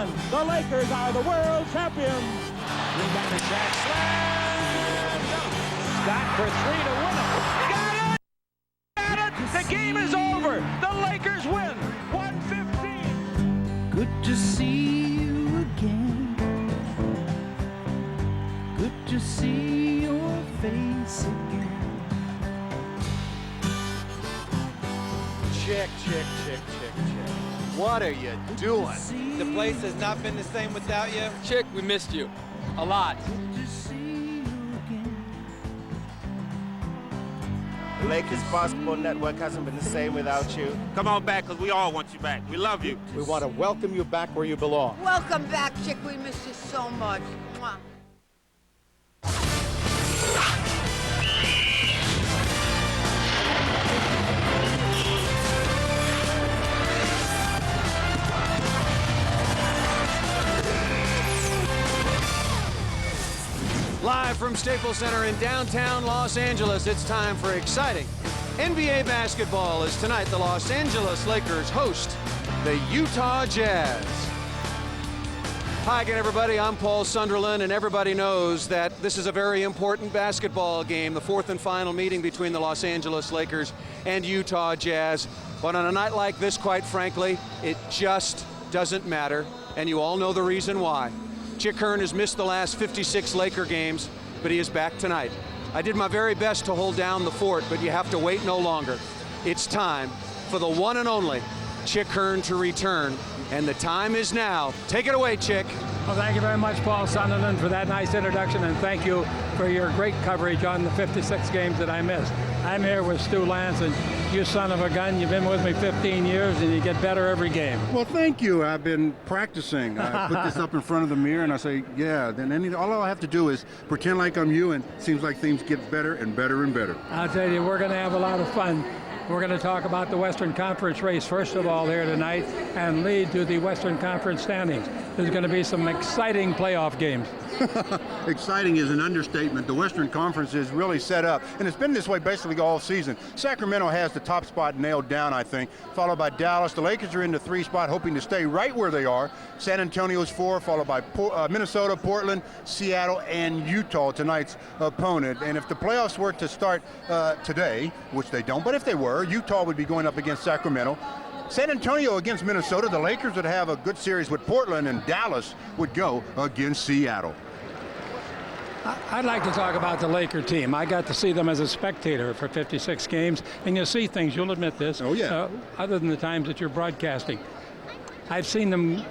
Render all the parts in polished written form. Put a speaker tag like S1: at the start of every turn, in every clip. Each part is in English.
S1: one. The Lakers are the world champions.
S2: Rebound to Shaq. Slam dunk. Scott for three to win it. Got it! Got it! The game is over. The Lakers win. 115.
S3: Good to see you again. Good to see your face again.
S4: Check. What are you doing?
S5: The place has not been the same without you.
S6: Chick, we missed you. A lot.
S4: The Lakers Basketball Network hasn't been the same without you. Come on back, because we all want you back. We love you.
S7: We want to welcome you back where you belong.
S8: Welcome back, Chick. We miss you so much. Mwah.
S9: Live from Staples Center in downtown Los Angeles, it's time for exciting NBA basketball as tonight the Los Angeles Lakers host the Utah Jazz. Hi again, everybody. I'm Paul Sunderland, and everybody knows that this is a very important basketball game, the fourth and final meeting between the Los Angeles Lakers and Utah Jazz. But on a night like this, quite frankly, it just doesn't matter, and you all know the reason why. Chick Hearn has missed the last 56 Laker games, but he is back tonight. I did my very best to hold down the fort, but you have to wait no longer. It's time for the one and only Chick Hearn to return, and the time is now. Take it away, Chick.
S1: Well, thank you very much, Paul Sunderland, for that nice introduction, and thank you for your great coverage on the 56 games that I missed. I'm here with Stu Lance, and you son of a gun, you've been with me 15 years, and you get better every game.
S7: Well, thank you. I've been practicing. I put this up in front of the mirror, and I say, yeah, then all I have to do is pretend like I'm you, and it seems like things get better and better and better.
S1: I'll tell you, we're going to have a lot of fun. We're going to talk about the Western Conference race, first of all, here tonight, and lead to the Western Conference standings. There's going to be some exciting playoff games.
S7: Exciting is an understatement. The Western Conference is really set up, and it's been this way basically all season. Sacramento has the top spot nailed down, I think, followed by Dallas. The Lakers are in the 3 spot, hoping to stay right where they are. San Antonio's 4, followed by Minnesota, Portland, Seattle, and Utah, tonight's opponent. And if the playoffs were to start today, which they don't, but if they were, Utah would be going up against Sacramento. San Antonio against Minnesota. The Lakers would have a good series with Portland, and Dallas would go against Seattle.
S1: I'd like to talk about the Laker team. I got to see them as a spectator for 56 games, and you'll see things, you'll admit this,
S7: oh, yeah.
S1: Other than the times that you're broadcasting. I've seen them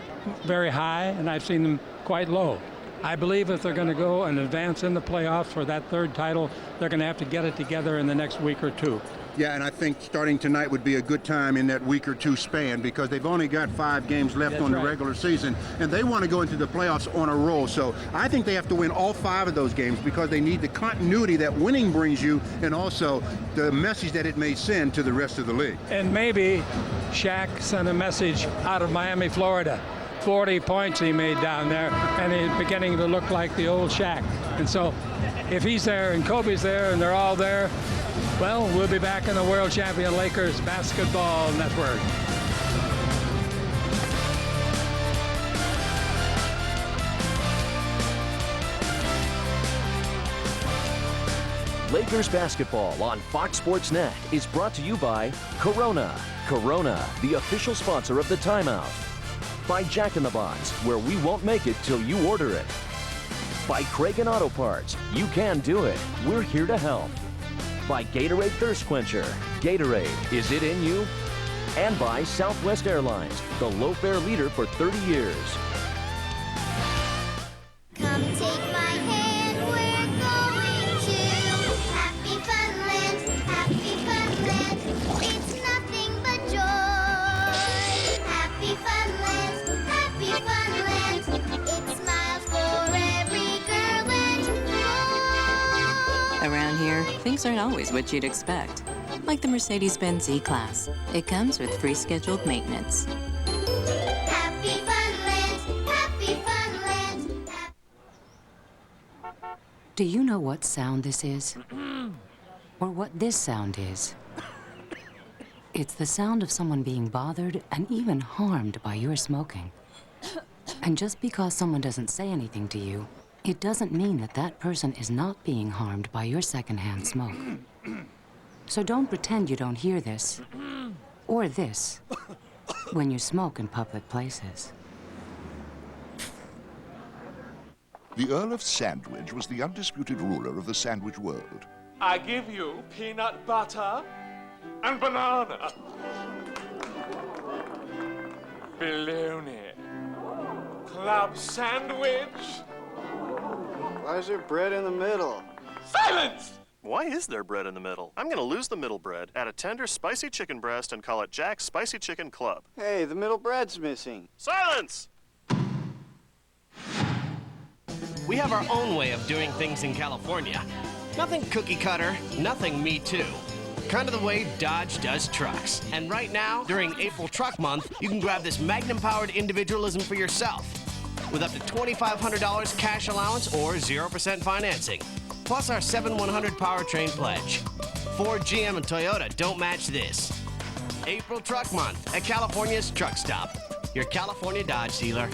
S1: very high, and I've seen them quite low. I believe if they're going to go and advance in the playoffs for that third title, they're going to have to get it together in the next week or two.
S7: Yeah, and I think starting tonight would be a good time in that week or two span, because they've only got 5 games left on the regular season, and they want to go into the playoffs on a roll. So I think they have to win all 5 of those games, because they need the continuity that winning brings you, and also the message that it may send to the rest of the league.
S1: And maybe Shaq sent a message out of Miami, Florida. 40 points he made down there, and he's beginning to look like the old Shaq. And so if he's there and Kobe's there and they're all there, well, we'll be back in the world champion Lakers basketball network.
S10: Lakers basketball on Fox Sports Net is brought to you by Corona. Corona, the official sponsor of the Timeout. By Jack in the Box, where we won't make it till you order it. By Kragen Auto Parts, you can do it. We're here to help. By Gatorade Thirst Quencher. Gatorade, is it in you? And by Southwest Airlines, the low-fare leader for 30 years.
S11: Come take my hand, we're going to Happy Funland, Happy Funland. It's nothing but joy. Happy Funland, Happy Funland. It smiles for every girl and boy.
S12: Around here, things aren't always what you'd expect. Like the Mercedes-Benz E-Class. It comes with pre-scheduled maintenance.
S11: Happy Funland, Happy Funland.
S13: Do you know what sound this is? Or what this sound is? It's the sound of someone being bothered and even harmed by your smoking. And just because someone doesn't say anything to you, it doesn't mean that that person is not being harmed by your secondhand smoke. So don't pretend you don't hear this, or this, when you smoke in public places.
S14: The Earl of Sandwich was the undisputed ruler of the sandwich world.
S2: I give you peanut butter and banana. Bologna. Club sandwich.
S5: Why is there bread in the middle?
S2: Silence!
S15: Why is there bread in the middle? I'm gonna lose the middle bread, add a tender, spicy chicken breast, and call it Jack's Spicy Chicken Club.
S5: Hey, the middle bread's missing.
S15: Silence!
S16: We have our own way of doing things in California. Nothing cookie cutter, nothing Me Too. Kind of the way Dodge does trucks. And right now, during April Truck Month, you can grab this Magnum-powered individualism for yourself with up to $2,500 cash allowance or 0% financing. Plus our 7/100 powertrain pledge. Ford, GM, and Toyota don't match this. April Truck Month at California's Truck Stop. Your California Dodge dealer.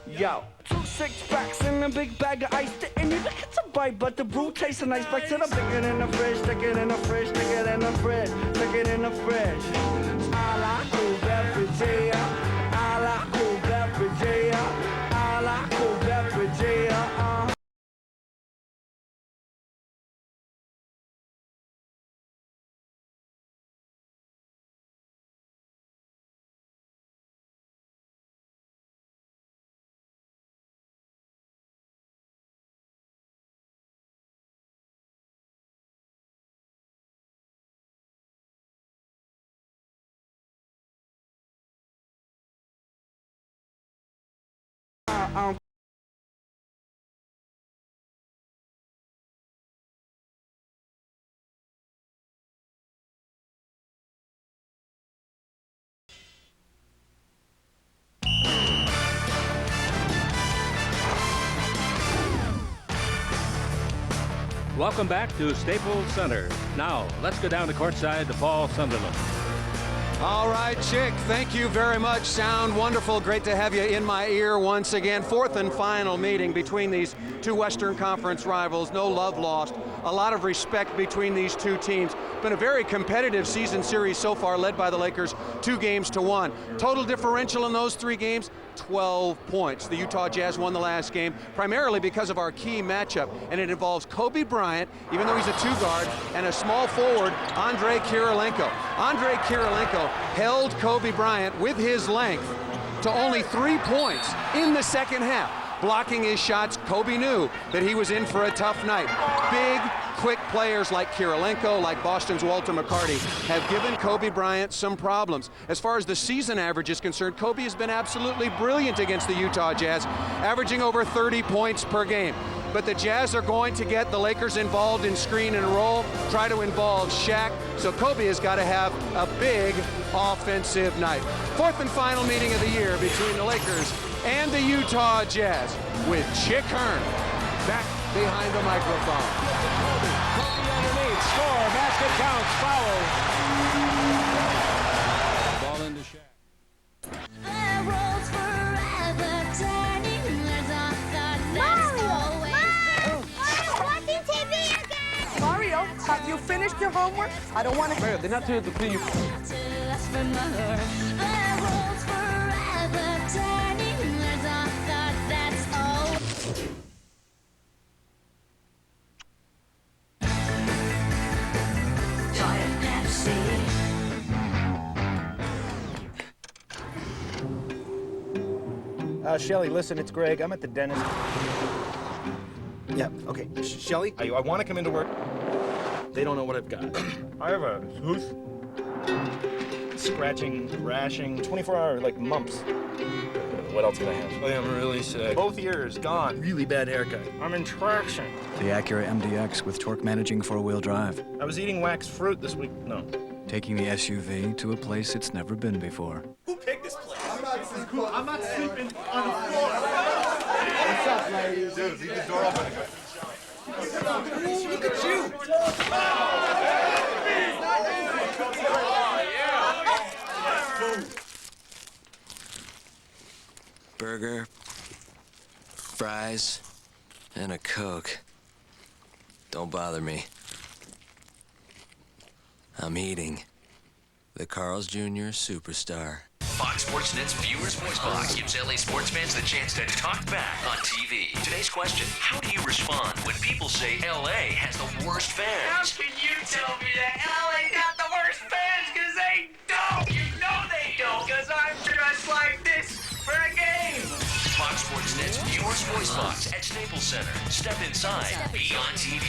S3: Yo, 2 6-packs and a big bag of ice. And you think it's a bite, but the brew tastes nice. Back to the stick it in the fridge, stick it in the fridge, stick it in the fridge, stick it in the fridge. I like cool beverage, yeah. I like cool beverage, yeah. I like cool beverage, yeah.
S17: Welcome back to Staples Center. Now, let's go down to courtside to Paul Sunderland.
S9: All right, Chick, thank you very much. Sound wonderful. Great to have you in my ear once again. Fourth and final meeting between these two Western Conference rivals. No love lost. A lot of respect between these two teams. Been a very competitive season series so far, led by the Lakers 2-1. Total differential in those 3 games, 12 points. The Utah Jazz won the last game primarily because of our key matchup, and it involves Kobe Bryant, even though he's a 2-guard, and a small forward, Andrei Kirilenko. Andrei Kirilenko held Kobe Bryant with his length to only 3 points in the second half. Blocking his shots, Kobe knew that he was in for a tough night. Big, quick players like Kirilenko, like Boston's Walter McCarty, have given Kobe Bryant some problems. As far as the season average is concerned, Kobe has been absolutely brilliant against the Utah Jazz, averaging over 30 points per game. But the Jazz are going to get the Lakers involved in screen and roll, try to involve Shaq, so Kobe has got to have a big offensive night. Fourth and final meeting of the year between the Lakers and the Utah Jazz, with Chick Hearn back behind the microphone.
S2: Kobe underneath, score, basket counts, foul.
S1: Ball into Shaq.
S3: Mario, have you finished your homework? I don't want to.
S5: Mario, they're not here to clean you.
S18: Shelly, listen, it's Greg. I'm at the dentist. Yeah, okay. Shelly, I want to come into work. They don't know what I've got. I have a tooth. Scratching, rashing, 24-hour, like, mumps. What else can I have? Oh, yeah, I'm really sick. Both ears, gone. Really bad haircut. I'm in traction.
S19: The Acura MDX with torque managing 4-wheel drive.
S18: I was eating waxed fruit this week. No.
S19: Taking the SUV to a place it's never been before.
S18: Who picked this place?
S20: I'm not sleeping on the floor. What's up, ladies? Dude, leave the door open.
S18: Look at you!
S21: burger, fries, and a Coke. Don't bother me. I'm eating. The Carl's Jr. Superstar.
S10: Fox Sports Net's Viewers Voice Box gives LA sports fans the chance to talk back on TV. Today's question, how do you respond when people say LA has the worst fans?
S2: How can you tell me that LA got the worst fans? Because they don't. You know they don't. Because I'm dressed like this for a game.
S10: Fox Sports Net's Viewers Voice Box at Staples Center. Step inside, be on TV.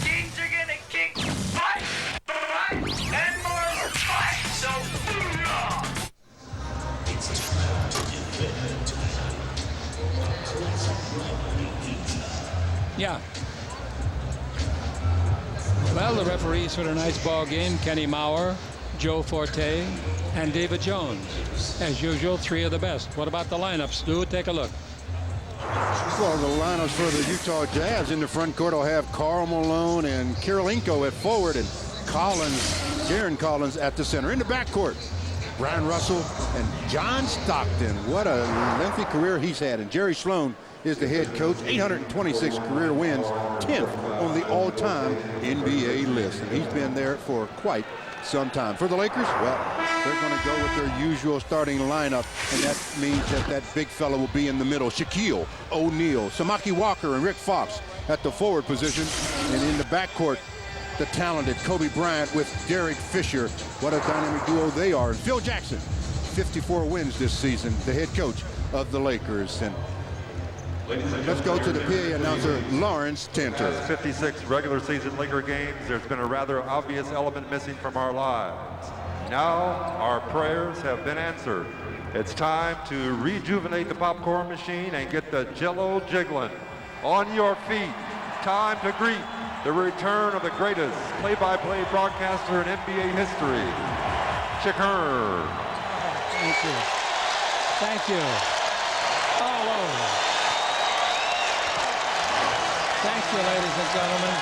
S2: Teams are going to kick butt, and more butt. So,
S1: Yeah. Well, the referees for tonight's ball game, Kenny Maurer, Joe Forte, and David Jones. As usual, three of the best. What about the lineups? Stu, take a look.
S7: Well, the lineups for the Utah Jazz in the front court will have Karl Malone and Kirilenko at forward, and Darren Collins at the center. In the backcourt, Brian Russell and John Stockton. What a lengthy career he's had. And Jerry Sloan is the head coach. 826 career wins, 10th on the all-time NBA list. And he's been there for quite some time. For the Lakers, well, they're going to go with their usual starting lineup, and that means that that big fella will be in the middle. Shaquille O'Neal, Samaki Walker, and Rick Fox at the forward position. And in the backcourt, the talented Kobe Bryant with Derek Fisher. What a dynamic duo they are. And Phil Jackson, 54 wins this season, the head coach of the Lakers. And let's go to the PA announcer, Lawrence Tanter.
S22: 56 regular season Laker games, there's been a rather obvious element missing from our lives. Now our prayers have been answered. It's time to rejuvenate the popcorn machine and get the jello jiggling. On your feet, time to greet the return of the greatest play-by-play broadcaster in NBA history, Hearn.
S1: Thank you. Thank you. All over. Thank you, ladies and gentlemen.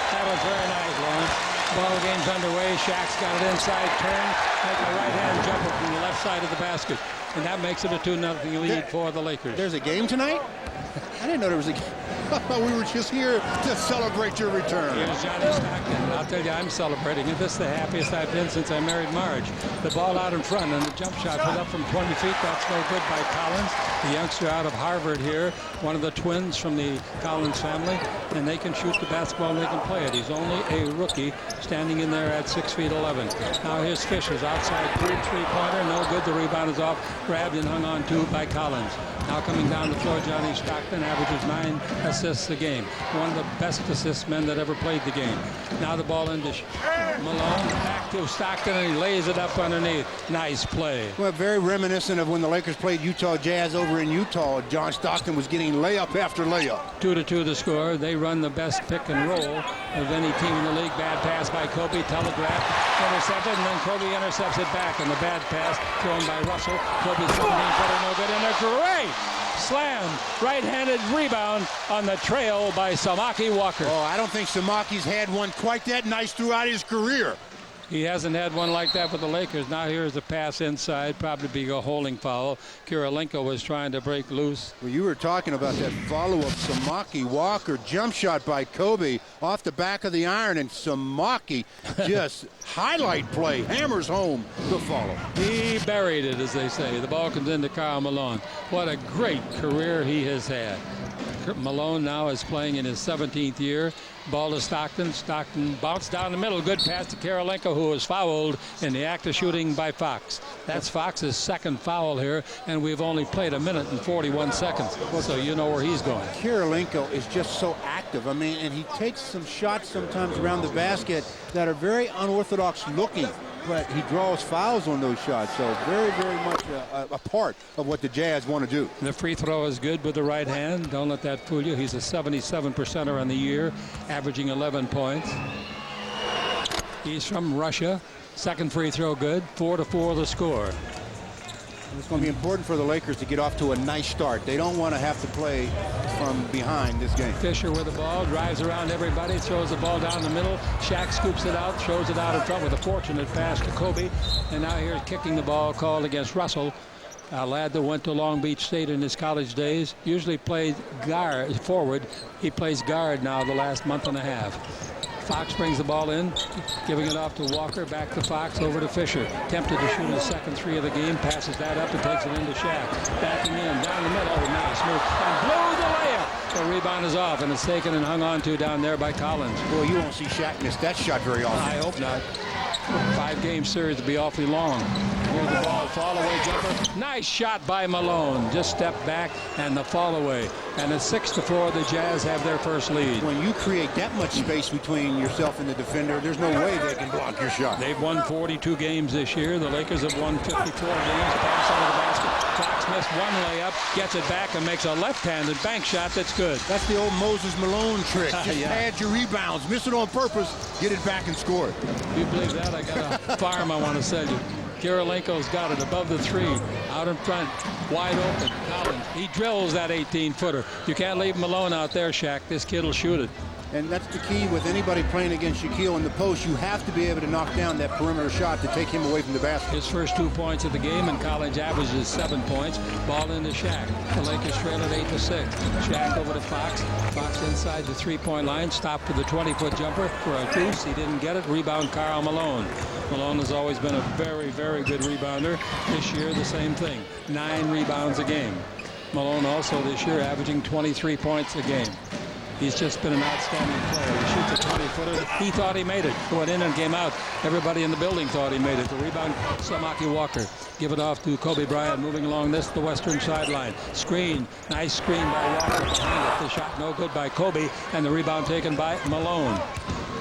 S1: That was very nice, Lawrence. Ball game's underway. Shaq's got it inside, turn, make a right-hand jumper from the left side of the basket. And that makes it a 2-0 lead for the Lakers.
S7: There's a game tonight? I didn't know there was a game. We were just here to celebrate your return.
S1: Here's Johnny Stockton. I'll tell you, I'm celebrating it. This is the happiest I've been since I married Marge. The ball out in front and the jump shot put up from 20 feet. That's no good by Collins, the youngster out of Harvard here, one of the twins from the Collins family. And they can shoot the basketball and they can play it. He's only a rookie standing in there at 6'11". Now here's Fisher's outside three-pointer. No good. The rebound is off. Grabbed and hung on to by Collins. Now coming down the floor, Johnny Stockton averages 9 assists a game. One of the best assist men that ever played the game. Now the ball into Malone, back to Stockton, and he lays it up underneath. Nice play.
S7: Well, very reminiscent of when the Lakers played Utah Jazz over in Utah. John Stockton was getting layup after layup.
S1: 2-2 the score. They run the best pick and roll of any team in the league. Bad pass by Kobe, telegraphed, intercepted, and then Kobe intercepts it back. And the bad pass thrown by Russell. Kobe's 17-footer, no good, and a great slam, right-handed rebound on the trail by Samaki Walker.
S7: Oh, I don't think Samaki's had one quite that nice throughout his career.
S1: He hasn't had one like that with the Lakers. Now here's a pass inside, probably be a holding foul. Kirilenko was trying to break loose.
S7: Well, you were talking about that follow-up Samaki Walker jump shot by Kobe off the back of the iron, and Samaki just highlight play, hammers home the follow.
S1: He buried it, as they say. The ball comes into Karl Malone. What a great career he has had. Malone now is playing in his 17th year. Ball to Stockton. Stockton bounced down the middle. Good pass to Kirilenko, who was fouled in the act of shooting by Fox. That's Fox's second foul here, and we've only played 1 minute and 41 seconds. So you know where he's going.
S7: Kirilenko is just so active. I mean, and he takes some shots sometimes around the basket that are very unorthodox looking, but he draws fouls on those shots. So very, very much a part of what the Jazz want to do.
S1: The free throw is good with the right hand. Don't let that fool you. He's a 77%er on the year, averaging 11 points. He's from Russia. Second free throw good. 4-4 the score.
S7: It's going to be important for the Lakers to get off to a nice start. They don't want to have to play from behind this game.
S1: Fisher with the ball, drives around everybody, throws the ball down the middle. Shaq scoops it out, throws it out in front with a fortunate pass to Kobe. And now here's kicking the ball called against Russell a lad that went to Long Beach State in his college days. Usually played guard, forward. He plays guard now the last month and a half. Fox brings the ball in, giving it off to Walker, back to Fox, over to Fisher. Tempted to shoot his second three of the game, passes that up and takes it into Shaq. Backing in, down the middle, nice move, and blow the layup. The rebound is off, and it's taken and hung on to down there by Collins.
S7: Boy, you won't see Shaq miss that shot very often.
S1: I hope not. 5-game series to be awfully long. Here's the ball, fall away jumper. Nice shot by Malone. Just stepped back and the fall away. And it's 6-4. The Jazz have their first lead.
S7: When you create that much space between yourself and the defender, there's no way they can block your shot.
S1: They've won 42 games this year. The Lakers have won 54 games. Pass out of the basket. Fox missed one layup, gets it back and makes a left-handed bank shot that's good.
S7: That's the old Moses Malone trick. Just pad your rebounds, miss it on purpose, get it back and score it.
S1: If you believe that, I got a farm I want to sell you. Kirilenko's got it above the three, out in front, wide open. Collins, he drills that 18-footer. You can't leave Malone out there, Shaq. This kid will shoot it.
S7: And that's the key with anybody playing against Shaquille in the post. You have to be able to knock down that perimeter shot to take him away from the basket.
S1: His first 2 points of the game in college averages 7 points. Ball into Shaq. The Lakers trail at 8-6. Shaq over to Fox. Fox inside the three-point line. Stopped for the 20-foot jumper for a deuce. He didn't get it. Rebound Karl Malone. Malone has always been a very, very good rebounder. This year, the same thing. 9 rebounds a game. Malone also this year averaging 23 points a game. He's just been an outstanding player. He shoots a 20-footer. He thought he made it. Went in and came out. Everybody in the building thought he made it. The rebound, Samaki Walker. Give it off to Kobe Bryant, moving along the western sideline. Screen. Nice screen by Walker behind it. The shot no good by Kobe, and the rebound taken by Malone.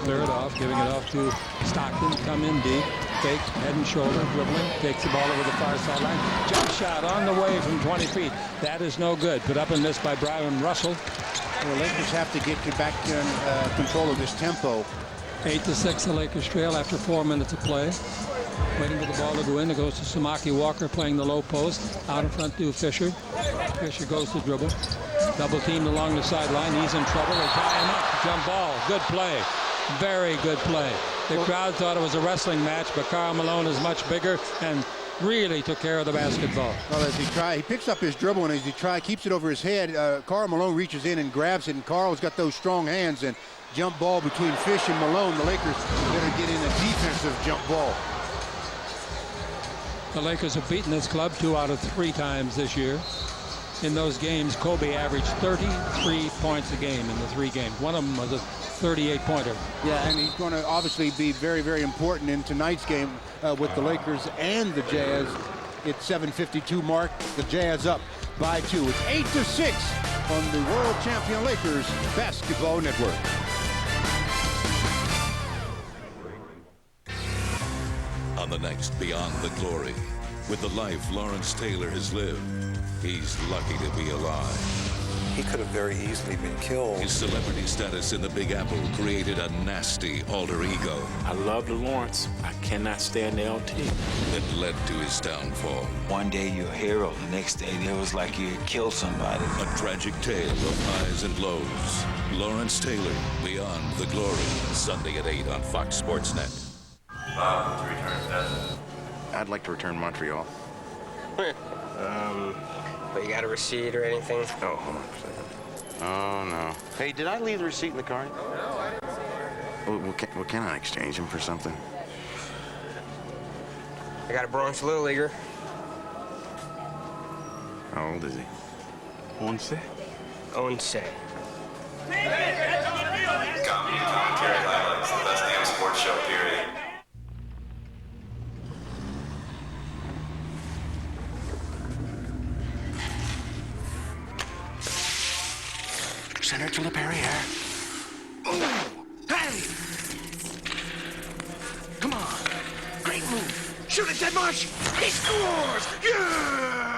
S1: Clear it off, giving it off to Stockton. Come in deep. Fake, head and shoulder, dribbling. Takes the ball over the far sideline. Jump shot on the way from 20 feet. That is no good. Put up and missed by Brian Russell.
S7: The Lakers have to get back in control of this tempo.
S1: 8-6, the Lakers trail after 4 minutes of play. Waiting for the ball to go in. It goes to Samaki Walker playing the low post. Out in front to Fisher. Fisher goes to dribble. Double teamed along the sideline. He's in trouble. They tie him up. Jump ball. Good play. Very good play. The crowd thought it was a wrestling match, but Karl Malone is much bigger and really took care of the basketball.
S7: Well, as he picks up his dribble, and as he keeps it over his head, Karl Malone reaches in and grabs it, and Karl's got those strong hands, and jump ball between Fish and Malone. The Lakers better get in a defensive jump ball.
S1: The Lakers have beaten this club 2 out of 3 times this year. In those games, Kobe averaged 33 points a game in the 3 games. One of them was a 38-pointer.
S7: Yeah, and he's going to obviously be very, very important in tonight's game with the Lakers and the Jazz. It's 7:52 mark. The Jazz up by 2. It's 8-6 on the world champion Lakers Basketball Network.
S4: On the next Beyond the Glory, with the life Lawrence Taylor has lived, he's lucky to be alive.
S6: He could have very easily been killed.
S4: His celebrity status in the Big Apple created a nasty alter ego.
S23: I love the Lawrence. I cannot stand the LT.
S4: That led to his downfall.
S24: One day you're a hero, the next day it was like you killed somebody.
S4: A tragic tale of highs and lows. Lawrence Taylor, Beyond the Glory, Sunday at 8 on Fox Sports Net.
S25: Bob, return status.
S26: I'd like to return Montreal.
S27: But you got a receipt or anything?
S26: Oh, hold on a second. Oh, no. Hey, did I leave the receipt in the car?
S27: No, I didn't see it.
S26: Well, can I exchange him for something?
S27: I got a Bronx Little Leaguer.
S26: How old is he?
S27: 11. 11.
S25: Commentary highlights, the best damn sports show, period.
S26: Center to the Perrier. Oh, hey! Come on. Great move. Shoot it, Dead Marsh. He scores! Yeah!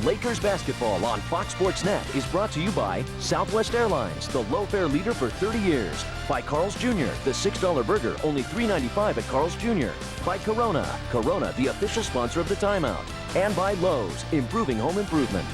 S10: Lakers basketball on Fox Sports Net is brought to you by Southwest Airlines, the low-fare leader for 30 years. By Carl's Jr., the $6 burger, only $3.95 at Carl's Jr. By Corona, Corona, the official sponsor of the timeout. And by Lowe's, improving home improvement.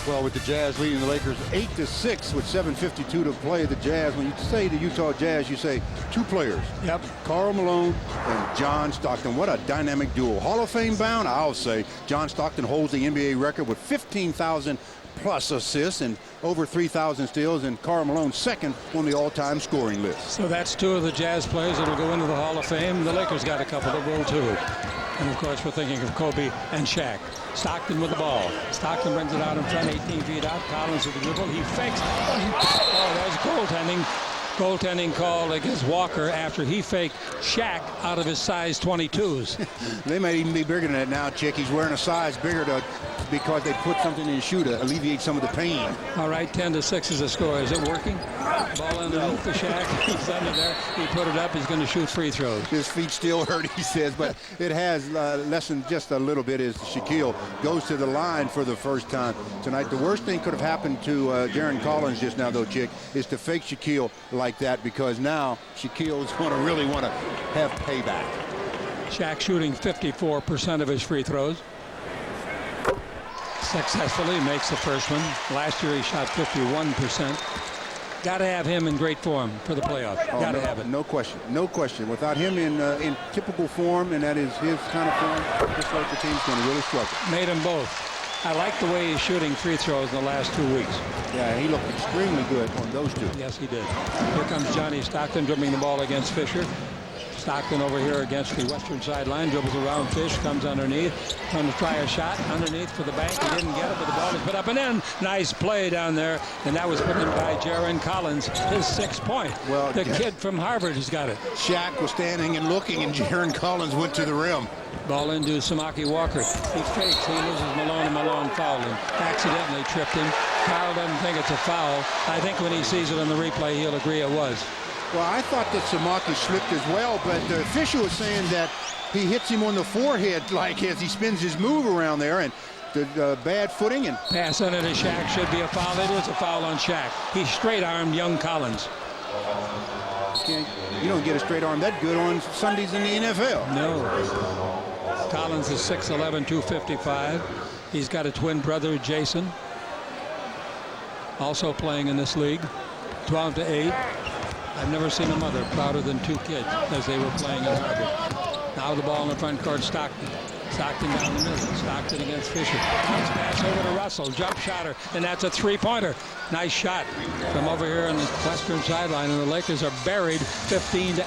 S7: Well, with the Jazz leading the Lakers 8-6 with 7:52 to play, the Jazz, when you say the Utah Jazz, you say two players.
S1: Yep.
S7: Karl Malone and John Stockton. What a dynamic duo. Hall of Fame bound, I'll say. John Stockton holds the NBA record with 15,000 plus assists and over 3,000 steals, and Karl Malone second on the all-time scoring list.
S1: So that's two of the Jazz players that will go into the Hall of Fame. The Lakers got a couple that will too. And of course, we're thinking of Kobe and Shaq. Stockton with the ball. Stockton brings it out in front, 18 feet out. Collins with the dribble. He fakes. Oh, there's goaltending. Goaltending call against Walker after he faked Shaq out of his size 22s.
S7: They might even be bigger than that now, Chick. He's wearing a size bigger because they put something in his shoe to alleviate some of the pain.
S1: All right, 10-6 is the score. Is it working? Ball underneath the Shaq. He's under there. He put it up. He's going to shoot free throws.
S7: His feet still hurt, he says, but it has lessened just a little bit as Shaquille goes to the line for the first time tonight. The worst thing could have happened to Darren Collins just now, though, Chick, is to fake Shaquille like that, because now Shaquille's really want to have payback.
S1: Shaq shooting 54% of his free throws. Successfully makes the first one. Last year he shot 51%. Got to have him in great form for the playoffs. Got to have it.
S7: No question. No question. Without him in typical form, and that is his kind of form, this Laker team's going to really struggle.
S1: Made them both. I like the way he's shooting free throws in the last 2 weeks.
S7: Yeah, he looked extremely good on those two.
S1: Yes, he did. Here comes Johnny Stockton dribbling the ball against Fisher. Stockton over here against the western sideline, dribbles around Fish, comes underneath, trying to try a shot underneath for the bank. He didn't get it, but the ball is put up and in. Nice play down there, and that was put in by Jaron Collins, his 6th point. Well, the kid from Harvard has got it.
S7: Shaq was standing and looking, and Jaron Collins went to the rim.
S1: Ball into Samaki Walker. He fakes. He loses Malone, and Malone fouled him. Accidentally tripped him. Kyle doesn't think it's a foul. I think when he sees it on the replay, he'll agree it was.
S7: Well, I thought that Samaki slipped as well, but the official was saying that he hits him on the forehead like as he spins his move around there, and the bad footing and
S1: pass under to Shaq should be a foul. It is a foul on Shaq. He straight-armed young Collins.
S7: You don't get a straight arm that good on Sundays in the NFL.
S1: No. Collins is 6'11", 255. He's got a twin brother, Jason, also playing in this league, 12-8. I've never seen a mother prouder than two kids as they were playing in Harvard. Now the ball in the front court, Stockton. Stockton down the middle. Stockton against Fisher. Bounce pass over to Russell. Jump shotter, and that's a three-pointer. Nice shot from over here on the western sideline, and the Lakers are buried 15-8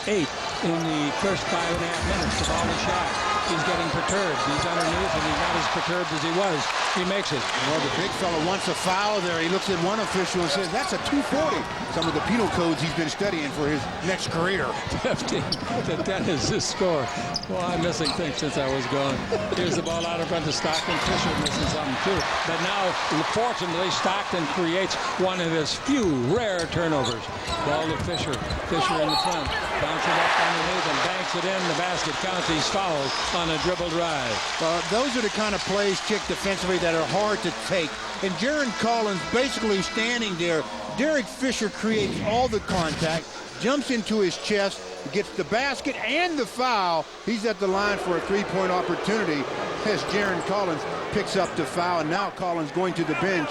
S1: in the first 5.5 minutes. The ball is shot. He's getting perturbed. He's underneath, and he's not as perturbed as he was. He makes it.
S7: Well, the big fella wants a foul there. He looks at one official and says, that's a 240. Some of the penal codes he's been studying for his next career.
S1: 15-10 is his score. Well, I'm missing things since I was gone. Here's the ball out in front of Stockton. Fisher missing something, too. But now, fortunately, Stockton creates one of his few rare turnovers. Ball to Fisher. Fisher in the front. Bouncing up underneath and banks it in. The basket counts. He's fouled on a dribble drive.
S7: Those are the kind of plays, Chick, defensively that are hard to take. And Jaron Collins basically standing there. Derek Fisher creates all the contact, jumps into his chest, gets the basket and the foul. He's at the line for a three-point opportunity as Jaron Collins picks up the foul. And now Collins going to the bench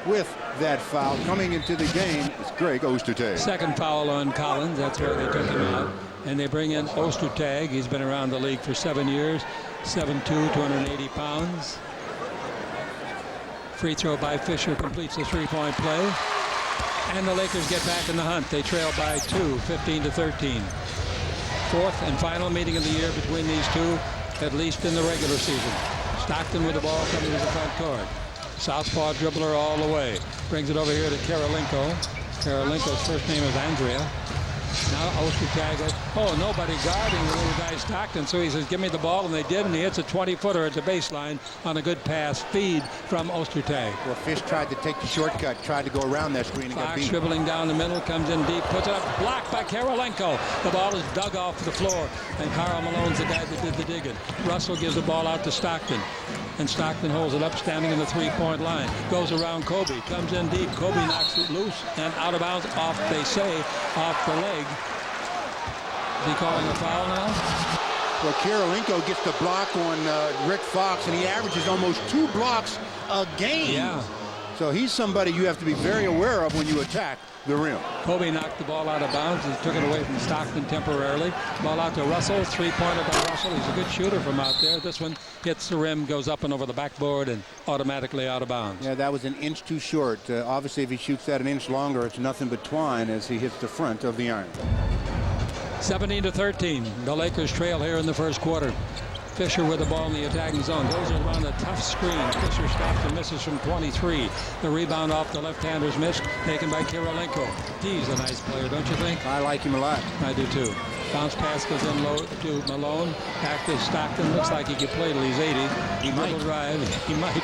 S7: with that foul. Coming into the game is Greg Ostertag.
S1: Second foul on Collins. That's where they took him out. And they bring in Ostertag. He's been around the league for 7 years. 7'2", 280 pounds. Free throw by Fisher completes the three-point play. And the Lakers get back in the hunt. They trail by 2, 15-13. Fourth and final meeting of the year between these two, at least in the regular season. Stockton with the ball coming to the front court. Southpaw dribbler all the way. Brings it over here to Karolinko. Karolinko's first name is Andrea. Now Ostertag. Oh, nobody guarding the little guy Stockton. So he says, give me the ball, and they did, and he hits a 20-footer at the baseline on a good pass feed from Ostertag.
S7: Well, Fish tried to take the shortcut, tried to go around that screen and got beat.
S1: Dribbling down the middle, comes in deep, puts it up, blocked by Karolinko. The ball is dug off the floor, and Karl Malone's the guy that did the digging. Russell gives the ball out to Stockton, and Stockton holds it up, standing in the three-point line. Goes around Kobe, comes in deep. Kobe knocks it loose and out of bounds, off, they say, off the leg. Is he calling a foul now?
S7: Well, Karolinko gets the block on Rick Fox, and he averages almost 2 blocks a game.
S1: Yeah.
S7: So he's somebody you have to be very aware of when you attack the rim.
S1: Kobe knocked the ball out of bounds and took it away from Stockton temporarily. Ball out to Russell. Three-pointer by Russell. He's a good shooter from out there. This one hits the rim, goes up and over the backboard, and automatically out of bounds.
S7: Yeah, that was an inch too short. Obviously, if he shoots that an inch longer, it's nothing but twine as he hits the front of the iron.
S1: 17-13. The Lakers trail here in the first quarter. Fisher with the ball in the attacking zone. Goes around a tough screen. Fisher stops and misses from 23. The rebound off the left-hander's miss, taken by Kirilenko. He's a nice player, don't you think?
S7: I like him a lot.
S1: I do too. Bounce pass goes in low to Malone. Back to Stockton. Looks like he could play till he's 80. He might drive. He might.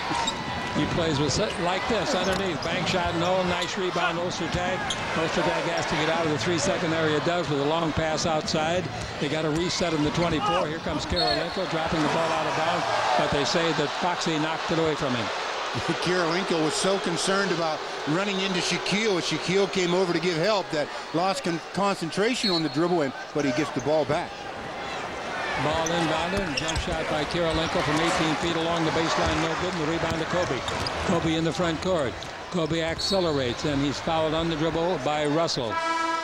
S1: He plays with like this underneath. Bank shot, no. Nice rebound, Ostertag. Ostertag has to get out of the 3-second area. Does with a long pass outside. They got a reset in the 24. Here comes Kirilenko dropping the ball out of bounds. But they say that Foxy knocked it away from him.
S7: Kirilenko was so concerned about running into Shaquille as Shaquille came over to give help that lost concentration on the dribble, but he gets the ball back.
S1: Ball inbounded and jump shot by Kirilenko from 18 feet along the baseline. No good. And the rebound to Kobe. Kobe in the front court. Kobe accelerates and he's fouled on the dribble by Russell.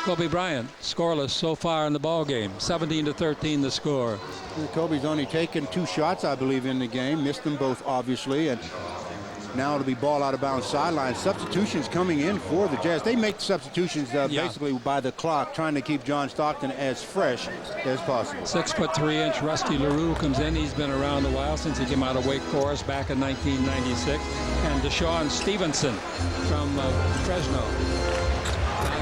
S1: Kobe Bryant scoreless so far in the ball game. 17-13 the score.
S7: Kobe's only taken 2 shots, I believe, in the game. Missed them both, obviously. And now it'll be ball out of bounds sideline. Substitutions coming in for the Jazz. They make substitutions basically by the clock, trying to keep John Stockton as fresh as possible.
S1: 6'3" Rusty LaRue comes in. He's been around a while since he came out of Wake Forest back in 1996. And Deshaun Stevenson from Fresno.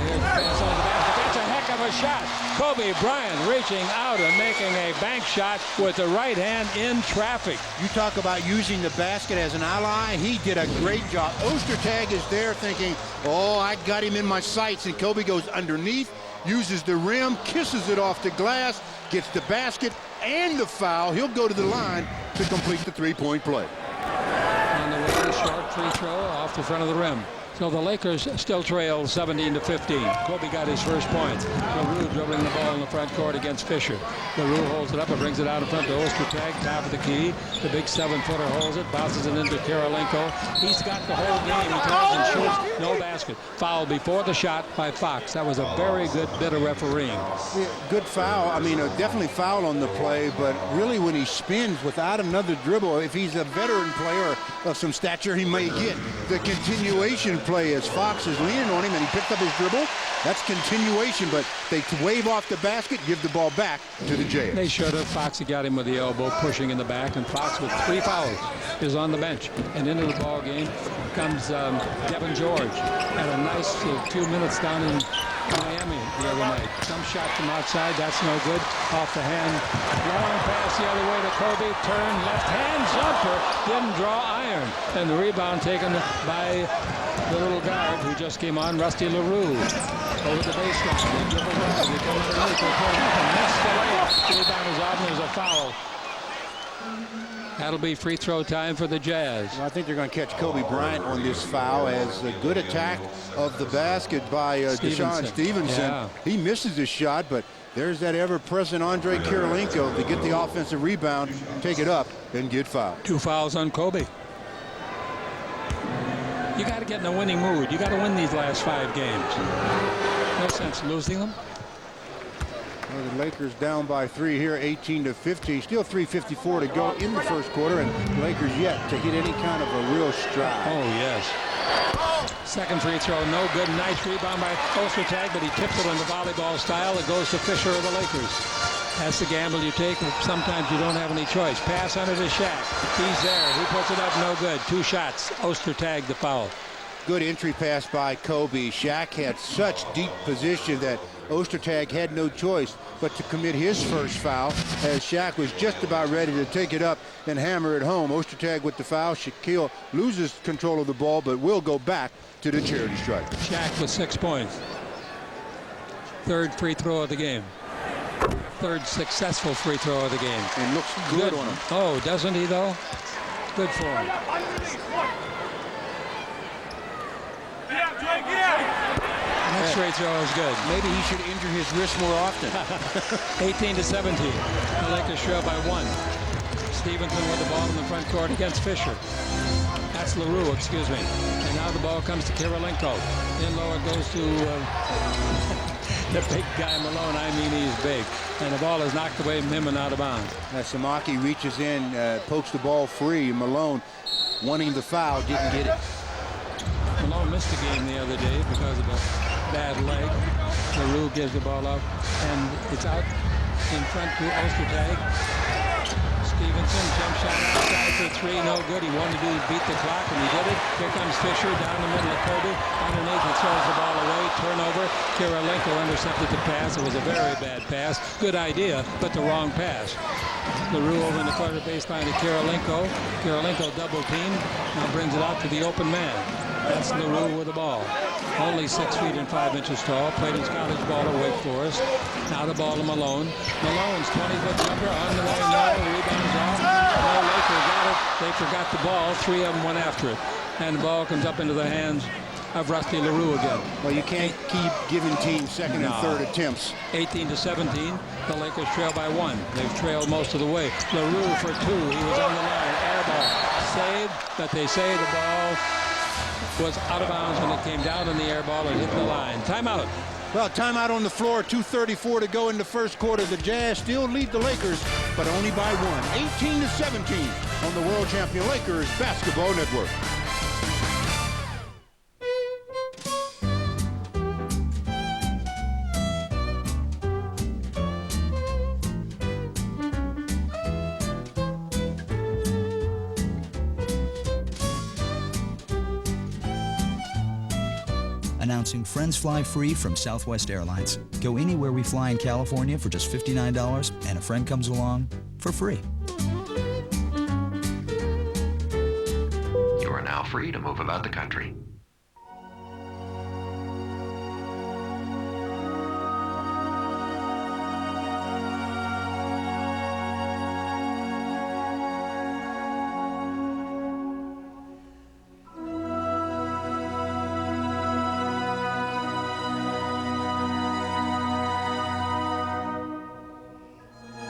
S1: Here's the pass on the basket. That's a heck of a shot. Kobe Bryant reaching out and making a bank shot with the right hand in traffic.
S7: You talk about using the basket as an ally. He did a great job. Ostertag is there thinking, oh, I got him in my sights. And Kobe goes underneath, uses the rim, kisses it off the glass, gets the basket and the foul. He'll go to the line to complete the three-point play.
S1: On the way, short free throw off the front of the rim. So the Lakers still trail 17-15. Kobe got his first point. LaRue dribbling the ball in the front court against Fisher. LaRue holds it up and brings it out in front to Ostertag, top of the key. The big 7-footer holds it, bounces it into Kirilenko. He's got the whole game. He turns and shoots. No basket. Foul before the shot by Fox. That was a very good bit of refereeing.
S7: Yeah, good foul. I mean, definitely foul on the play, but really when he spins without another dribble, if he's a veteran player of some stature, he may get the continuation play as Fox is leaning on him and he picked up his dribble. That's continuation, but they wave off the basket, give the ball back to the Jazz.
S1: They should have. Foxy got him with the elbow, pushing in the back, and Fox with 3 fouls is on the bench. And into the ball game comes Devin George. Had a nice few minutes down in Miami the other night. Some shot from outside, that's no good. Off the hand, long pass the other way to Kobe. Turn, left hand jumper, didn't draw iron. And the rebound taken by the little guard who just came on, Rusty LaRue. Over the baseline, they dribble down, they come underneath, they pull up and miss the layup. The rebound is off and there's a foul. That'll be free throw time for the Jazz.
S7: Well, I think they're going to catch Kobe Bryant on this foul as a good attack of the basket by Deshaun Stevenson.
S1: Yeah.
S7: He misses his shot, but there's that ever-present Andre Kirilenko to get the offensive rebound, take it up, and get fouled.
S1: 2 fouls on Kobe. You got to get in a winning mood. You got to win these last 5 games. No sense losing them.
S7: Well, the Lakers down by 3 here, 18-15. Still 3:54 to go in the first quarter, and the Lakers yet to hit any kind of a real stride.
S1: Oh, yes. Second free throw, no good. Nice rebound by Ostertag, but he tips it in the volleyball style. It goes to Fisher of the Lakers. That's the gamble you take. Sometimes you don't have any choice. Pass under to Shaq. He's there. He puts it up, no good. 2 shots. Ostertag the foul.
S7: Good entry pass by Kobe. Shaq had such deep position that Ostertag had no choice but to commit his first foul as Shaq was just about ready to take it up and hammer it home. Ostertag with the foul. Shaquille loses control of the ball but will go back to the charity stripe.
S1: Shaq with 6 points. 3rd free throw of the game. 3rd successful free throw of the game.
S7: And looks good on him.
S1: Oh, doesn't he though? Good for him. Next free throw is good.
S7: Maybe he should injure his wrist more often.
S1: 18-17. The Lakers trail by 1. Stevenson with the ball in the front court against Fisher. That's LaRue, excuse me. And now the ball comes to Kirilenko. In low it goes to the big guy Malone. I mean, he's big. And the ball is knocked away from him and out of bounds.
S7: Samaki reaches in, pokes the ball free. Malone, wanting the foul, didn't get it.
S1: Malone missed the game the other day because of a bad leg. LaRue gives the ball up, and it's out in front to Ostertag. Stevenson, jump shot outside for three, no good. He wanted to beat the clock, and he did it. Here comes Fisher down the middle of Kobe. Underneath, he throws the ball away. Turnover. Kirilenko intercepted the pass. It was a very bad pass. Good idea, but the wrong pass. LaRue over in the corner baseline to Kirilenko. Kirilenko double team. Now brings it out to the open man. That's LaRue with the ball. Only 6 feet and 5 inches tall. Played his college ball at Wake Forest. Now the ball to Malone. Malone's 20-foot jumper on the way. No, rebounds off. No, Lakers got it. They forgot the ball. 3 of them went after it. And the ball comes up into the hands of Rusty LaRue again.
S7: Well, you can't keep giving teams second and third attempts.
S1: 18-17. The Lakers trail by 1. They've trailed most of the way. LaRue for 2. He was on the line. Air ball. Saved, but they say the ball was out of bounds when it came down on the air ball and hit the line. Timeout.
S7: Well, timeout on the floor. 2:34 to go in the first quarter. The Jazz still lead the Lakers, but only by 1. 18-17 on the world champion Lakers Basketball Network.
S8: Announcing Friends Fly Free from Southwest Airlines. Go anywhere we fly in California for just $59, and a friend comes along for free.
S11: You are now free to move about the country.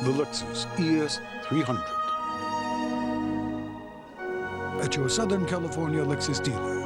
S12: The Lexus ES 300. At your Southern California Lexus dealer.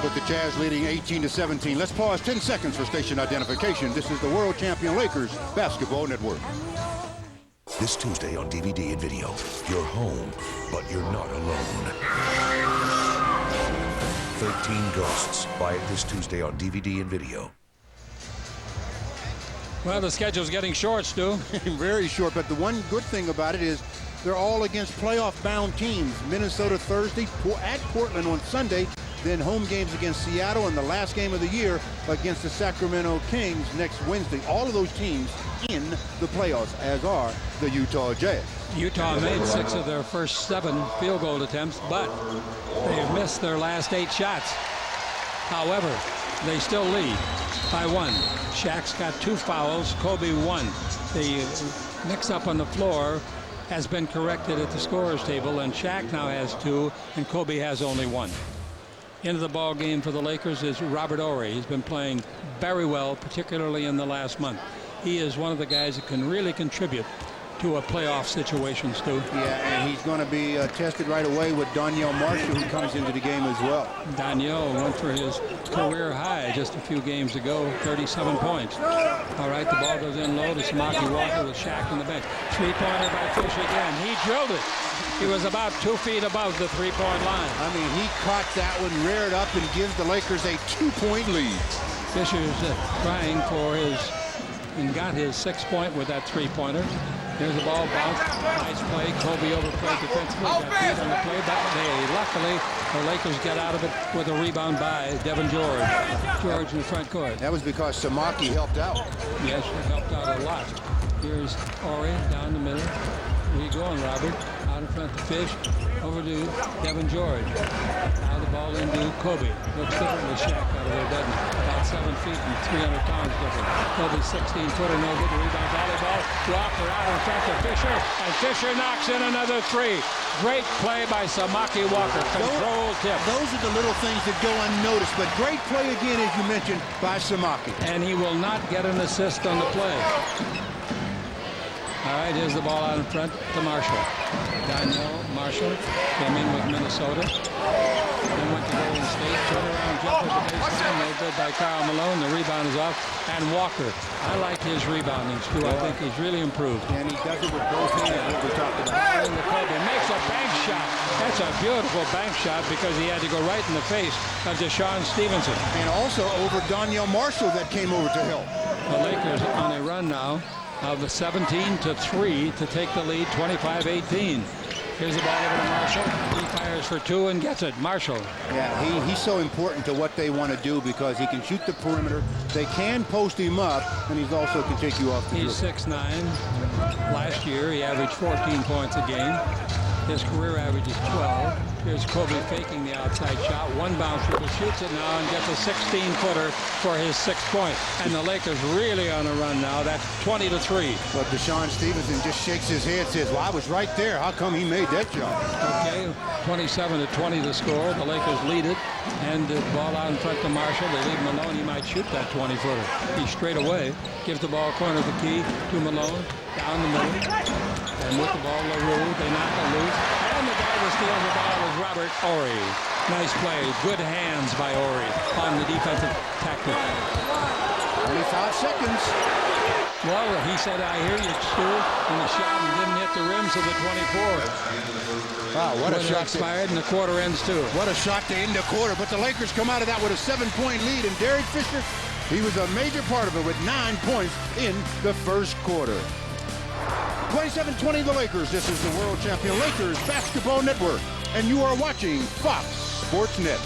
S7: With the Jazz leading 18-17. Let's pause 10 seconds for station identification. This is the world champion Lakers Basketball Network.
S13: This Tuesday on DVD and video. You're home, but you're not alone. 13 Ghosts. Buy it this Tuesday on DVD and video.
S1: Well, the schedule's getting short, Stu.
S7: Very short, but the one good thing about it is they're all against playoff-bound teams. Minnesota Thursday, at Portland on Sunday, then home games against Seattle, and the last game of the year against the Sacramento Kings next Wednesday. All of those teams in the playoffs, as are the Utah Jazz.
S1: Utah made 6 of their first 7 field goal attempts, but they've missed their last 8 shots. However, they still lead by 1. Shaq's got 2 fouls, Kobe 1. The mix-up on the floor has been corrected at the scorer's table, and Shaq now has 2, and Kobe has only 1. Into the ball game for the Lakers is Robert Horry. He's been playing very well, particularly in the last month. He is one of the guys that can really contribute to a playoff situation, Stu.
S7: Yeah, and he's going to be tested right away with Donyell Marshall, who comes into the game as well.
S1: Donyell went for his career high just a few games ago, 37 points. All right, the ball goes in low to Samaki Walker with Shaq on the bench. 3-pointer by Fisher again. He drilled it. He was about 2 feet above the 3-point line.
S7: I mean, he caught that one, reared up, and gives the Lakers a 2-point lead.
S1: Fisher's trying for his, and got his 6th point with that 3-pointer. There's the ball bounce. Nice play. Kobe overplayed defensively. Got beat on the play, but luckily the Lakers get out of it with a rebound by Devin George. George in the front court.
S7: That was because Samaki helped out.
S1: Yes, he helped out a lot. Here's Horry down the middle. Where you going, Robert? Out Out in front to Fish. Over to Devin George. Now the ball into Kobe. Looks different with Shaq out of there, doesn't it? About 7 feet and 300 pounds different. Kobe 16-footer, no good. Rebound volleyball. Walker out in front to Fisher. And Fisher knocks in another three. Great play by Samaki Walker. Control tip.
S7: Those are the little things that go unnoticed, but great play again, as you mentioned, by Samaki.
S1: And he will not get an assist on the play. All right, here's the ball out in front to Marshall. Daniel Marshall came in with Minnesota. Then went to Golden State. Turnaround jumper to baseline. No good by Karl Malone. The rebound is off. And Walker. I like his rebounding, Stu. I think he's really improved.
S7: And he does it with both hands, what we talked about.
S1: And the Kobe makes a bank shot. That's a beautiful bank shot because he had to go right in the face of Deshaun Stevenson.
S7: And also over Daniel Marshall that came over to help.
S1: The Lakers on a run now of 17-3 to take the lead, 25-18. Here's the ball over to Marshall. He fires for two and gets it. Marshall.
S7: Yeah, he's so important to what they want to do because he can shoot the perimeter. They can post him up, and he's also can take you off the
S1: He's 6'9". Last year, he averaged 14 points a game. His career average is 12. Here's Kobe faking the outside shot. One bounce dribble, shoots it now and gets a 16-footer for his 6th point. And the Lakers really on a run now. That's 20-3.
S7: But Deshaun Stevenson just shakes his head, says, well, I was right there. How come he made that shot?
S1: Okay, 27-20 to score. The Lakers lead it. And the ball out in front to Marshall. They leave Malone. He might shoot that 20-footer. He straight away gives the ball corner the key to Malone. Down the middle. And with the ball, LaRue. They knock it loose. And the guy that steals the ball is Robert Horry. Nice play. Good hands by Horry on the defensive tactic.
S7: 25 seconds.
S1: Well, he said, I hear you, Stu. And the shot didn't hit the rims of the 24.
S7: Wow, what a shot.
S1: Expired and the quarter ends too.
S7: What a shot to end the quarter. But the Lakers come out of that with a 7-point lead. And Derek Fisher, he was a major part of it with 9 points in the first quarter. 27-20 the Lakers. This is the world champion Lakers Basketball Network. And you are watching Fox Sports Net.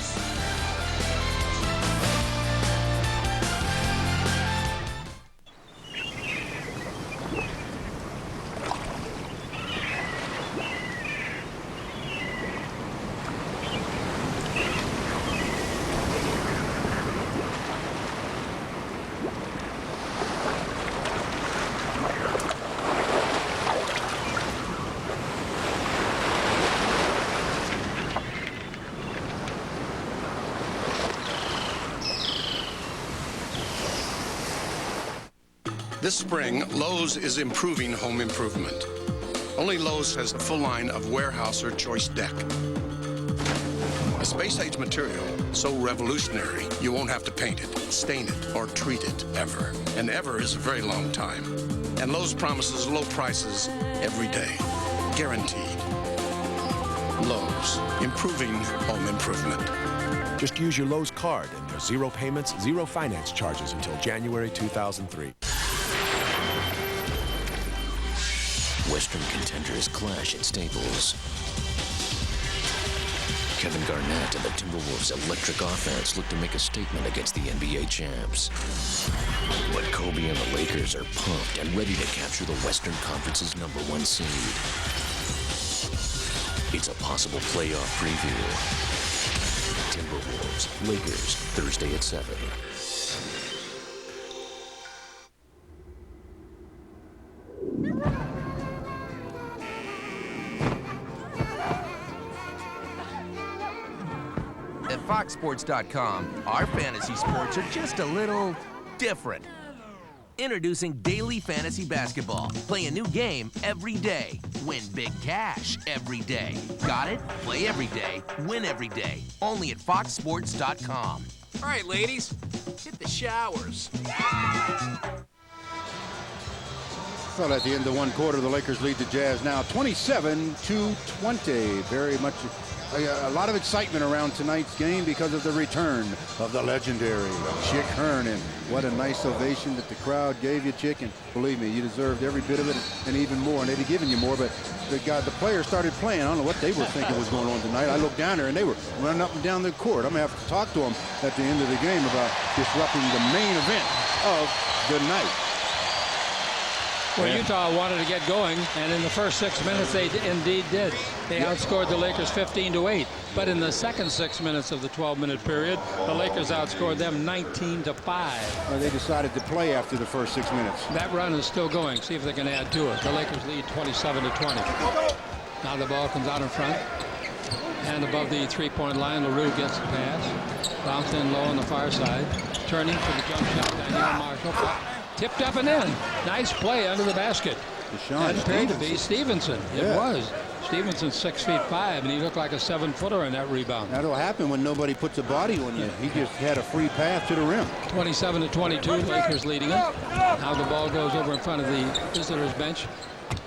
S3: This spring, Lowe's is improving home improvement. Only Lowe's has a full line of warehouse or choice deck. A space-age material so revolutionary you won't have to paint it, stain it, or treat it ever. And ever is a very long time. And Lowe's promises low prices every day. Guaranteed. Lowe's, improving home improvement.
S5: Just use your Lowe's card and there's 0 payments, 0 finance charges until January 2003.
S10: Western contenders clash at Staples. Kevin Garnett and the Timberwolves' electric offense look to make a statement against the NBA champs. But Kobe and the Lakers are pumped and ready to capture the Western Conference's #1 seed. It's a possible playoff preview. Timberwolves, Lakers, Thursday at 7.
S9: At foxsports.com, our fantasy sports are just a little different. Introducing Daily Fantasy Basketball. Play a new game every day. Win big cash every day. Got it? Play every day. Win every day. Only at foxsports.com.
S14: All right, ladies, hit the showers.
S7: Well, at the end of one quarter, the Lakers lead the Jazz now 27-20. Very much a lot of excitement around tonight's game because of the return of the legendary Chick Hearn. And what a nice ovation that the crowd gave you, Chick. And believe me, you deserved every bit of it and even more. And they'd have given you more, but the players started playing. I don't know what they were thinking was going on tonight. I looked down there and they were running up and down the court. I'm going to have to talk to them at the end of the game about disrupting the main event of the night.
S1: Well, Utah wanted to get going, and in the first 6 minutes, they indeed did. They outscored the Lakers 15-8. But in the second 6 minutes of the 12-minute period, the Lakers outscored them 19-5.
S7: Well, they decided to play after the first 6 minutes.
S1: That run is still going. See if they can add to it. The Lakers lead 27-20. Now the ball comes out in front. And above the three-point line, LaRue gets the pass. Bounced in low on the far side. Turning for the jump shot. Daniel Marshall. Tipped up and in. Nice play under the basket. That appeared to be Stevenson. It was. Stevenson's 6'5", and he looked like a 7-footer on that rebound.
S7: That'll happen when nobody puts a body on you. He just had a free pass to the rim.
S1: 27-22, Lakers leading it. Now the ball goes over in front of the visitors' bench.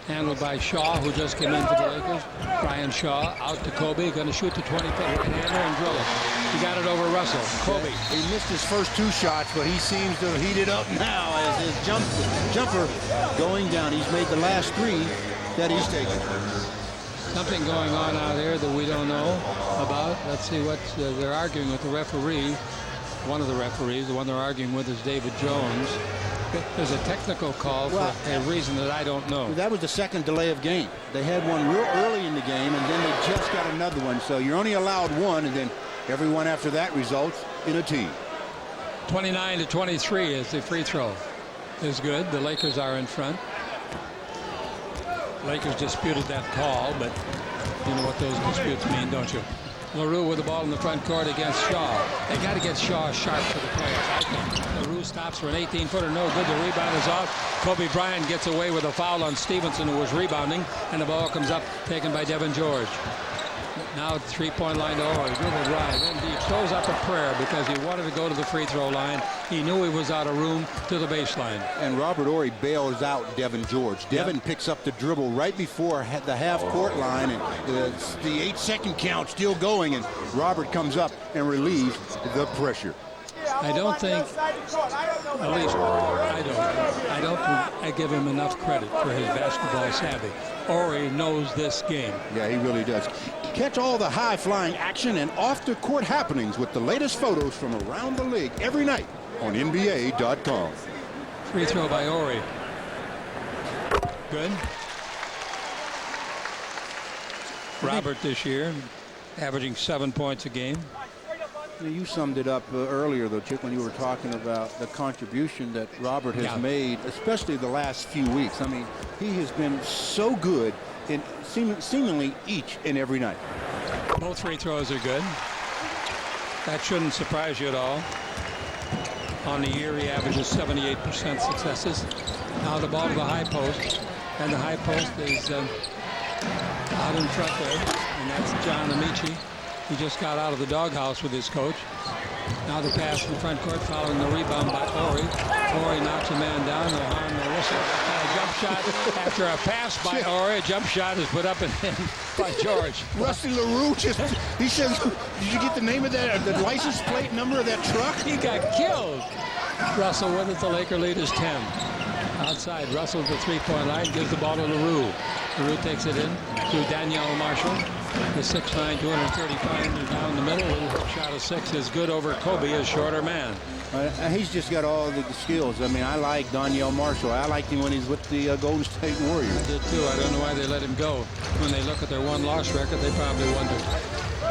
S1: Handled by Shaw, who just came in for the Lakers. Brian Shaw out to Kobe, going to shoot the 20-foot right-hander and drill it. He got it over Russell. Kobe.
S7: He missed his first 2 shots, but he seems to heat it up now as his jumper going down. He's made the last 3 that he's taken.
S1: Something going on out here that we don't know about. Let's see what they're arguing with the referee. One of the referees, the one they're arguing with is David Jones. There's a technical call for a reason that I don't know.
S7: That was the second delay of game. They had one real early in the game, and then they just got another one. So you're only allowed one, and then everyone after that results in a team.
S1: 29-23 is the free throw. Is good. The Lakers are in front. Lakers disputed that call, but you know what those disputes mean, don't you? LaRue with the ball in the front court against Shaw. They got to get Shaw sharp for the players, I think. LaRue stops for an 18-footer, no good. The rebound is off. Kobe Bryant gets away with a foul on Stevenson, who was rebounding, and the ball comes up, taken by Devin George. Now three-point line to Horry. Dribble drive. Indeed, throws up a prayer because he wanted to go to the free throw line. He knew he was out of room to the baseline.
S7: And Robert Horry bails out Devin George. Devin picks up the dribble right before the half-court line, and the 8-second count still going, and Robert comes up and relieves the pressure.
S1: I don't think, at least I give him enough credit for his basketball savvy. Horry knows this game.
S7: Yeah, he really does. Catch all the high-flying action and off-the-court happenings with the latest photos from around the league every night on NBA.com.
S1: Free throw by Horry. Good. Robert this year, averaging 7 points a game.
S7: You summed it up earlier, though, Chick, when you were talking about the contribution that Robert has made, especially the last few weeks. I mean, he has been so good in seemingly each and every night.
S1: Both free throws are good. That shouldn't surprise you at all. On the year, he averages 78% successes. Now the ball to the high post, and the high post is out in front there, and that's John Amici. He just got out of the doghouse with his coach. Now the pass in the front court following the rebound by Horry. Horry knocks a man down. The Hearn, the whistle. And a jump shot after a pass by Horry. A jump shot is put up and in by George.
S7: Rusty LaRue he says, did you get the name of that, the license plate number of that truck?
S1: He got killed. Russell with it. The Laker lead is 10. Outside, Russell at the three-point line, gives the ball to LaRue. LaRue takes it in to Daniel Marshall. The 6'9", 235 down the middle. Little shot of 6 is good over Kobe, a shorter man.
S7: He's just got all the skills. I mean, I like Daniel Marshall. I liked him when he's with the Golden State Warriors.
S1: I did too. I don't know why they let him go. When they look at their one-loss record, they probably wonder.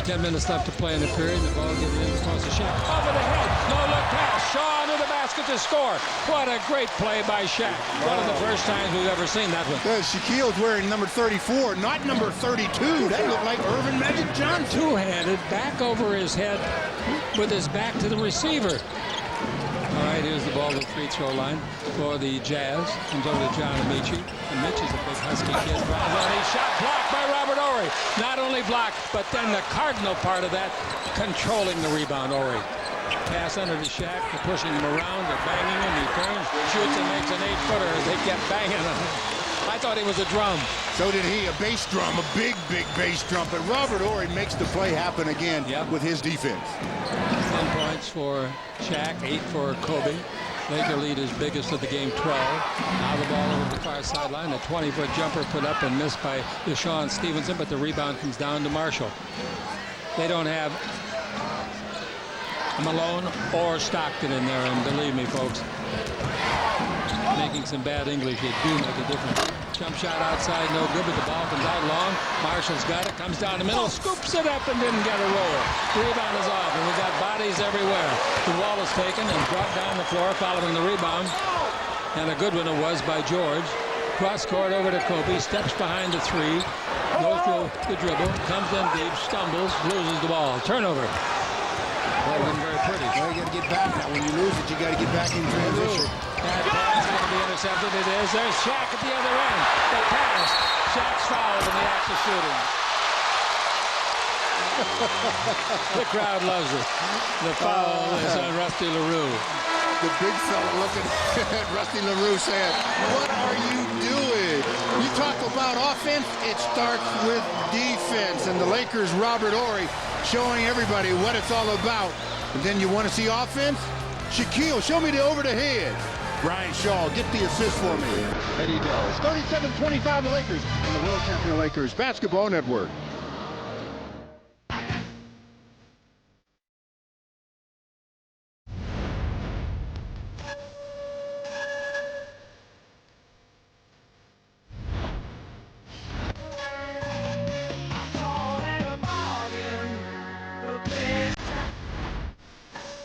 S1: 10 minutes left to play in the period. The ball given in across the Shaq. Over the head. No-look pass. Shaw into the basket to score. What a great play by Shaq. One of the first times we've ever seen that one.
S7: Shaquille's wearing number 34, not number 32. That looked like Irvin Magic Johnson.
S1: Two-handed, back over his head with his back to the receiver. All right, here's the ball to the free throw line for the Jazz. Comes over to John Amici. Amichi's a big husky kid. He shot blocked by Robert Horry. Not only blocked, but then the cardinal part of that, controlling the rebound, Horry. Pass under to Shaq. They're pushing him around. They're banging him. He turns, shoots, and makes an 8-footer as they kept banging him. I thought he was a drum.
S7: So did he, a bass drum, a big, big bass drum. But Robert Horry makes the play happen again with his defense.
S1: 10 points for Shaq, 8 for Kobe. Laker lead is biggest of the game, 12. Now the ball over the far sideline. A 20-foot jumper put up and missed by Deshaun Stevenson, but the rebound comes down to Marshall. They don't have Malone or Stockton in there, and believe me, folks, making some bad English, it do make a difference. Jump shot outside, no good, but the ball comes out long. Marshall's got it, comes down the middle, scoops it up and didn't get a roll. Rebound is off, and we got bodies everywhere. The wall is taken and brought down the floor following the rebound. And a good one it was by George. Cross court over to Kobe, steps behind the three, goes to the dribble, comes in deep, stumbles, loses the ball. Turnover. That wasn't very pretty.
S7: Well, you got to get back now. When you lose it, you got to get back in transition.
S1: That pass going to be intercepted. It is. There's Shaq at the other end. The pass. Shaq's fouled in the act of shooting. The crowd loves it. The foul is on Rusty LaRue.
S7: The big fella looking at Rusty LaRue saying, what are you doing? You talk about offense, it starts with defense. And the Lakers' Robert Horry showing everybody what it's all about. And then you want to see offense? Shaquille, show me the over the head. Brian Shaw, get the assist for me. And he does. 37-25 the Lakers on the World Champion Lakers Basketball Network.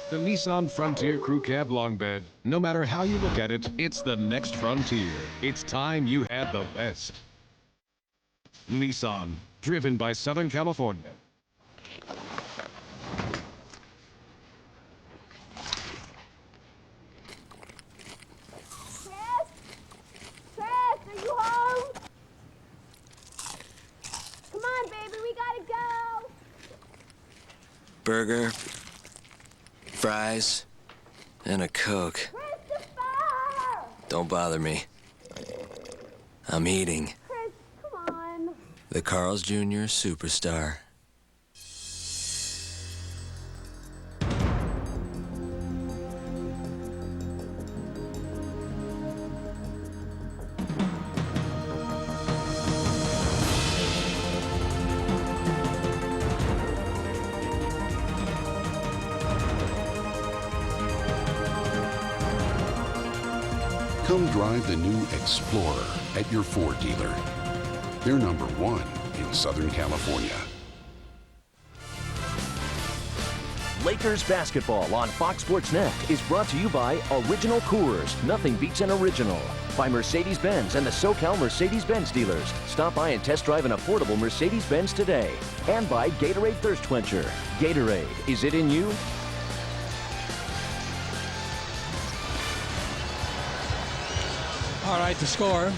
S15: The Nissan Frontier Crew Cab Long Bed. No matter how you look at it, it's the next frontier. It's time you had the best. Nissan, driven by Southern California.
S16: Chris, are you home? Come on, baby, we gotta go.
S17: Burger, fries, and a Coke. Don't bother me. I'm eating.
S16: Chris, come on.
S17: The Carl's Jr. Superstar.
S18: Come drive the new Explorer at your Ford dealer. They're #1 in Southern California.
S10: Lakers basketball on Fox Sports Net is brought to you by Original Coors. Nothing beats an original. By Mercedes-Benz and the SoCal Mercedes-Benz dealers. Stop by and test drive an affordable Mercedes-Benz today. And by Gatorade Thirst Quencher. Gatorade, is it in you?
S1: All right, the score.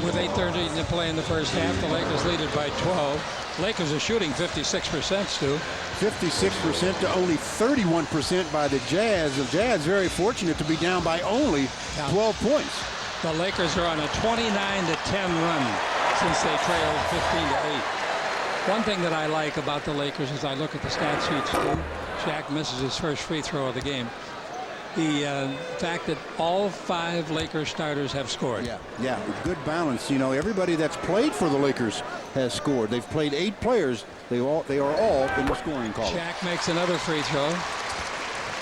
S1: With 8:30 to play in the first half, the Lakers lead it by 12. Lakers are shooting 56%, Stu.
S7: 56% to only 31% by the Jazz. The Jazz very fortunate to be down by only 12 points.
S1: The Lakers are on a 29-10 run since they trailed 15-8. One thing that I like about the Lakers as I look at the stat sheets, Stu, Shaq misses his first free throw of the game. The fact that all 5 Lakers starters have scored.
S7: Yeah, good balance. You know, everybody that's played for the Lakers has scored. They've played 8 players. They are all in the scoring column.
S1: Shaq makes another free throw.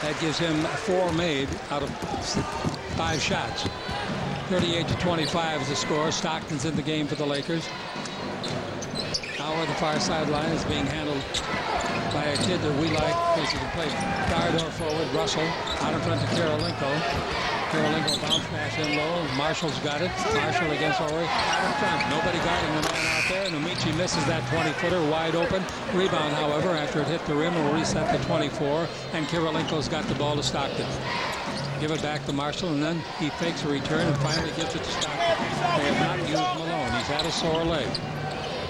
S1: That gives him 4 made out of 5 shots. 38-25 is the score. Stockton's in the game for the Lakers. Now the far sideline is being handled by a kid that we like because he can play guard or forward. Russell out in front to Karolinko. Karolinko bounce pass in low. Marshall's got it. Marshall against Horry. Out in front. Nobody guarding the man out there. And Amici misses that 20-footer wide open. Rebound, however, after it hit the rim, will reset to 24. And Karolinko's got the ball to Stockton. Give it back to Marshall, and then he fakes a return and finally gives it to Stockton. They have not used Malone. He's had a sore leg.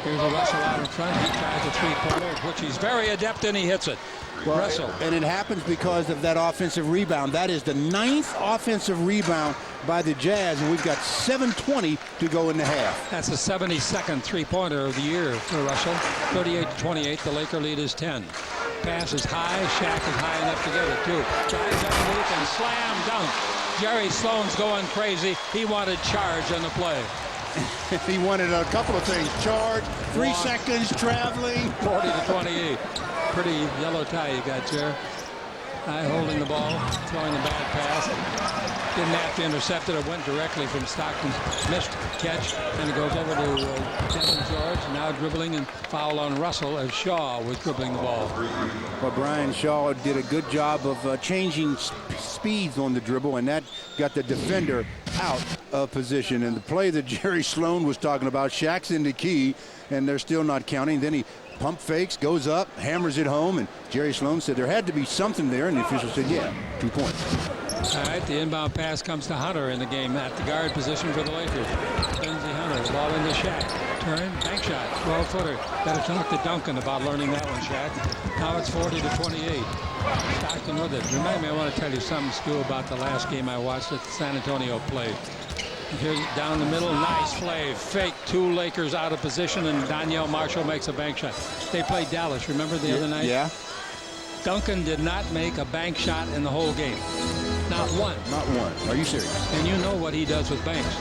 S1: Here's a Russell out in front. He tries a three-pointer, which he's very adept in. He hits it.
S7: Well,
S1: Russell.
S7: And it happens because of that offensive rebound. That is the 9th offensive rebound by the Jazz, and we've got 7:20 to go in the half.
S1: That's the 72nd three-pointer of the year for Russell. 38-28. The Laker lead is 10. Pass is high. Shaq is high enough to get it, too. Drives underneath and slam dunk. Jerry Sloan's going crazy. He wanted charge on the play.
S7: He wanted a couple of things. Charge, 3 seconds, traveling.
S1: 40-28. Pretty yellow tie you got, Jer. High holding the ball, throwing a bad pass. Didn't have to intercept it. It went directly from Stockton's missed catch, and it goes over to Devin George. Now dribbling and foul on Russell as Shaw was dribbling the ball.
S7: Well, Brian Shaw did a good job of changing speeds on the dribble, and that got the defender out of position. And the play that Jerry Sloan was talking about, Shaq's in the key, and they're still not counting. Then he pump fakes, goes up, hammers it home, and Jerry Sloan said there had to be something there, and the official said, yeah, 2 points.
S1: All right, the inbound pass comes to Hunter in the game at the guard position for the Lakers. Lindsey Hunter, the ball into Shaq. Turn, bank shot, 12-footer. Better talk to Duncan about learning that one, Shaq. Now it's 40-28. Stockton with it. Remind me, I want to tell you something, Stu, about the last game I watched that San Antonio played. Here's down the middle, nice play. Fake, 2 Lakers out of position, and Donyell Marshall makes a bank shot. They played Dallas, remember the other night?
S7: Yeah.
S1: Duncan did not make a bank shot in the whole game. Not one.
S7: Not one. Are you serious?
S1: And you know what he does with banks.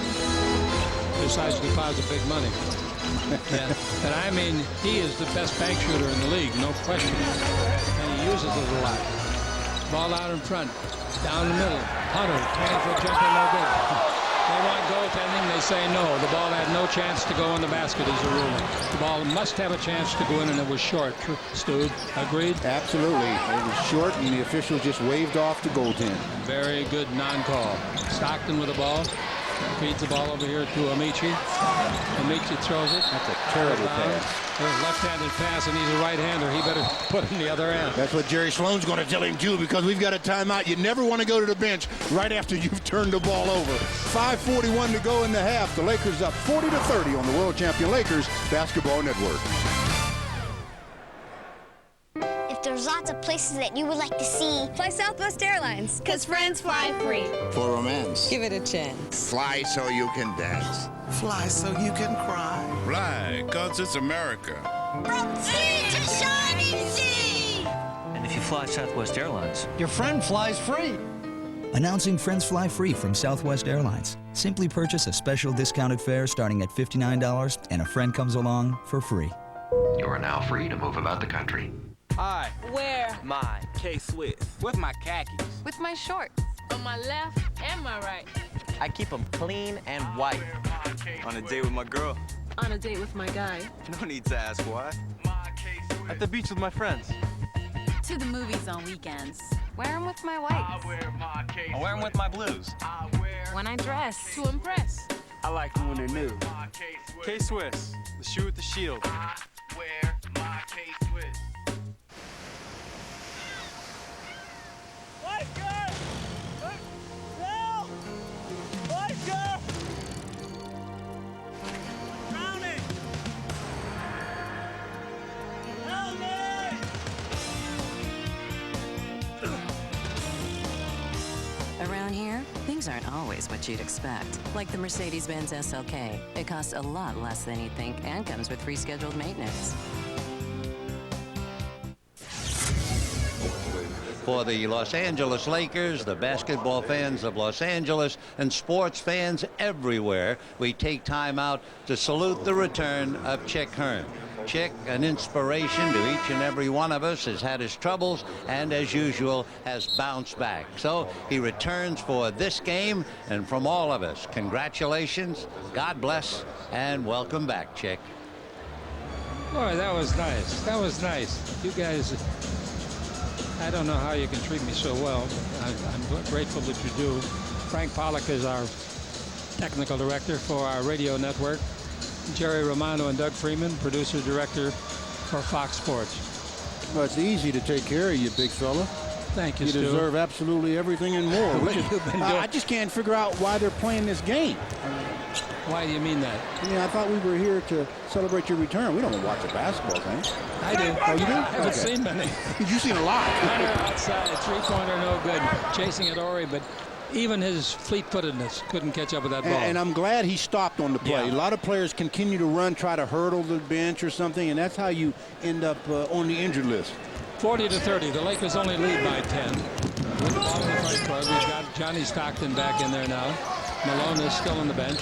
S1: Besides deposit big money. Yeah. But I mean, he is the best bank shooter in the league, no question. And he uses it a lot. Ball out in front. Down the middle. Hunter, 20-foot jumper, no good. They want goaltending, they say no. The ball had no chance to go in the basket is the ruling. The ball must have a chance to go in, and it was short. Stu, agreed?
S7: Absolutely. It was short, and the official just waved off the goaltend.
S1: Very good non-call. Stockton with the ball. Feeds the ball over here to Amici. Amici throws it.
S7: That's a terrible pass.
S1: There's a left-handed pass, and he's a right-hander. He better put it in the other end.
S7: That's what Jerry Sloan's going to tell him, too, because we've got a timeout. You never want to go to the bench right after you've turned the ball over. 5:41 to go in the half. The Lakers up 40-30 on the world champion Lakers Basketball Network.
S16: If there's lots of places that you would like to see,
S2: Fly Southwest Airlines, because friends fly free.
S6: For romance.
S2: Give it a chance.
S6: Fly so you can dance.
S19: Fly so you can cry.
S6: Fly, cause it's America.
S16: From sea to shining sea!
S17: And if you fly Southwest Airlines,
S8: your friend flies free. Announcing Friends Fly Free from Southwest Airlines. Simply purchase a special discounted fare starting at $59, and a friend comes along for free.
S11: You are now free to move about the country.
S14: I
S2: Where?
S14: my K-Swiss with my khakis.
S2: With my shorts.
S20: On my left and my right.
S14: I keep them clean and white.
S21: On a date with my girl.
S20: On a date with my guy.
S21: No need to ask why. At the beach with my friends.
S20: To the movies on weekends.
S2: Wear them with my whites.
S21: I wear them with my blues.
S2: When I dress.
S20: To impress.
S21: I like them when they're new. K-Swiss, the shoe with the shield.
S26: I wear my K-Swiss. Lifeguard! Help! Lifeguard! Drowning! Help me!
S22: Around here, things aren't always what you'd expect. Like the Mercedes-Benz SLK. It costs a lot less than you'd think and comes with free scheduled maintenance.
S23: For the Los Angeles Lakers, the basketball fans of Los Angeles, and sports fans everywhere, we take time out to salute the return of Chick Hearn. Chick, an inspiration to each and every one of us, has had his troubles and, as usual, has bounced back. So he returns for this game, and from all of us, congratulations, God bless, and welcome back, Chick.
S1: Boy, that was nice. That was nice. You guys, I don't know how you can treat me so well. I'm grateful that you do. Frank Pollock is our technical director for our radio network. Jerry Romano and Doug Freeman, producer director for Fox Sports.
S7: Well, it's easy to take care of you, big fella.
S1: Thank you,
S7: You
S1: Stu.
S7: deserve absolutely everything and more.
S1: What have you been doing?
S7: I just can't figure out why they're playing this game.
S1: Why do you mean that?
S7: I mean, I thought we were here to celebrate your return. We don't watch a basketball game.
S1: I do.
S7: Oh, you do?
S1: I haven't
S7: Okay.
S1: seen many.
S7: You've seen a lot.
S1: Hunter outside, three-pointer, no good. Chasing at Horry, but even his fleet-footedness couldn't catch up with that ball.
S7: And I'm glad he stopped on the play.
S1: Yeah.
S7: A lot of players continue to run, try to hurdle the bench or something, and that's how you end up on the injured list.
S1: 40-30. The Lakers only lead by 10. With the ball in the front court, we've got Johnny Stockton back in there now. Malone is still on the bench.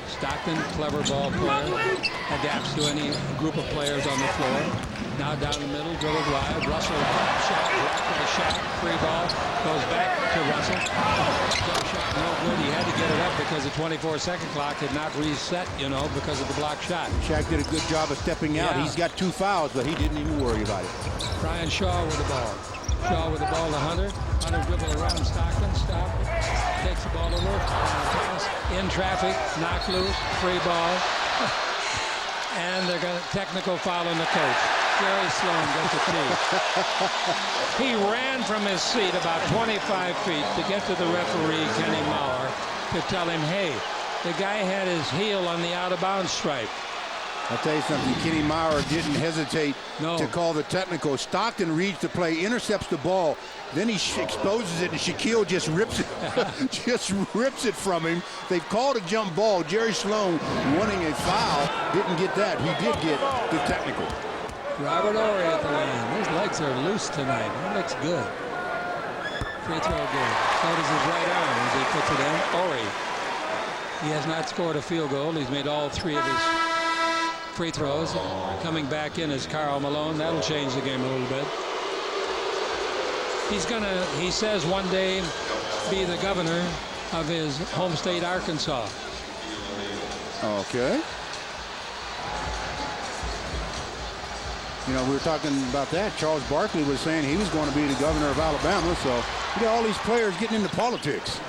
S1: Stockton, clever ball player, adapts to any group of players on the floor. Now down the middle, dribbled wide. Russell shot, blocked by Shaq. Free ball, goes back to Russell. Jump shot, no good. He had to get it up because the 24-second clock had not reset, you know, because of the block shot.
S7: Shaq did a good job of stepping out.
S1: Yeah.
S7: He's got 2 fouls, but he didn't even worry about it.
S1: Brian Shaw with the ball. Shaw with the ball to Hunter. Hunter dribble around Stockton. Stop. Takes the ball over. Pass. In traffic. Knocked loose. Free ball. And they're got a technical foul on the coach. Jerry Sloan gets a tee. He ran from his seat about 25 feet to get to the referee, Kenny Maurer, to tell him, hey, the guy had his heel on the out-of-bounds stripe.
S7: I'll tell you something, Kenny Maurer didn't hesitate to call the technical. Stockton reads the play, intercepts the ball, then he exposes it, and Shaquille just rips it, rips it from him. They've called a jump ball. Jerry Sloan wanting a foul, didn't get that. He did get the technical.
S1: Robert Horry at the line. His legs are loose tonight. That looks good. Free throw good. So does his right arm as he puts it in. Horry. He has not scored a field goal. He's made all 3 of his free throws. Coming back in is Karl Malone. That'll change the game a little bit. He's gonna, he says, one day be the governor of his home state, Arkansas.
S7: Okay. You know, we were talking about that. Charles Barkley was saying he was going to be the governor of Alabama, so you got all these players getting into politics.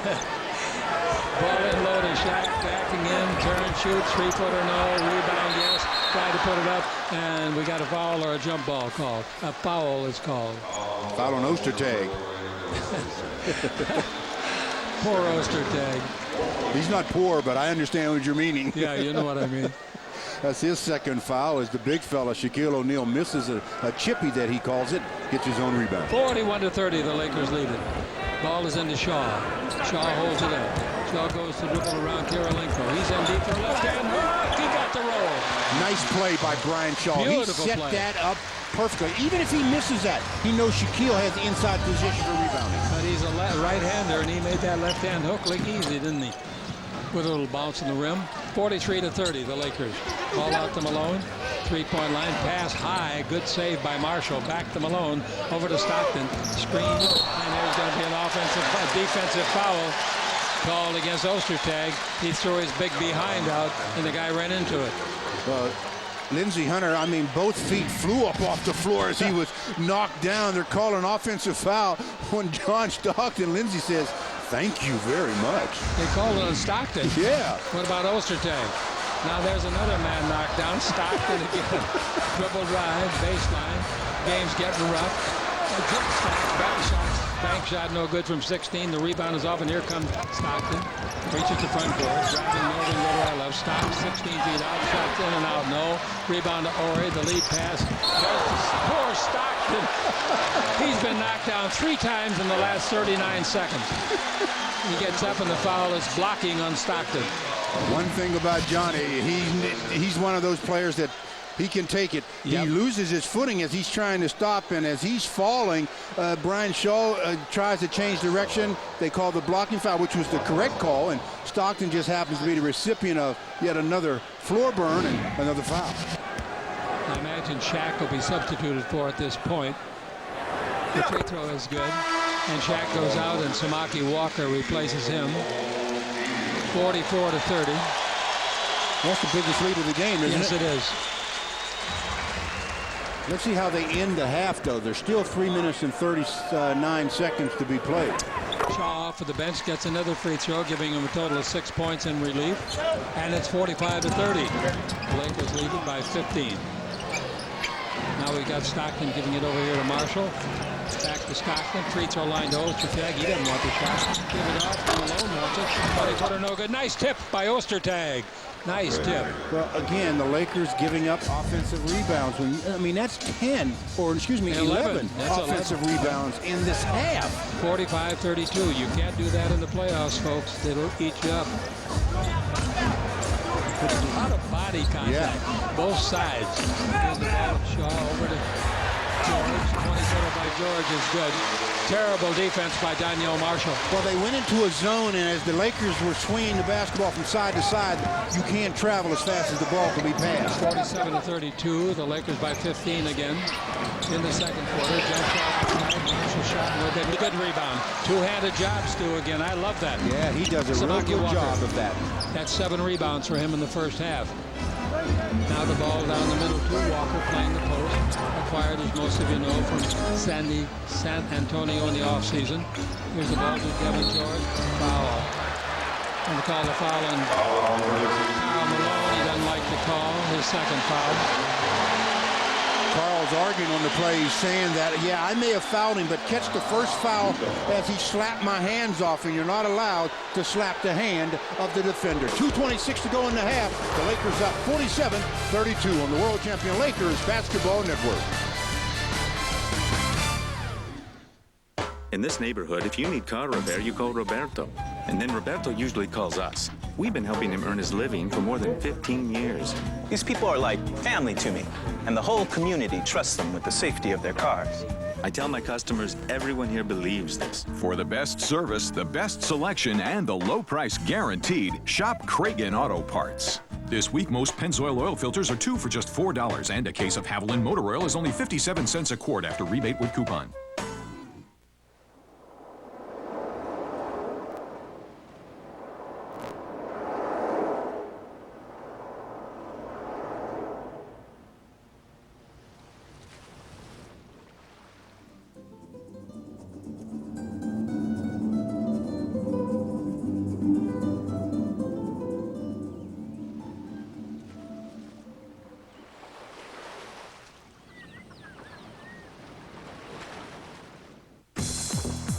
S1: Ball in low to Shaq, backing in, turn, shoot, 3-footer, no, rebound, yes, tried to put it up, and we got a foul or a jump ball called. A foul is called.
S7: Foul on Ostertag.
S1: Poor Ostertag.
S7: He's not poor, but I understand what you're meaning.
S1: Yeah, you know what I mean.
S7: That's his second foul as the big fella, Shaquille O'Neal, misses a chippy that he calls it, gets his own rebound.
S1: 41-30, the Lakers lead it. Ball is into Shaw. Shaw holds it up. Shaw goes to dribble around Kirilenko. He's in deep for a left-hand hook. He got the roll.
S7: Nice play by Brian Shaw.
S1: Beautiful
S7: he set
S1: play.
S7: that up perfectly. Even if he misses that, he knows Shaquille has the inside position for rebounding.
S1: But he's a right-hander, and he made that left-hand hook look easy, didn't he? With a little bounce in the rim. 43-30, the Lakers. Ball out to Malone. 3-point line. Pass high. Good save by Marshall. Back to Malone. Over to Stockton. Screen. And there's going to be an defensive foul called against Ostertag. He threw his big behind out, and the guy ran into it.
S7: Well, Lindsey Hunter, I mean, both feet flew up off the floor as he was knocked down. They're calling offensive foul when John Stockton. Lindsey says, thank you very much.
S1: They called it on Stockton.
S7: Yeah.
S1: What about Ostertag? Now there's another man knocked down. Stockton again. Dribble drive, baseline. Game's getting rough. Bank shot no good from 16. The rebound is off, and here comes Stockton. Reaches the front court. Driving Northern to the right left. Stops 16 feet out. Shots in and out. No. Rebound to Horry. The lead pass. Poor Stockton. He's been knocked down 3 times in the last 39 seconds. He gets up, and the foul is blocking on Stockton.
S7: One thing about Johnny, he's one of those players that he can take it. Yep. He loses his footing as he's trying to stop, and as he's falling, Brian Shaw tries to change direction. They call the blocking foul, which was the correct call, and Stockton just happens to be the recipient of yet another floor burn and another foul.
S1: I imagine Shaq will be substituted for at this point. The free throw is good, and Shaq goes out, and Samaki Walker replaces him. 44-30.
S7: That's the biggest lead of the game, isn't it?
S1: Yes, it is.
S7: Let's see how they end the half, though. There's still 3 minutes and 39 seconds to be played.
S1: Shaw off of the bench gets another free throw, giving him a total of 6 points in relief. And it's 45-30. Lakers leading by 15. Now we got Stockton giving it over here to Marshall. Back to Stockton. Free throw line to Ostertag. He doesn't want the shot. Give it off. Malone wants it. But he put it no good. Nice tip by Ostertag. Nice tip.
S7: Well, again, the Lakers giving up offensive rebounds. I mean, that's 11 offensive rebounds in this half.
S1: 45-32. You can't do that in the playoffs, folks. It'll eat you up. A lot of body contact. Both sides. Here's the ball. Shaw over to George. 20-footer by George is good. terrible defense by Danielle Marshall.
S7: Well, they went into a zone, and as the Lakers were swinging the basketball from side to side, you can't travel as fast as the ball can be passed.
S1: 47-32. The Lakers by 15 again in the second quarter. Jump shot outside. Marshall shot no good. Good rebound. Two-handed job, Stu, again. I love that.
S7: Yeah, he does a real good job of that.
S1: That's 7 rebounds for him in the first half. Now the ball down the middle to Walker playing the post. Acquired, as most of you know, from San Antonio in the offseason. Here's the ball to Devin George. Foul. And they call the foul on Karl Malone. He doesn't like the call. His second foul.
S7: Carl's arguing on the play. He's saying that, yeah, I may have fouled him, but catch the first foul as he slapped my hands off, and you're not allowed to slap the hand of the defender. 2:26 to go in the half. The Lakers up 47-32 on the World Champion Lakers Basketball Network.
S3: In this neighborhood, if you need car repair, you call Roberto. And then Roberto usually calls us. We've been helping him earn his living for more than 15 years.
S4: These people are like family to me, and the whole community trusts them with the safety of their cars.
S3: I tell my customers everyone here believes this.
S12: For the best service, the best selection, and the low price guaranteed, shop Kragen Auto Parts. This week, most Pennzoil oil filters are 2 for just $4, and a case of Haviland motor oil is only 57 cents a quart after rebate with coupon.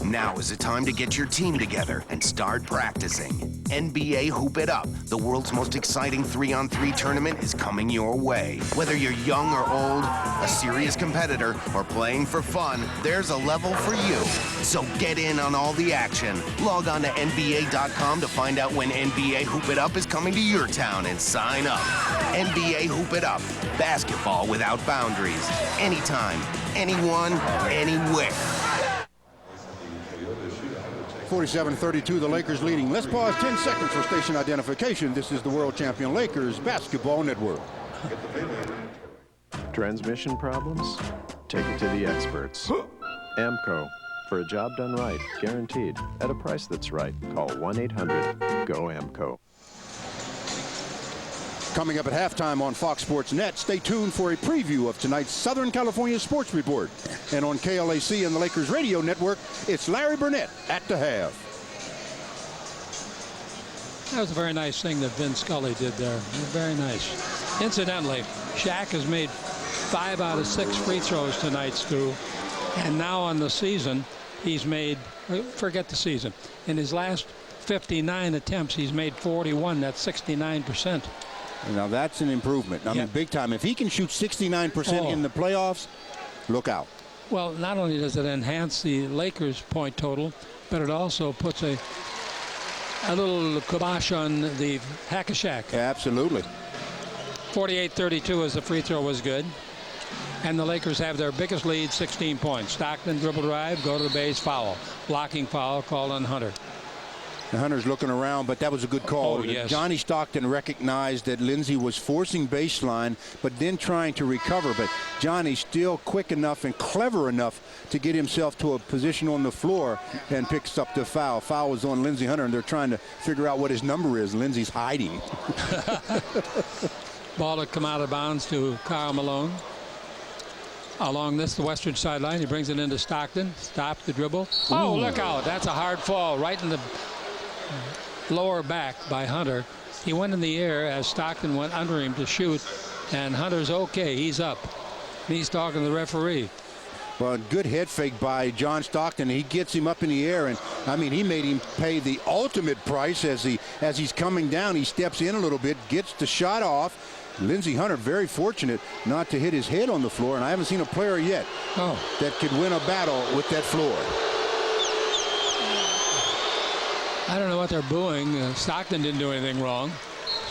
S13: Now is the time to get your team together and start practicing. NBA Hoop It Up, the world's most exciting 3-on-3 tournament, is coming your way. Whether you're young or old, a serious competitor, or playing for fun, there's a level for you. So get in on all the action. Log on to NBA.com to find out when NBA Hoop It Up is coming to your town and sign up. NBA Hoop It Up, basketball without boundaries. Anytime, anyone, anywhere.
S7: 47-32, the Lakers leading. Let's pause 10 seconds for station identification. This is the World Champion Lakers Basketball Network.
S24: Transmission problems? Take it to the experts. AMCO. For a job done right, guaranteed, at a price that's right. Call 1-800-GO-AMCO.
S7: Coming up at halftime on Fox Sports Net, stay tuned for a preview of tonight's Southern California Sports Report. And on KLAC and the Lakers Radio Network, it's Larry Burnett at the half.
S1: That was a very nice thing that Vin Scully did there. Very nice. Incidentally, Shaq has made 5 out of 6 free throws tonight, Stu. And now on the season, he's made, forget the season, in his last 59 attempts, he's made 41. That's 69%.
S7: Now that's an improvement. I mean, big time. If he can shoot 69% in the playoffs, look out.
S1: Well, not only does it enhance the Lakers' point total, but it also puts a little kibosh on the Hack-a-Shaq.
S7: Absolutely.
S1: 48-32 as the free throw was good. And the Lakers have their biggest lead, 16 points. Stockton dribble drive, go to the base, foul. Blocking foul called on Hunter.
S7: And Hunter's looking around, but that was a good call.
S1: Oh, yes.
S7: Johnny Stockton recognized that Lindsey was forcing baseline, but then trying to recover. But Johnny still quick enough and clever enough to get himself to a position on the floor and picks up the foul. Foul was on Lindsey Hunter, and they're trying to figure out what his number is. Lindsey's hiding.
S1: Ball to come out of bounds to Karl Malone. Along the western sideline, he brings it into Stockton. Stops the dribble. Oh, look out. That's a hard fall right in the lower back by Hunter. He went in the air as Stockton went under him to shoot, and Hunter's okay. He's up. He's talking to the referee.
S7: Well, good head fake by John Stockton. He gets him up in the air, and I mean, he made him pay the ultimate price as he's coming down. He steps in a little bit, gets the shot off. Lindsey Hunter very fortunate not to hit his head on the floor, and I haven't seen a player yet that could win a battle with that floor.
S1: I don't know what they're booing. Stockton didn't do anything wrong.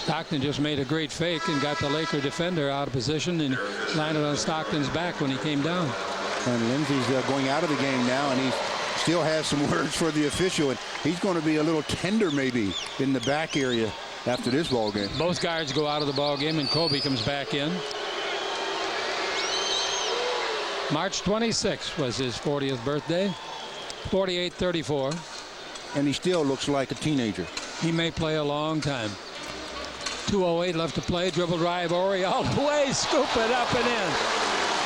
S1: Stockton just made a great fake and got the Laker defender out of position and landed on Stockton's back when he came down.
S7: And Lindsey's going out of the game now, and still has some words for the official, and he's going to be a little tender maybe in the back area after this ball game.
S1: Both guards go out of the ball game, and Kobe comes back in. March 26th was his 40th birthday. 48-34.
S7: And he still looks like a teenager.
S1: He may play a long time. 2:08 left to play. Dribble drive, Horry all the way, scoop it up and in.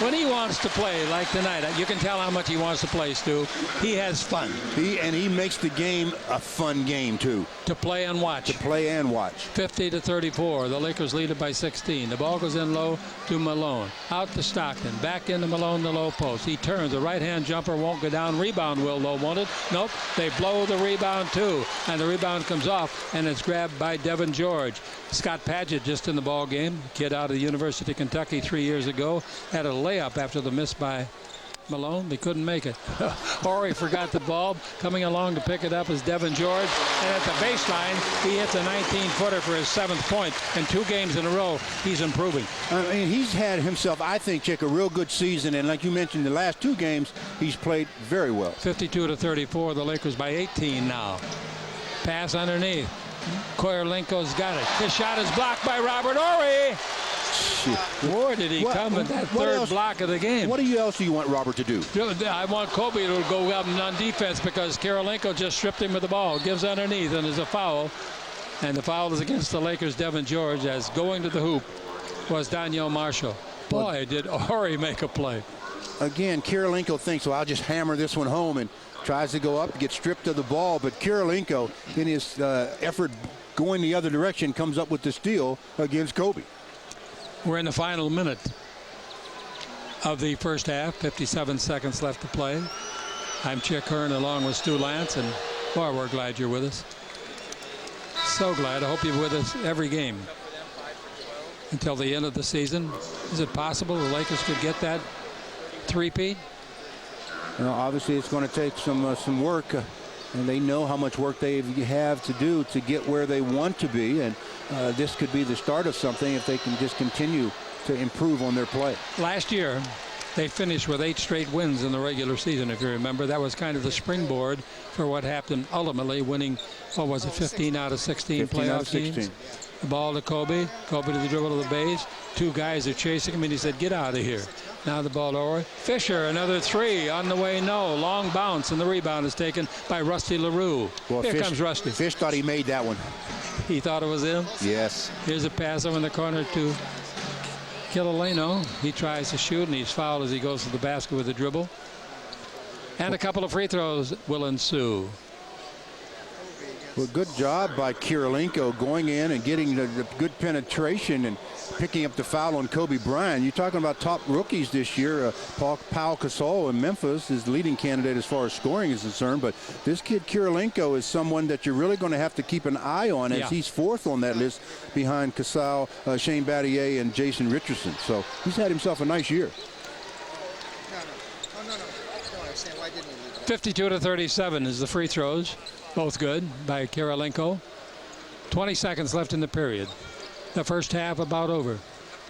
S1: When he wants to play, like tonight, you can tell how much he wants to play, Stu. He has fun.
S7: He makes the game a fun game, too.
S1: To play and watch.
S7: To play and watch.
S1: 50-34. The Lakers lead it by 16. The ball goes in low to Malone. Out to Stockton. Back into Malone, the low post. He turns. The right-hand jumper won't go down. Rebound will, though, won't it? Nope. They blow the rebound, too. And the rebound comes off, and it's grabbed by Devin George. Scott Padgett just in the ball game. Kid out of the University of Kentucky 3 years ago. Had a layup after the miss by Malone. They couldn't make it. Horry forgot the ball. Coming along to pick it up is Devin George. And at the baseline, he hits a 19-footer for his 7th point. In 2 games in a row, he's improving.
S7: I mean, he's had himself, I think, Chick, a real good season. And like you mentioned, the last 2 games, he's played very well.
S1: 52-34. The Lakers by 18 now. Pass underneath. Kirilenko's got it. His shot is blocked by Robert Horry. Where did he come in that third block of the game?
S7: What else do you want Robert to do?
S1: I want Kobe to go up on defense because Kirilenko just stripped him of the ball. Gives underneath, and there's a foul. And the foul is against the Lakers' Devin George, as going to the hoop was Daniel Marshall. Boy, did Horry make a play.
S7: Again, Kirilenko thinks, well, I'll just hammer this one home, and tries to go up, get stripped of the ball. But Kirilenko, in his effort going the other direction, comes up with the steal against Kobe.
S1: We're in the final minute of the first half. 57 seconds left to play. I'm Chick Hearn along with Stu Lance, and boy, we're glad you're with us. So glad. I hope you're with us every game until the end of the season. Is it possible the Lakers could get that three-peat?
S7: You know, obviously it's going to take some work, and they know how much work they have to do to get where they want to be, and this could be the start of something if they can just continue to improve on their play.
S1: Last year, they finished with 8 straight wins in the regular season, if you remember. That was kind of the springboard for what happened ultimately, winning, what was it, 15 out of 16 playoff games. The ball to Kobe. Kobe to the dribble of the base. 2 guys are chasing him, and he said, get out of here. Now the ball to Horry. Fisher, another 3 on the way, no. Long bounce, and the rebound is taken by Rusty LaRue.
S7: Well,
S1: Here comes Rusty.
S7: Fish thought he made that one.
S1: He thought it was him?
S7: Yes.
S1: Here's a pass over in the corner to Kirilenko. He tries to shoot, and he's fouled as he goes to the basket with a dribble. And a couple of free throws will ensue.
S7: Well, good job by Kirilenko going in and getting the good penetration and picking up the foul on Kobe Bryant. You're talking about top rookies this year. Pau Gasol in Memphis is the leading candidate as far as scoring is concerned. But this kid Kirilenko is someone that you're really going to have to keep an eye on, as he's 4th on that list behind Gasol, Shane Battier, and Jason Richardson. So he's had himself a nice year.
S1: 52-37 is the free throws. Both good by Kirilenko. 20 seconds left in the period. The first half about over.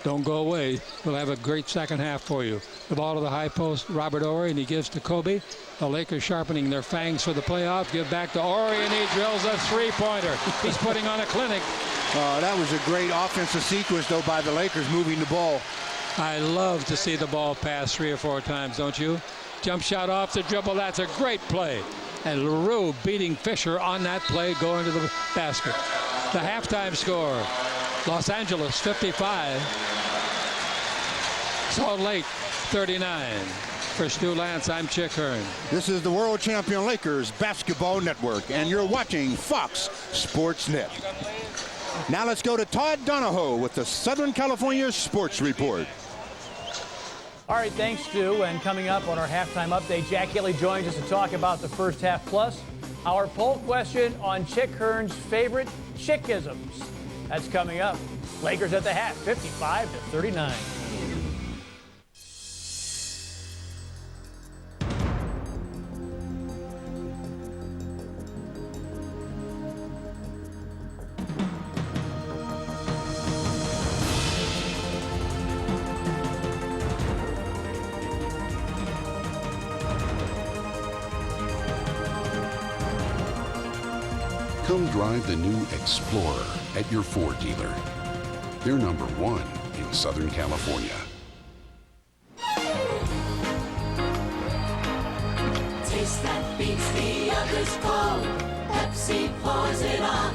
S1: Don't go away. We'll have a great second half for you. The ball to the high post, Robert Horry, and he gives to Kobe. The Lakers sharpening their fangs for the playoff. Give back to Horry, and he drills a 3-pointer. He's putting on a clinic.
S7: That was a great offensive sequence, though, by the Lakers moving the ball.
S1: I love to see the ball pass 3 or 4 times, don't you? Jump shot off the dribble. That's a great play. And LaRue beating Fisher on that play, going to the basket. The halftime score, Los Angeles 55, Salt Lake 39. For Stu Lance, I'm Chick Hearn.
S7: This is the World Champion Lakers Basketball Network, and you're watching Fox Sports Net. Now let's go to Todd Donahoe with the Southern California Sports Report.
S5: All right, thanks, Stu. And coming up on our halftime update, Jack Haley joins us to talk about the first half, plus our poll question on Chick Hearn's favorite Chickisms. That's coming up. Lakers at the half, 55-39.
S9: Come drive the new Explorer at your Ford dealer. They're #1 in Southern California.
S10: Taste that beats the others cold. Pepsi pours it on.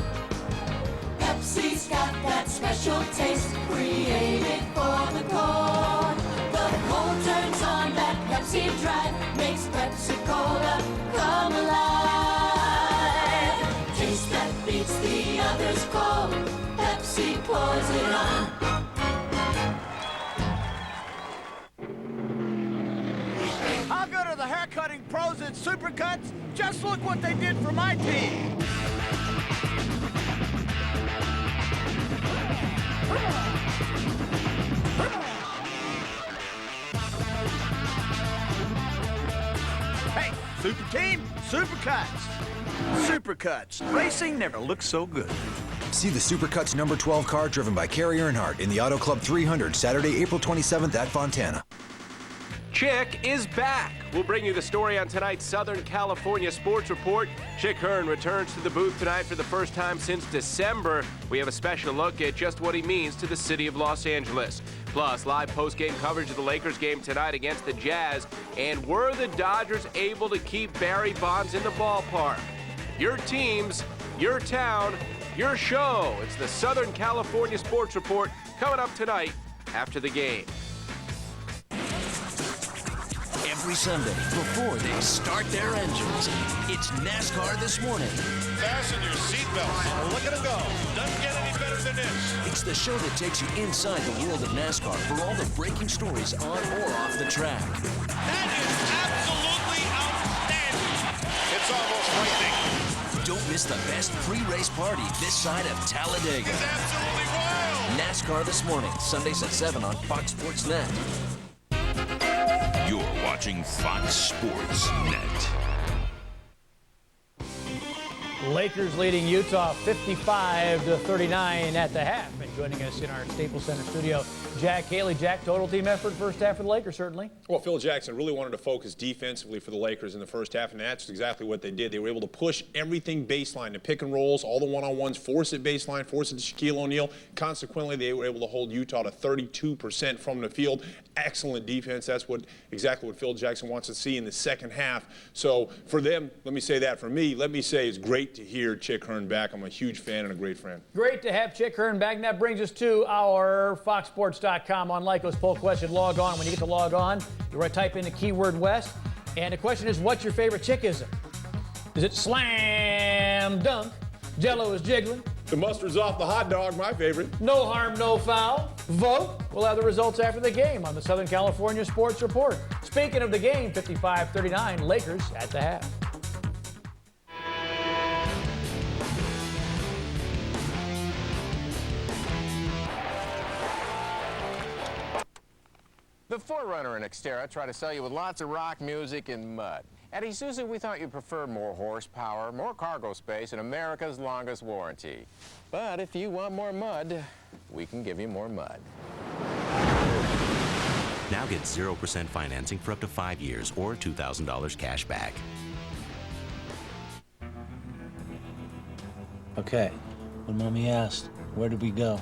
S10: Pepsi's got that special taste created for the cold. The cold turns on, that Pepsi drive makes Pepsi Cola come alive. Taste that beats the others cold. Pepsi pours it on.
S15: I'll go to the haircutting pros at Supercuts. Just look what they did for my team. Hey, super team, Supercuts. Supercuts. Racing never looked so good.
S18: See the Supercuts number 12 car driven by Kerry Earnhardt in the Auto Club 300, Saturday, April 27th at Fontana.
S19: Chick is back. We'll bring you the story on tonight's Southern California Sports Report. Chick Hearn returns to the booth tonight for the first time since December. We have a special look at just what he means to the city of Los Angeles. Plus, live post-game coverage of the Lakers game tonight against the Jazz. And were the Dodgers able to keep Barry Bonds in the ballpark? Your teams, your town, your show. It's the Southern California Sports Report coming up tonight after the game.
S25: Every Sunday before they start their engines, it's NASCAR This Morning.
S27: Fasten your seatbelts. Look at him go. Doesn't get any better than this.
S25: It's the show that takes you inside the world of NASCAR for all the breaking stories on or off the track.
S27: That is absolutely outstanding. It's almost frightening.
S25: Don't miss the best pre-race party this side of Talladega.
S27: It's absolutely wild.
S25: NASCAR This Morning, Sundays at 7 on Fox Sports Net.
S28: You're watching Fox Sports Net.
S5: Lakers leading Utah 55-39 at the half. And joining us in our Staples Center studio, Jack Haley. Jack, total team effort first half for the Lakers, certainly.
S29: Well, Phil Jackson really wanted to focus defensively for the Lakers in the first half, and that's exactly what they did. They were able to push everything baseline, the pick and rolls, all the one-on-ones, force it baseline, force it to Shaquille O'Neal. Consequently, they were able to hold Utah to 32% from the field. Excellent defense. That's exactly what Phil Jackson wants to see in the second half. So for them, let me say that. For me, let me say it's great to hear Chick Hearn back. I'm a huge fan and a great friend.
S5: Great to have Chick Hearn back. And that brings us to our FoxSports.com on Lycos poll question. Log on. When you get to log on, you're going to type in the keyword West. And the question is, what's your favorite Chickism? Is it slam dunk? Jello is jiggling.
S29: The mustard's off the hot dog, my favorite.
S5: No harm, no foul. Vote. We'll have the results after the game on the Southern California Sports Report. Speaking of the game, 55-39, Lakers at the half.
S14: The Forerunner and Xterra try to sell you with lots of rock music and mud. At Isuzu, we thought you'd prefer more horsepower, more cargo space, and America's longest warranty. But if you want more mud, we can give you more mud.
S30: Now get 0% financing for up to 5 years or $2,000 cash back.
S31: Okay, when Mommy asked, where did we go?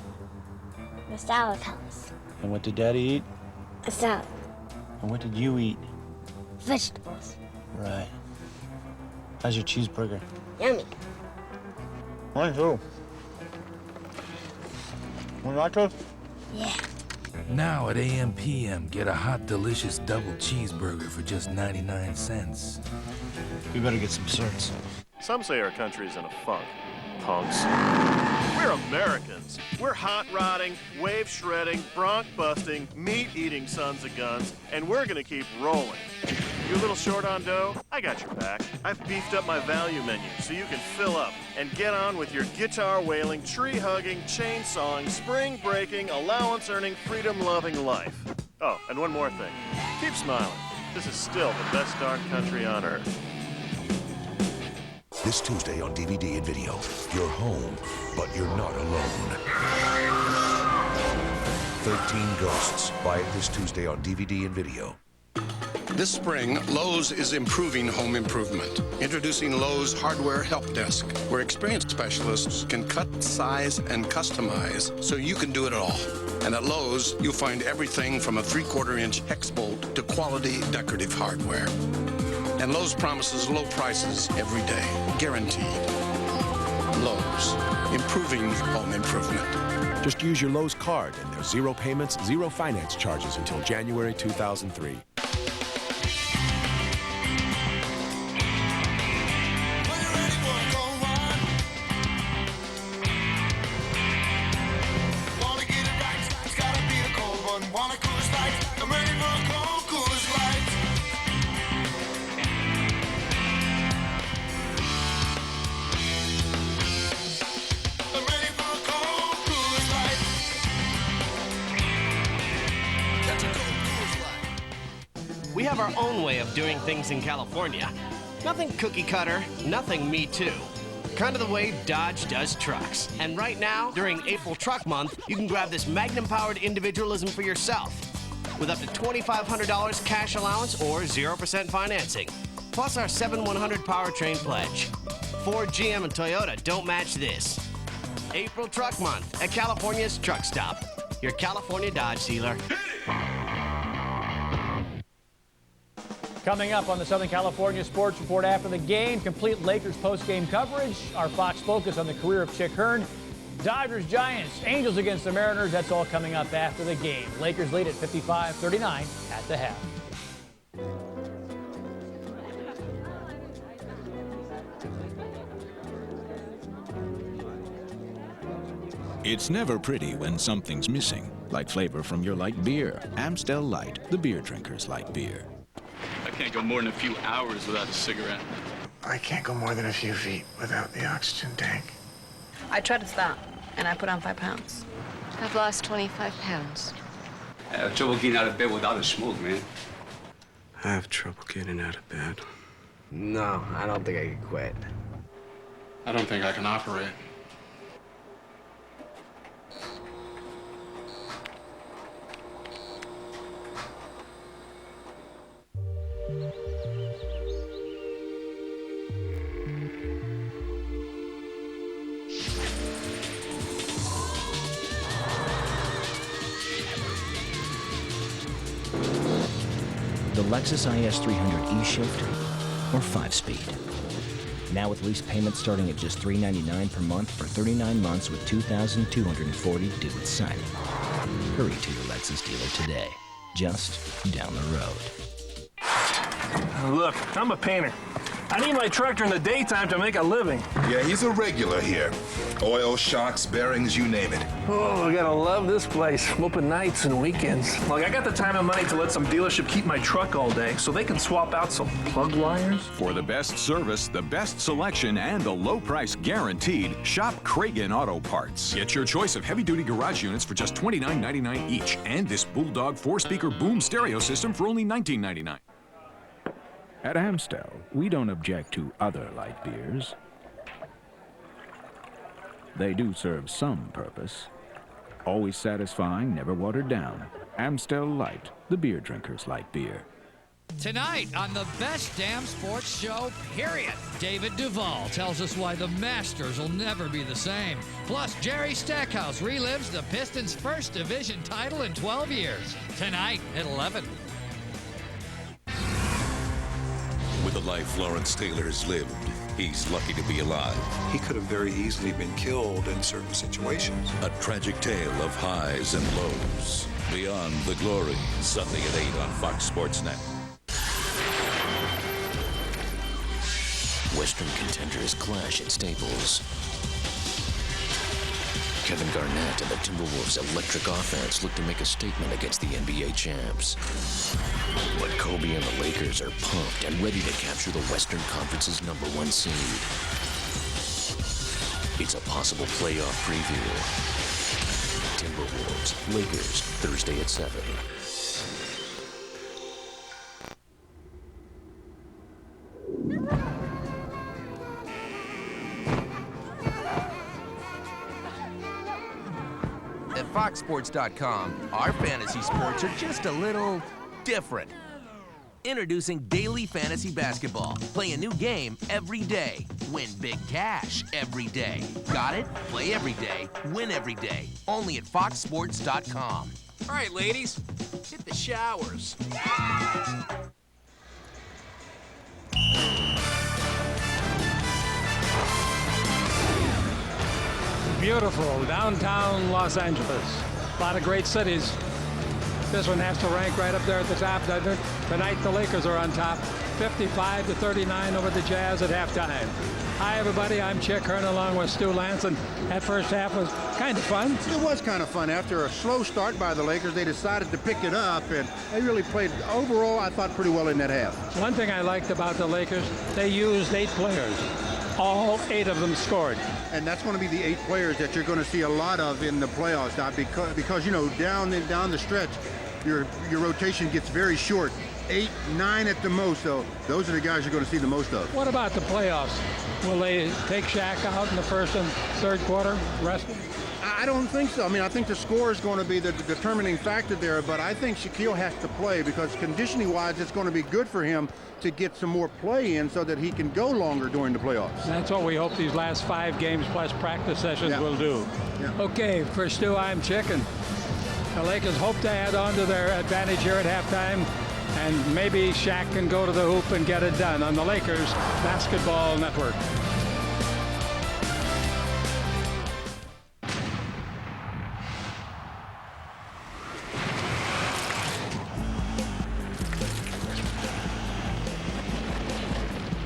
S16: The salad house.
S31: And what did Daddy eat?
S16: A salad.
S31: And what did you eat?
S16: Vegetables.
S31: Right. How's your cheeseburger?
S16: Yummy.
S31: Mine too. Want nachos?
S16: Yeah.
S32: Now at AM PM, get a hot, delicious double cheeseburger for just 99 cents.
S31: We better get some certs.
S33: Some say our country's in a funk. Punks. We're Americans. We're hot rodding, wave shredding, bronc busting, meat eating sons of guns, and we're gonna keep rolling. You a little short on dough? I got your back. I've beefed up my value menu so you can fill up and get on with your guitar wailing, tree hugging, chainsawing, spring breaking, allowance earning, freedom loving life. Oh, and one more thing. Keep smiling. This is still the best darn country on earth.
S34: This Tuesday on DVD and video, you're home, but you're not alone. 13 Ghosts. Buy it this Tuesday on DVD and video.
S9: This spring, Lowe's is improving home improvement. Introducing Lowe's Hardware Help Desk, where experienced specialists can cut, size, and customize so you can do it all. And at Lowe's, you'll find everything from a 3/4-inch hex bolt to quality decorative hardware. And Lowe's promises low prices every day, guaranteed. Lowe's, improving home improvement.
S2: Just use your Lowe's card and there's 0 payments, 0 finance charges until January 2003.
S3: We have our own way of doing things in California. Nothing cookie cutter, nothing me too. Kind of the way Dodge does trucks. And right now, during April Truck Month, you can grab this Magnum-powered individualism for yourself with up to $2,500 cash allowance or 0% financing. Plus our 7/100 powertrain pledge. Ford, GM, and Toyota don't match this. April Truck Month at California's Truck Stop, your California Dodge dealer.
S5: Coming up on the Southern California Sports Report after the game, complete Lakers post-game coverage, our Fox focus on the career of Chick Hearn, Dodgers, Giants, Angels against the Mariners. That's all coming up after the game. Lakers lead at 55-39 at the half.
S4: It's never pretty when something's missing, like flavor from your light beer. Amstel Light, the beer drinkers like beer.
S6: I can't go more than a few hours without a cigarette.
S8: I can't go more than a few feet without the oxygen tank.
S11: I tried to stop, and I put on 5 pounds.
S12: I've lost 25 pounds.
S6: I have trouble getting out of bed without a smoke, man.
S8: I have trouble getting out of bed.
S6: No, I don't think I can quit. I don't think I can operate.
S13: The Lexus IS 300 E-Shift or 5-speed. Now with lease payments starting at just $399 per month for 39 months with $2,240 due at signing. Hurry to your Lexus dealer today, just down the road.
S17: Look, I'm a painter. I need my truck during the daytime to make a living.
S20: Yeah, he's a regular here. Oil, shocks, bearings, you name it.
S17: Oh, I gotta love this place. I'm open nights and weekends. Look, I got the time and money to let some dealership keep my truck all day so they can swap out some plug wires.
S21: For the best service, the best selection, and the low price guaranteed, shop Cragen Auto Parts. Get your choice of heavy-duty garage units for just $29.99 each, and this Bulldog 4-speaker boom stereo system for only $19.99.
S4: At Amstel, we don't object to other light beers. They do serve some purpose. Always satisfying, never watered down. Amstel Light, the beer drinkers like beer.
S22: Tonight on the best damn sports show, period. David Duvall tells us why the Masters will never be the same. Plus, Jerry Stackhouse relives the Pistons' first division title in 12 years. Tonight at 11.
S34: With the life Lawrence Taylor has lived, he's lucky to be alive.
S23: He could have very easily been killed in certain situations.
S34: A tragic tale of highs and lows. Beyond the Glory, Sunday at 8 on Fox Sports Net.
S26: Western contenders clash at Staples. Kevin Garnett and the Timberwolves' electric offense look to make a statement against the NBA champs. But Kobe and the Lakers are pumped and ready to capture the Western Conference's #1 seed. It's a possible playoff preview. Timberwolves, Lakers, Thursday at 7.
S35: At FoxSports.com, our fantasy sports are just a little different.
S1: Introducing Daily Fantasy Basketball. Play a new game every day. Win big cash every day. Got it? Play every day. Win every day. Only at foxsports.com.
S7: All right, ladies, hit the showers.
S10: Beautiful downtown Los Angeles. A lot of great cities. This one has to rank right up there at the top, doesn't it? Tonight the Lakers are on top, 55-39 over the Jazz at halftime. Hi everybody, I'm Chick Hearn along with Stu Lance, and that first half was kind of fun.
S14: It was kind of fun. After a slow start by the Lakers, they decided to pick it up, and they really played overall, I thought, pretty well in that half.
S10: One thing I liked about the Lakers, they used 8 players. All 8 of them scored.
S14: And that's going to be the 8 players that you're going to see a lot of in the playoffs now, because you know, down the stretch, your rotation gets very short. 8, 9 at the most, so those are the guys you're going to see the most of.
S10: What about the playoffs? Will they take Shaq out in the first and third quarter, rest him?
S14: I don't think so. I mean, I think the score is going to be the determining factor there, but I think Shaquille has to play because conditioning-wise, it's going to be good for him to get some more play in so that he can go longer during the playoffs.
S10: That's what we hope these last 5 games plus practice sessions will do.
S14: Yeah.
S10: Okay, for Stu, I'm Chicken. The Lakers hope to add on to their advantage here at halftime, and maybe Shaq can go to the hoop and get it done on the Lakers Basketball Network.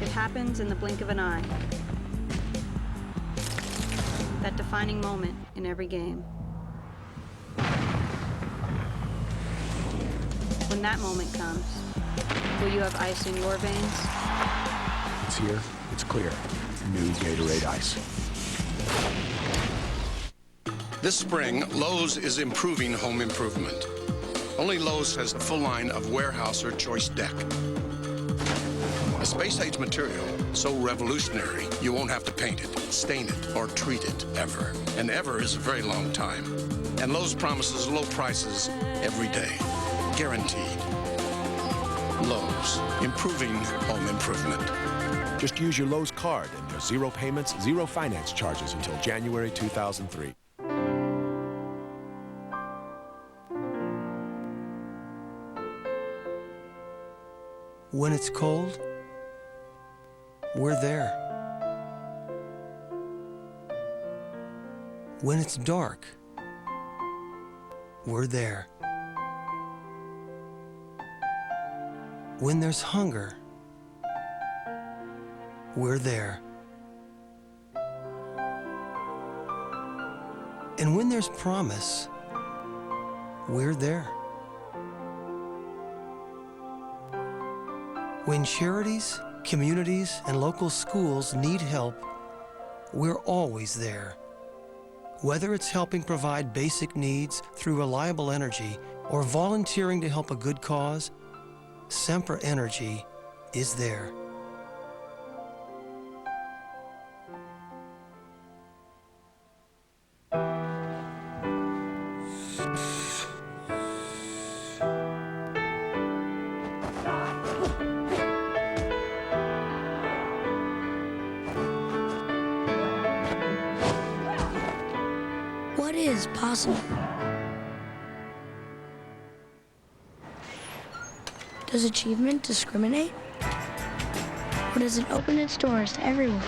S15: It happens in the blink of an eye. That defining moment in every game. When that moment comes, will you have ice in your veins?
S2: It's here, it's clear. New Gatorade Ice.
S9: This spring, Lowe's is improving home improvement. Only Lowe's has a full line of warehouse or choice deck. A space-age material so revolutionary you won't have to paint it, stain it, or treat it ever. And ever is a very long time. And Lowe's promises low prices every day. Guaranteed. Lowe's, improving home improvement.
S2: Just use your Lowe's card and there's 0 payments, 0 finance charges until January 2003.
S16: When it's cold, we're there. When it's dark, we're there. When there's hunger, we're there. And when there's promise, we're there. When charities, communities, and local schools need help, we're always there. Whether it's helping provide basic needs through reliable energy or volunteering to help a good cause, Semper Energy is there.
S18: What is possible? Does achievement discriminate? Or does it open its doors to everyone?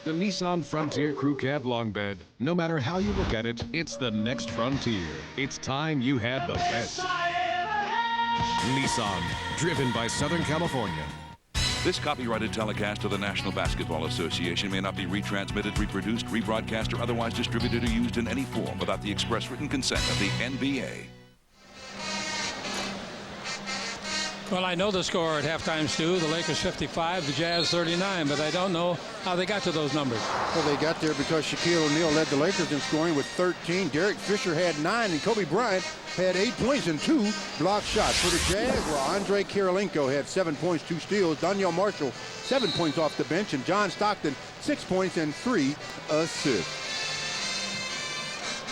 S19: The Nissan Frontier Crew Cab Long Bed. No matter how you look at it, it's the next frontier. It's time you had the best. Nissan, driven by Southern California.
S24: This copyrighted telecast of the National Basketball Association may not be retransmitted, reproduced, rebroadcast, or otherwise distributed or used in any form without the express written consent of the NBA.
S10: Well, I know the score at halftime, Stu. The Lakers 55, the Jazz 39, but I don't know how they got to those numbers.
S14: Well, they got there because Shaquille O'Neal led the Lakers in scoring with 13. Derek Fisher had 9, and Kobe Bryant had 8 points and 2 blocked shots. For the Jazz, well, Andre Kirilenko had 7 points, 2 steals. Daniel Marshall, 7 points off the bench, and John Stockton, 6 points and 3 assists.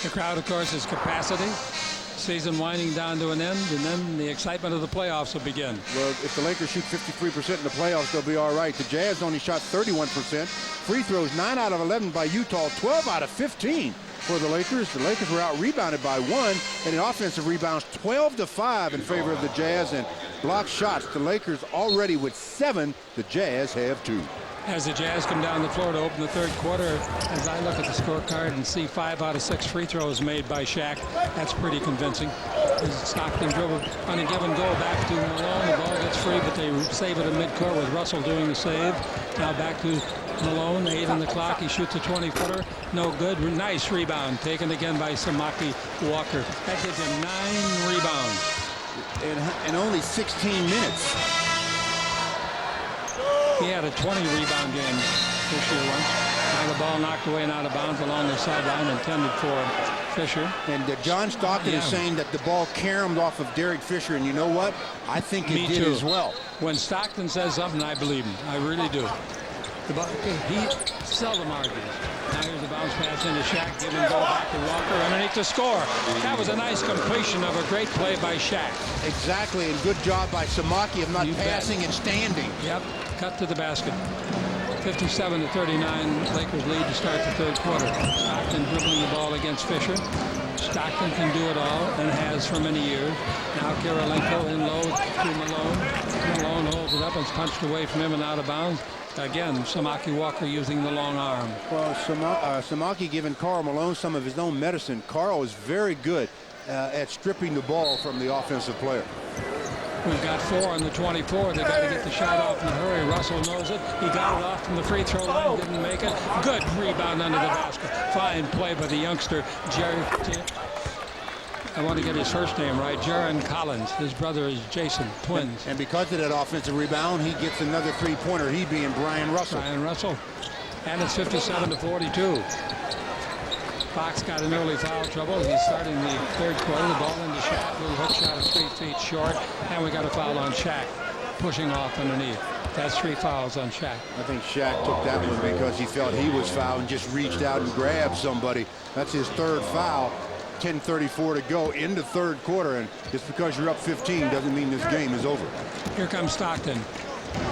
S10: The crowd, of course, is capacity. Season winding down to an end, and then the excitement of the playoffs will begin.
S14: Well, if the Lakers shoot 53% in the playoffs, they'll be all right. The Jazz only shot 31%. Free throws 9 out of 11 by Utah, 12 out of 15 for the Lakers. The Lakers were out-rebounded by 1, and in offensive rebounds, 12-5 in favor of the Jazz, and blocked shots. The Lakers already with 7. The Jazz have 2.
S10: As the Jazz come down the floor to open the third quarter, as I look at the scorecard and see 5 out of 6 free throws made by Shaq, that's pretty convincing. Stockton dribble on a given go back to Malone. The ball gets free, but they save it at midcourt with Russell doing the save. Now back to Malone, 8 on the clock. He shoots a 20-footer. No good. Nice rebound taken again by Samaki Walker. That gives him 9 rebounds.
S14: In only 16 minutes.
S10: He had a 20-rebound game this year once. Now the ball knocked away and out of bounds along the sideline, intended for Fisher.
S14: And John Stockton is saying that the ball caromed off of Derek Fisher, and you know what? I think it did as well.
S10: When Stockton says something, I believe him. I really do. He seldom argues. Now here's the bounce pass into Shaq, giving the ball back to Walker underneath to score. That was a nice completion of a great play by Shaq.
S14: Exactly, and good job by Samaki of not passing and standing.
S10: Yep, cut to the basket. 57-39, Lakers lead to start the third quarter. Stockton dribbling the ball against Fisher. Stockton can do it all and has for many years. Now Kirilenko in low to Malone. Malone holds it up and it's punched away from him and out of bounds. Again, Samaki Walker using the long arm.
S14: Well, Samaki giving Karl Malone some of his own medicine. Karl is very good at stripping the ball from the offensive player.
S10: We've got 4 on the 24. They've got to get the shot off in a hurry. Russell knows it. He got it off from the free throw line, didn't make it. Good rebound under the basket. Fine play by the youngster, Jerry. I want to get his first name right. Jaron Collins. His brother is Jason, twins.
S14: And because of that offensive rebound, he gets another three-pointer, he being Brian Russell.
S10: Brian Russell. And it's 57-42. Fox got an early foul trouble. He's starting the third quarter. The ball into Shaq. Little hook shot of 3 feet short. And we got a foul on Shaq. Pushing off underneath. That's 3 fouls on Shaq.
S14: I think Shaq took that one because he felt he was fouled and just reached out and grabbed somebody. That's his 3rd foul. 10:34 to go in the third quarter, and just because you're up 15 doesn't mean this game is over.
S10: Here comes Stockton,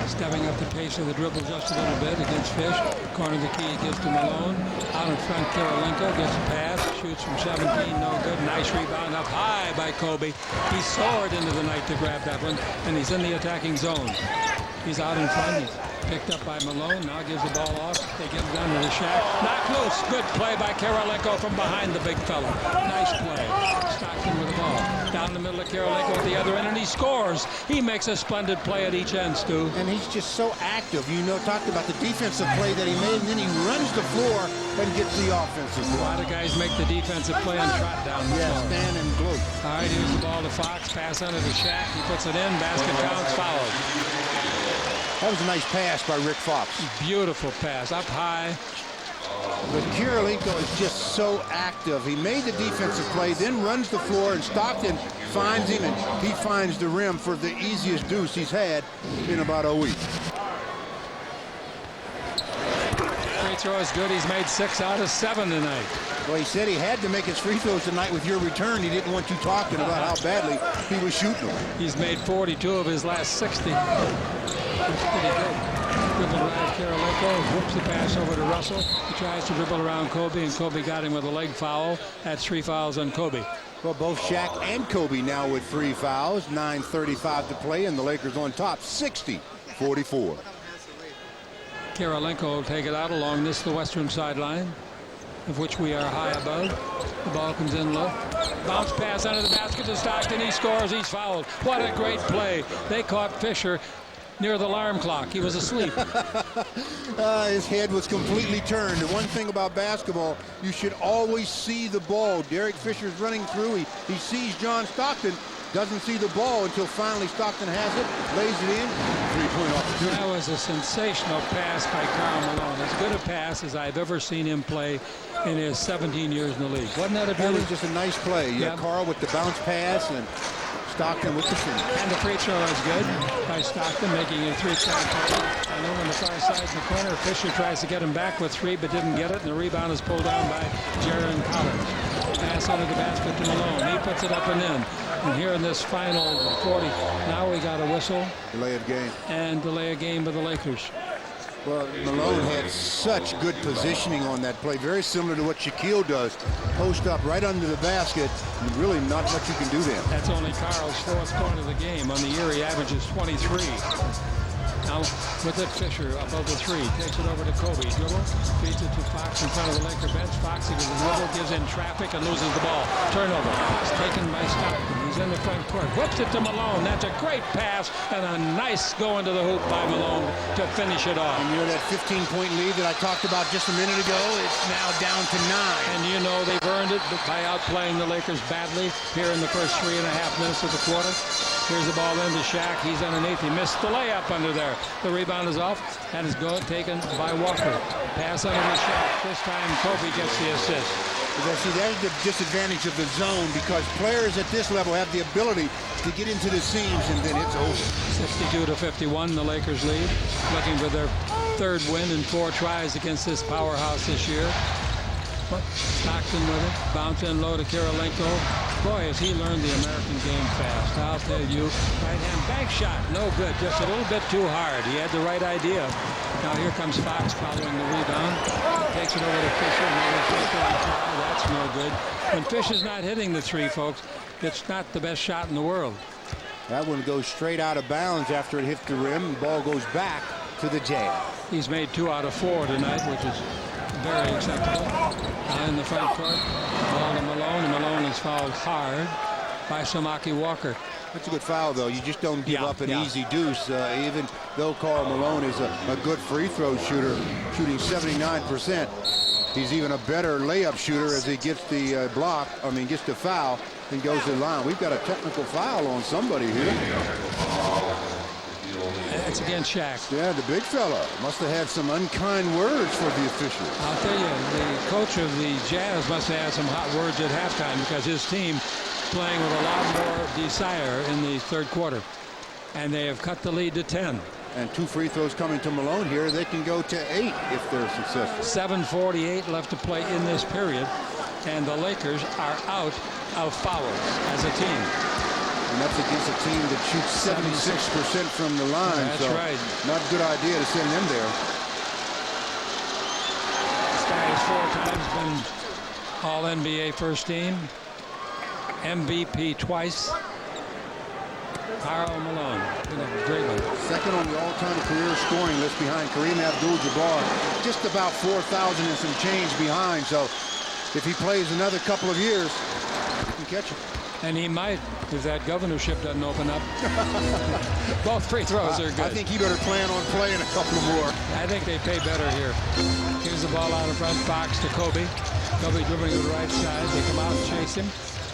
S10: stepping up the pace of the dribble just a little bit against Fish. Corner of the key gives to Malone. Out in front, Kirilenko gets a pass, shoots from 17, no good. Nice rebound up high by Kobe. He soared into the night to grab that one, and he's in the attacking zone. He's out in front. He's picked up by Malone. Now gives the ball off. They give it down to the Shaq. Knocked loose. Good play by Kirilenko from behind the big fella. Nice play. Stockton with the ball. Down the middle of Kirilenko at the other end, and he scores. He makes a splendid play at each end, Stu.
S14: And he's just so active. You know, talked about the defensive play that he made, and then he runs the floor and gets the offensive play.
S10: A lot of guys make the defensive play on trot down the floor.
S14: Stand and gloat.
S10: All right, here's the ball to Fox. Pass under to Shaq. He puts it in. Basket counts. Fouled.
S14: That was a nice pass by Rick Fox.
S10: Beautiful pass, up high.
S14: But Kirilenko is just so active. He made the defensive play, then runs the floor, and Stockton finds him, and he finds the rim for the easiest deuce he's had in about a week.
S10: Free throw is good. He's made 6 out of 7 tonight.
S14: Well, he said he had to make his free throws tonight with your return. He didn't want you talking about how badly he was shooting them.
S10: He's made 42 of his last 60. That's pretty good. Dribble around Kirilenko, whoops the pass over to Russell. He tries to dribble around Kobe, and Kobe got him with a leg foul. That's 3 fouls on Kobe.
S14: Well, both Shaq and Kobe now with 3 fouls. 9:35 to play, and the Lakers on top, 60-44.
S10: Kirilenko will take it out along the western sideline, of which we are high above. The ball comes in low. Bounce pass under the basket to Stockton. He scores. He's fouled. What a great play. They caught Fisher near the alarm clock. He was asleep.
S14: His head was completely turned. The one thing about basketball, you should always see the ball. Derek Fisher's running through. He sees John Stockton, doesn't see the ball until finally Stockton has it, lays it in, three-point opportunity.
S10: That was a sensational pass by Karl Malone. As good a pass as I've ever seen him play in his 17 years in the league. Wasn't that a beauty?
S14: That was just a nice play. Yeah, Karl with the bounce pass and Stockton with the finish.
S10: And the free throw is good by Stockton, making it a three-point play. I know on the far side in the corner, Fisher tries to get him back with three, but didn't get it, and the rebound is pulled down by Jaron Collins. Pass under the basket to Malone. He puts it up and in. And here in this final 40, now we got a whistle.
S14: Delay of game.
S10: And delay a game by the Lakers.
S14: Well, Malone had such good positioning on that play, very similar to what Shaquille does. Post up right under the basket, and really not much you can do there.
S10: That's only Karl's fourth point of the game. On the year, he averages 23. Now, with it, Fisher above the three, takes it over to Kobe. Dribble, feeds it to Fox in front of the Laker bench. Fox, he gives in traffic and loses the ball. Turnover. It's taken by Stockton. He's in the front court. Whips it to Malone. That's a great pass and a nice go into the hoop by Malone to finish it off.
S14: And you know that 15-point lead that I talked about just a minute ago? It's now down to 9.
S10: And you know they've earned it by outplaying the Lakers badly here in the first 3.5 minutes of the quarter. Here's the ball into Shaq. He's underneath. He missed the layup under there. The rebound is off and is taken by Walker. Pass under the Shaq. This time Kobe gets the assist.
S14: See, that's the disadvantage of the zone because players at this level have the ability to get into the seams and then it's over.
S10: 62-51, the Lakers lead. Looking for their third win in 4 tries against this powerhouse this year. Stockton with it. Bounce in low to Kirilenko. Boy, has he learned the American game fast. I'll tell you. Right-hand bank shot. No good. Just a little bit too hard. He had the right idea. Now here comes Fox following the rebound. Takes it over to Fisher. That's no good. When Fisher's not hitting the three, folks, it's not the best shot in the world.
S14: That one goes straight out of bounds after it hits the rim. The ball goes back to the jam.
S10: He's made 2 out of 4 tonight, which is very acceptable. In the front court, ball to Malone, and Malone is fouled hard by Samaki Walker.
S14: That's a good foul, though. You just don't give up an easy deuce, even though Karl Malone is a good free throw shooter, shooting 79%. He's even a better layup shooter as he gets the gets the foul and goes to the line. We've got a technical foul on somebody here.
S10: It's against Shaq.
S14: Yeah, the big fella must have had some unkind words for the official.
S10: I'll tell you, the coach of the Jazz must have had some hot words at halftime because his team playing with a lot more desire in the third quarter. And they have cut the lead to 10.
S14: And 2 free throws coming to Malone here. They can go to 8 if they're successful.
S10: 7:48 left to play in this period. And the Lakers are out of fouls as a team.
S14: And that's against a team that shoots 76% from the line.
S10: That's right.
S14: Not a good idea to send them there.
S10: This guy has 4 times been All-NBA first team. MVP twice. Karl Malone. Great one.
S14: Second on the all-time career scoring list behind Kareem Abdul-Jabbar. Just about 4,000 and some change behind. So if he plays another couple of years, he can catch it.
S10: And he might if that governorship doesn't open up. Both free throws are good.
S14: I think he better plan on playing a couple more.
S10: I think they pay better here. Here's the ball out in front. Fox to Kobe. Kobe dribbling to the right side. They come out and chase him.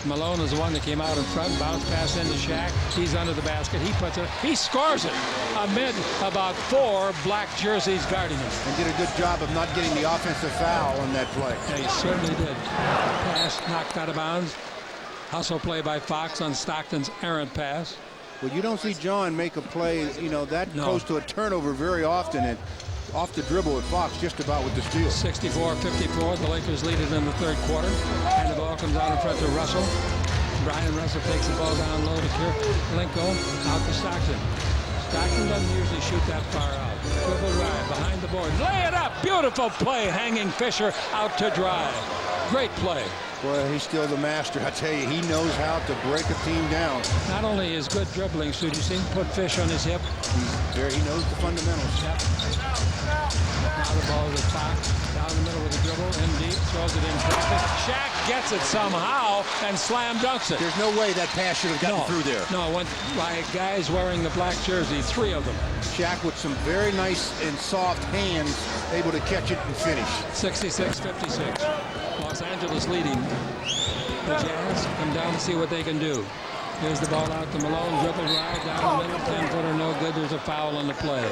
S10: Malone is the one that came out in front. Bounce pass into Shaq. He's under the basket. He puts it. He scores it amid about 4 black jerseys guarding him.
S14: And did a good job of not getting the offensive foul on that play.
S10: Yeah, he certainly did. Pass knocked out of bounds. Hustle play by Fox on Stockton's errant pass.
S14: Well, you don't see John make a play, that close to a turnover very often. And off the dribble with Fox just about with the steal.
S10: 64-54. The Lakers lead it in the third quarter. And the ball comes out in front to Russell. Brian Russell takes the ball down low to Kirilenko. Out to Stockton. Stockton doesn't usually shoot that far out. Dribble right behind the board. Lay it up. Beautiful play. Hanging Fisher out to dry. Great play.
S14: Well, he's still the master. I tell you, he knows how to break a team down.
S10: Not only is good dribbling, so you see him put Fish on his hip.
S14: He knows the fundamentals.
S10: Yep. Now the ball is Fox. Down the middle with the dribble. In deep. Throws it in traffic. Shaq gets it somehow and slam dunks it.
S14: There's no way that pass should have gotten through there.
S10: No, it went by guys wearing the black jersey. 3 of them.
S14: Shaq with some very nice and soft hands, able to catch it and finish.
S10: 66-56. Los Angeles leading. The Jazz come down to see what they can do. Here's the ball out to Malone. Dribble right down the middle. 10-footer, no good. There's a foul on the play.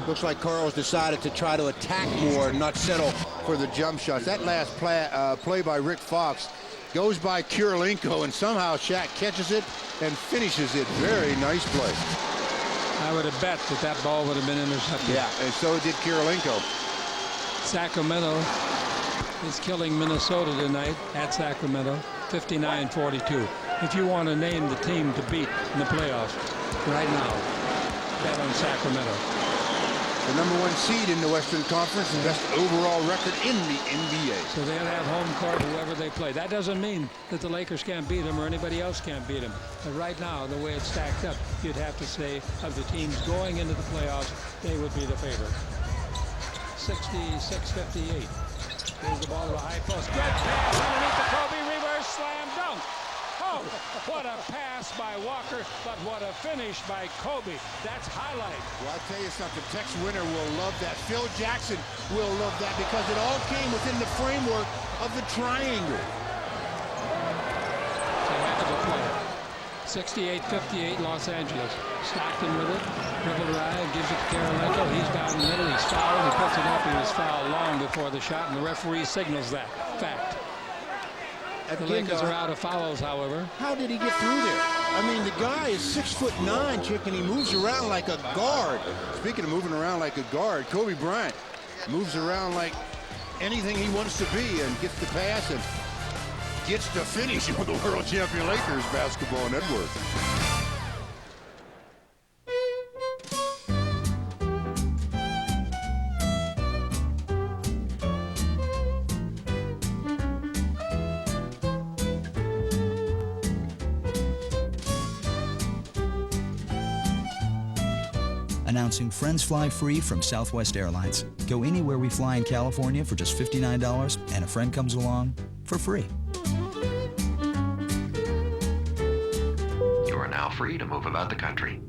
S14: Looks like Karl's decided to try to attack more and not settle for the jump shots. That last play by Rick Fox goes by Kirilenko, and somehow Shaq catches it and finishes it. Very nice play.
S10: I would have bet that ball would have been intercepted.
S14: Yeah, and so did Kirilenko.
S10: Sacramento is killing Minnesota tonight at Sacramento, 59-42. If you want to name the team to beat in the playoffs right now, bet on Sacramento.
S14: The #1 seed in the Western Conference, the best overall record in the NBA.
S10: So they'll have home court whoever they play. That doesn't mean that the Lakers can't beat them or anybody else can't beat them. But right now, the way it's stacked up, you'd have to say of the teams going into the playoffs, they would be the favorite. 66-58. Here's the ball to the high post. Good pass underneath the Kobe reverse slam dunk. Oh, what a pass by Walker, but what a finish by Kobe. That's highlight.
S14: Well, I'll tell you something. Tex Winter will love that. Phil Jackson will love that because it all came within the framework of the triangle.
S10: It's a heck of a play. 68-58 Los Angeles. Stockton with it. Dribble right, gives it to Kirilenko. He's down in the middle. He's fouled. He puts it up. He was fouled long before the shot, and the referee signals that fact. The Lakers are out of fouls, however.
S14: How did he get through there? I mean, the guy is 6'9", Chick, and he moves around like a guard. Speaking of moving around like a guard, Kobe Bryant moves around like anything he wants to be and gets the pass and gets the finish with the world champion Lakers basketball network.
S3: Announcing Friends Fly Free from Southwest Airlines. Go anywhere we fly in California for just $59, and a friend comes along for free.
S5: You are now free to move about the country.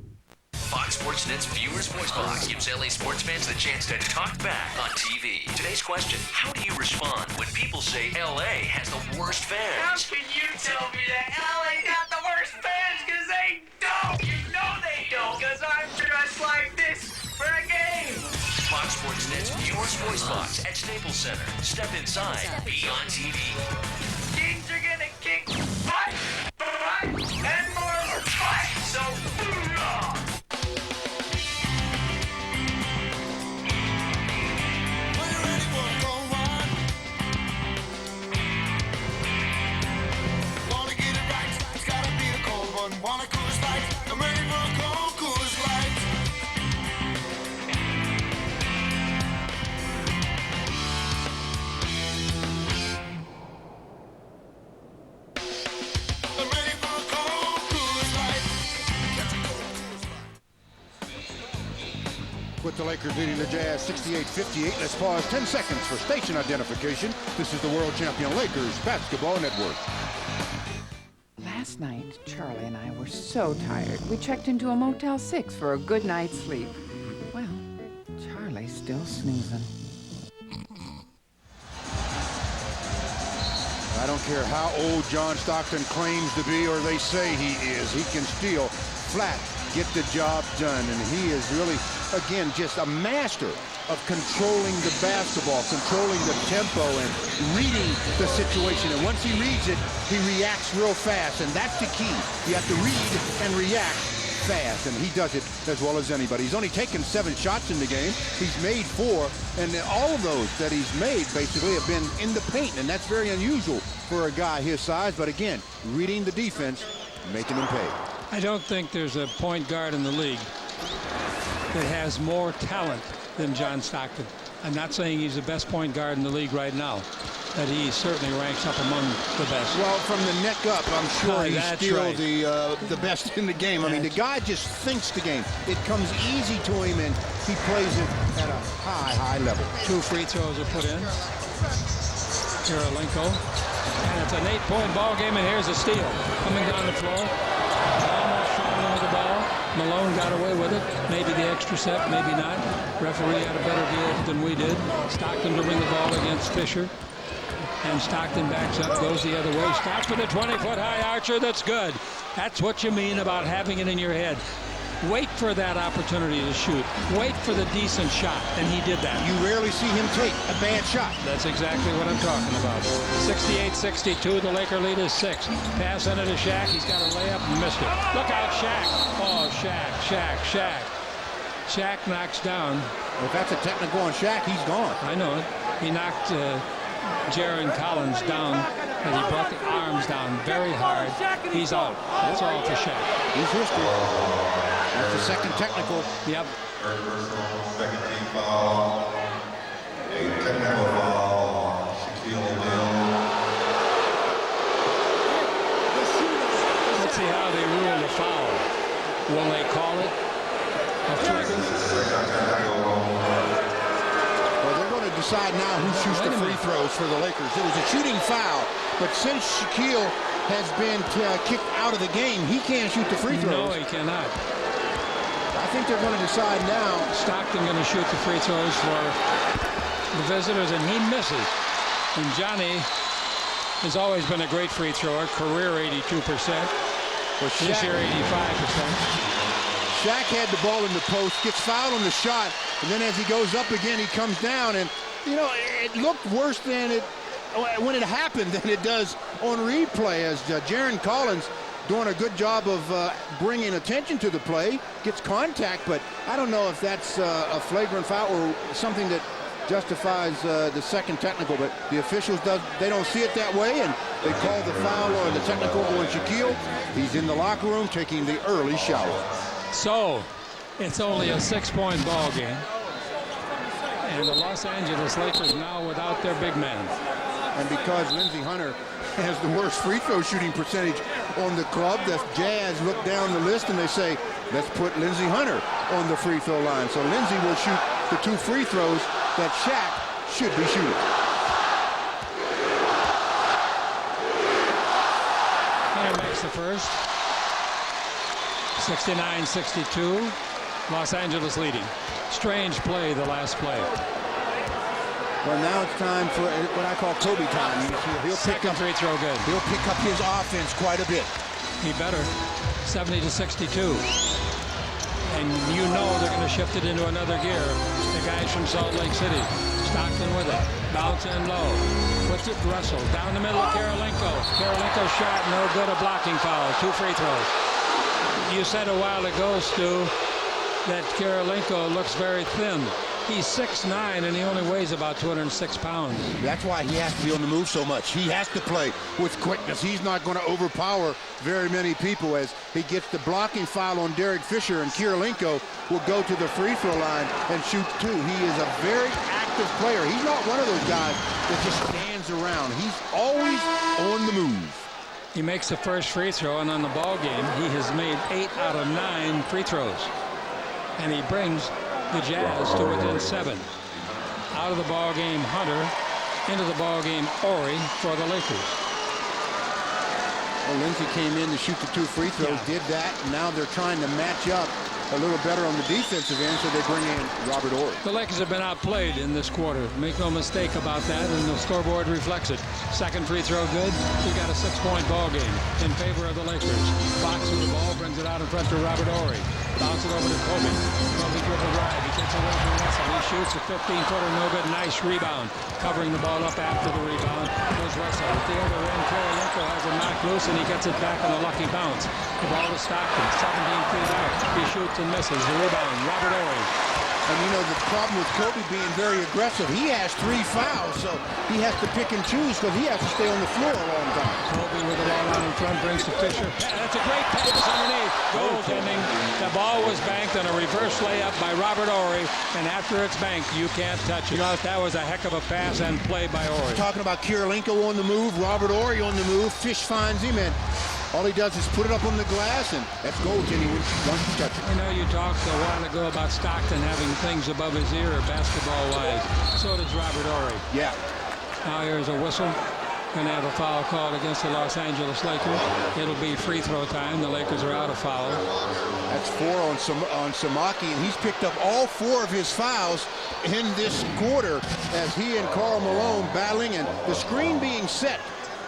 S1: Fox Sports Net's Viewers Voice Box gives LA sports fans the chance to talk back on TV. Today's question, how do you respond when people say LA has the worst fans?
S6: How can you tell me that LA got the worst fans? Because they don't! You know they don't! Because I'm dressed like this for a game!
S1: Fox Sports Net's Viewers Voice Box at Staples Center. Step inside, be on TV.
S6: Kings are gonna kick butt, and more butt! So,
S14: With the Lakers leading the Jazz 68-58. Let's pause 10 seconds for station identification. This is the world champion Lakers basketball network.
S8: Last night, Charlie and I were so tired, we checked into a Motel 6 for a good night's sleep. Well, Charlie's still snoozing.
S14: I don't care how old John Stockton claims to be or they say he is. He can still flat get the job done, and he is really, again, just a master of controlling the basketball, controlling the tempo, and reading the situation. And once he reads it, he reacts real fast, and that's the key. You have to read and react fast, and he does it as well as anybody. He's only taken 7 shots in the game. He's made 4, and all of those that he's made basically have been in the paint, and that's very unusual for a guy his size. But again, reading the defense, making him pay.
S10: I don't think there's a point guard in the league that has more talent than John Stockton. I'm not saying he's the best point guard in the league right now, but he certainly ranks up among the best.
S14: Well, from the neck up, I'm sure he's still
S10: right.
S14: the best in the game. I mean, the guy just thinks the game. It comes easy to him, and he plays it at a high level.
S10: 2 free throws are put in. Kirilenko. And it's an 8-point ball game, and here's a steal. Coming down the floor. Almost falling with the ball. Malone got away with it. Maybe the extra set, maybe not. Referee had a better deal than we did. Stockton to win the ball against Fisher. And Stockton backs up, goes the other way. Stops with a 20-foot high archer. That's good. That's what you mean about having it in your head. Wait for that opportunity to shoot. Wait for the decent shot, and he did that.
S14: You rarely see him take a bad shot.
S10: That's exactly what I'm talking about. 68-62, the Laker lead is 6. Pass into to Shaq. He's got a layup and missed it. Look out, Shaq. Oh, Shaq. Shaq knocks down.
S14: Well, if that's a technical on Shaq, he's gone.
S10: I know it. He knocked Jaron Collins down, and he brought the arms down very hard. He's out. That's all for Shaq.
S14: He's history. That's the second technical.
S10: Yep.
S11: Second team foul. A technical foul. Shaquille O'Neal.
S10: Let's see how they rule the foul. Will they call it a flagrant?
S14: Well, they're going to decide now who shoots the free throws for the Lakers. It was a shooting foul, but since Shaquille has been kicked out of the game, he can't shoot the free throws.
S10: No, he cannot.
S14: I think they're going to decide now.
S10: Stockton going to shoot the free throws for the visitors, and he misses. And Johnny has always been a great free thrower, career 82%.
S14: Well,
S10: this year 85%.
S14: Shaq had the ball in the post, gets fouled on the shot, and then as he goes up again, he comes down, and you know it looked worse than it when it happened than it does on replay. As Jaron Collins doing a good job of bringing attention to the play, gets contact, but I don't know if that's a flagrant foul or something that justifies the second technical, but the officials they don't see it that way, and they call the foul or the technical on Shaquille. He's in the locker room taking the early shower.
S10: So it's only a 6-point ball game, and the Los Angeles Lakers now without their big man.
S14: And because Lindsey Hunter has the worst free throw shooting percentage on the club, the Jazz look down the list and they say, let's put Lindsey Hunter on the free throw line. So Lindsey will shoot the 2 free throws that Shaq should be shooting.
S10: Hunter makes the first. 69-62. Los Angeles leading. Strange play the last play.
S14: Well, now it's time for what I call Kobe time. He'll pick up
S10: free throw good.
S14: He'll pick up his offense quite a bit.
S10: He better. 70-62. And you know they're going to shift it into another gear. The guys from Salt Lake City. Stockton with it. Bounce in low. Puts it Russell. Down the middle of Karolinko. Karolinko shot. No good. A blocking foul. 2 free throws. You said a while ago, Stu, that Karolinko looks very thin. He's 6'9", and he only weighs about 206 pounds.
S14: That's why he has to be on the move so much. He has to play with quickness. He's not going to overpower very many people as he gets the blocking foul on Derek Fisher, and Karolinko will go to the free throw line and shoot 2. He is a very active player. He's not one of those guys that just stands around. He's always on the move.
S10: He makes the first free throw, and on the ball game, he has made 8 out of 9 free throws. And he brings the Jazz to within 7. Out of the ball game, Hunter. Into the ball game, Horry for the Lakers.
S14: Well, Lindsey came in to shoot the 2 free throws, did that. Now they're trying to match up a little better on the defensive end, so they bring in Robert Horry.
S10: The Lakers have been outplayed in this quarter. Make no mistake about that, and the scoreboard reflects it. Second free throw good. We got a 6-point ball game in favor of the Lakers. Fox with the ball, brings it out in front to Robert Horry. Bounce it over to Kobe. Kobe dribble drive. He takes away from Russell. He shoots a 15-footer, no good. Nice rebound. Covering the ball up after the rebound was Russell. At the other end, Karolinko has it knocked loose, and he gets it back on a lucky bounce. The ball to Stockton. 17 feet out. He shoots and misses. The rebound, Robert Horry.
S14: And you know, the problem with Kobe being very aggressive, he has 3 fouls, so he has to pick and choose because he has to stay on the floor a long time.
S10: Kobe with the ball out in front, brings to Fisher. That's a great pass underneath. Goaltending. The ball was banked on a reverse layup by Robert Horry, and after it's banked, you can't touch it. That was a heck of a pass and play by Horry.
S14: Talking about Karolinko on the move, Robert Horry on the move. Fish finds him, and all he does is put it up on the glass, and that's goaltending once you touch it.
S10: You know, you talked a while ago about Stockton having things above his ear basketball-wise. So does Robert Horry.
S14: Yeah.
S10: Now here's a whistle. going to have a foul called against the Los Angeles Lakers. It'll be free throw time. The Lakers are out of foul.
S14: That's 4 on Samaki, and he's picked up all 4 of his fouls in this quarter as he and Karl Malone battling, and the screen being set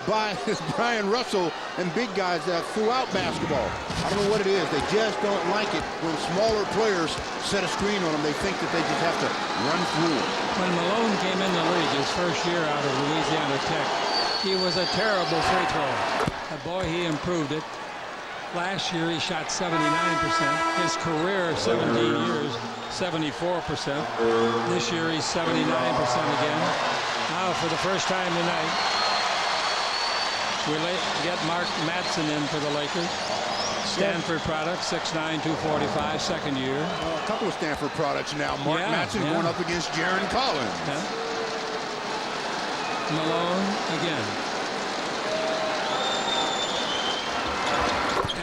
S14: by Brian Russell and big guys throughout basketball. I don't know what it is. They just don't like it when smaller players set a screen on them. They think that they just have to run through it.
S10: When Malone came in the league his first year out of Louisiana Tech, he was a terrible free thrower. But boy, he improved it. Last year he shot 79%. His career, 17 years, 74%. This year he's 79% again. Now for the first time tonight, we get Mark Madsen in for the Lakers. Stanford product, 6'9", 245, second year.
S14: A couple of Stanford products now. Mark Madsen going up against Jaron Collins.
S10: Yeah. Malone again.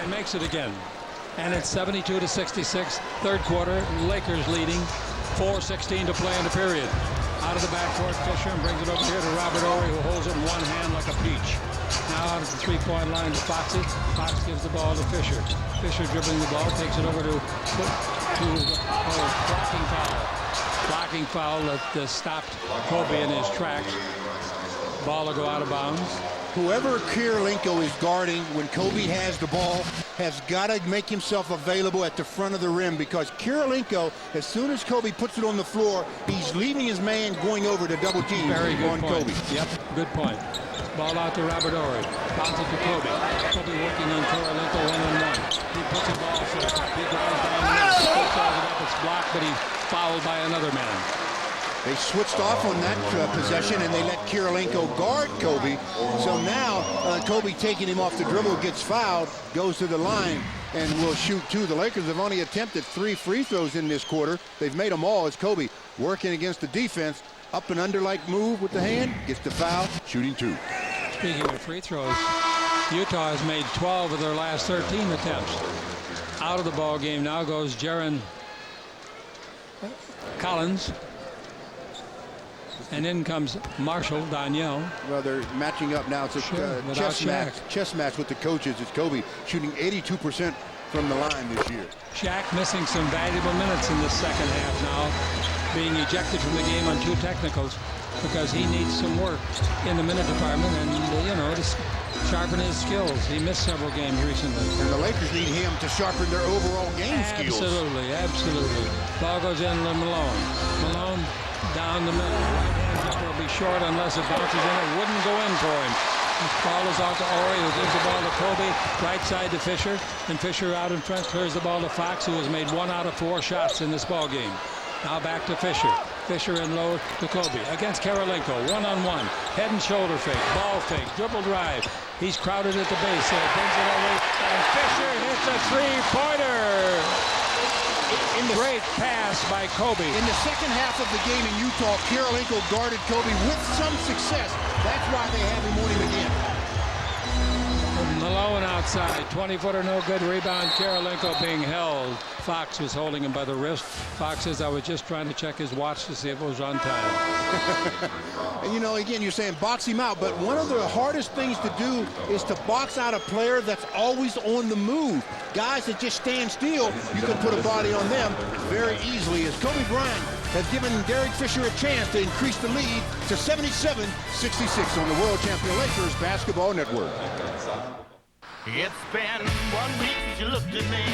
S10: And makes it again. And it's 72-66. Third quarter, Lakers leading. 4:16 to play in the period. Out of the backcourt, Fisher, and brings it over here to Robert Horry, who holds it in one hand like a peach. Now out of the three-point line to Foxy. Fox gives the ball to Fisher. Fisher dribbling the ball, takes it over to blocking foul. Blocking foul that stopped Kobe in his tracks. Ball will go out of bounds.
S14: Whoever Kirilenko is guarding when Kobe has the ball has got to make himself available at the front of the rim, because Kirilenko, as soon as Kobe puts it on the floor, he's leaving his man going over to double team on Kobe.
S10: Yep, good point. Ball out to Robert Horry. Bounce it to Kobe. Kobe working on Kirilenko one-on-one. He puts the ball for the top. He drives down the middle. He throws it up. It's blocked, but he's fouled by another man.
S14: They switched off on that possession, and they let Kirilenko guard Kobe. So now Kobe, taking him off the dribble, gets fouled, goes to the line, and will shoot 2. The Lakers have only attempted 3 free throws in this quarter. They've made them all as Kobe, working against the defense, up and under like move with the hand, gets the foul, shooting 2.
S10: Speaking of free throws, Utah has made 12 of their last 13 attempts. Out of the ball game now goes Jaron Collins. And in comes Marshall Danielle.
S14: Well, they're matching up now. It's a chess match with the coaches. It's Kobe shooting 82% from the line this year.
S10: Shaq missing some valuable minutes in the second half now, being ejected from the game on 2 technicals because he needs some work in the minute department and, you know, to sharpen his skills. He missed several games recently.
S14: And the Lakers need him to sharpen their overall game skills.
S10: Absolutely, absolutely. Ball goes in to Malone. Malone down the middle. Right-hand jumper will be short unless it bounces in. It wouldn't go in for him. The ball is out to Horry, who gives the ball to Kobe. Right side to Fisher. And Fisher out in front clears the ball to Fox, who has made 1 out of 4 shots in this ball game. Now back to Fisher. Fisher in low to Kobe. Against Kirilenko. One-on-one. Head and shoulder fake. Ball fake. Dribble drive. He's crowded at the base. So brings it over. And Fisher hits a three-pointer. Great pass by Kobe.
S14: In the second half of the game in Utah, Kirilenko guarded Kobe with some success. That's why they have him on him again.
S10: Malone outside. 20-footer, no good. Rebound. Kirilenko being held. Fox was holding him by the wrist. Fox says, I was just trying to check his watch to see if it was on time.
S14: And, you know, again, you're saying box him out, but one of the hardest things to do is to box out a player that's always on the move. Guys that just stand still, you can put a body on them very easily, as Kobe Bryant has given Derek Fisher a chance to increase the lead to 77-66 on the World Champion Lakers Basketball Network.
S6: It's been 1 week since you looked at me.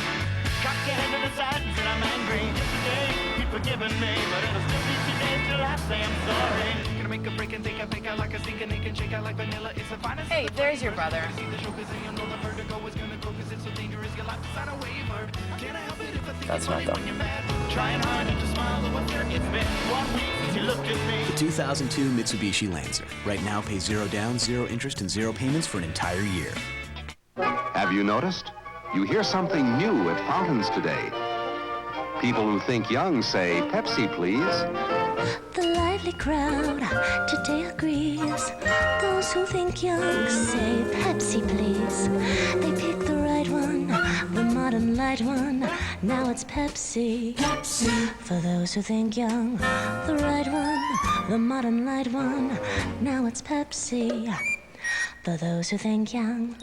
S6: Cock your head to the side and said I'm angry. Yesterday, you'd forgiven me, but it'll still be 2 days till I say I'm sorry. Gonna make a break and think I think I like a sink and it can shake out like vanilla. It's the finest.
S4: Hey, there's your brother.
S6: See the show 'cause then you know the vertigo is gonna go 'cause it's so dangerous. Your life is out of waiver. Can't I help it if I think
S4: That's
S6: it's funny
S4: not
S6: when you're mad? Trying hard not to smile, though it's been 1 week since you looked at me.
S12: The 2002 Mitsubishi Lancer. Right now, pay 0 down, 0 interest, and 0 payments for an entire year.
S5: Have you noticed? You hear something new at fountains today. People who think young say, Pepsi, please.
S18: The lively crowd today agrees. Those who think young say Pepsi, please. They pick the right one, the modern light one. Now it's Pepsi. Pepsi. For those who think young, the right one, the modern light one. Now it's Pepsi. for those who think young.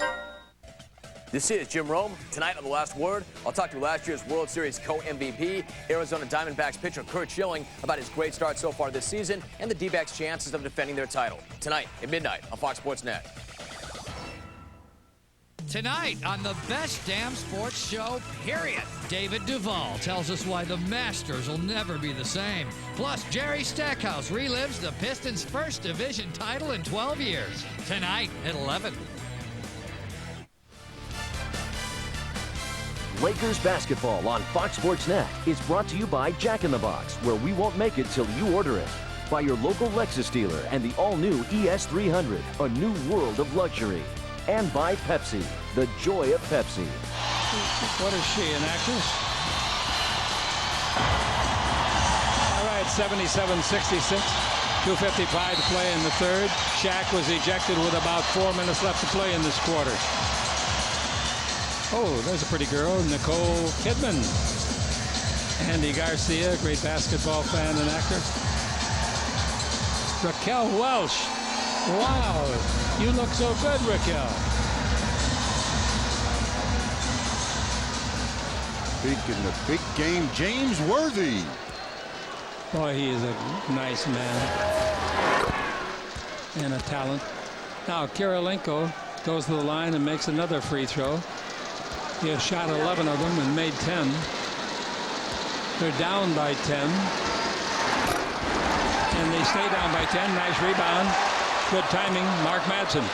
S4: This is Jim Rome. Tonight on The Last Word, I'll talk to last year's World Series co-MVP, Arizona Diamondbacks pitcher Curt Schilling, about his great start so far this season and the D-backs' chances of defending their title. Tonight at midnight on Fox Sports Net.
S13: Tonight on the best damn sports show, period. David Duvall tells us why the Masters will never be the same. Plus, Jerry Stackhouse relives the Pistons' first division title in 12 years. Tonight at 11.
S4: Lakers basketball on Fox Sports Net is brought to you by Jack in the Box, where we won't make it till you order it. By your local Lexus dealer and the all-new ES300, a new world of luxury. And by Pepsi, the joy of Pepsi.
S10: What is she, an actress? All right, 77-66. 2:55 to play in the third. Shaq was ejected with about 4 minutes left to play in this quarter. Oh, there's a pretty girl, Nicole Kidman. Andy Garcia, great basketball fan and actor. Raquel Welch. Wow, you look so good, Raquel.
S14: Big in the big game, James Worthy.
S10: Boy, he is a nice man and a talent. Now, Kirilenko goes to the line and makes another free throw. He has shot 11 of them and made 10. They're down by 10. And they stay down by 10. Nice rebound. Good timing, Mark Madsen.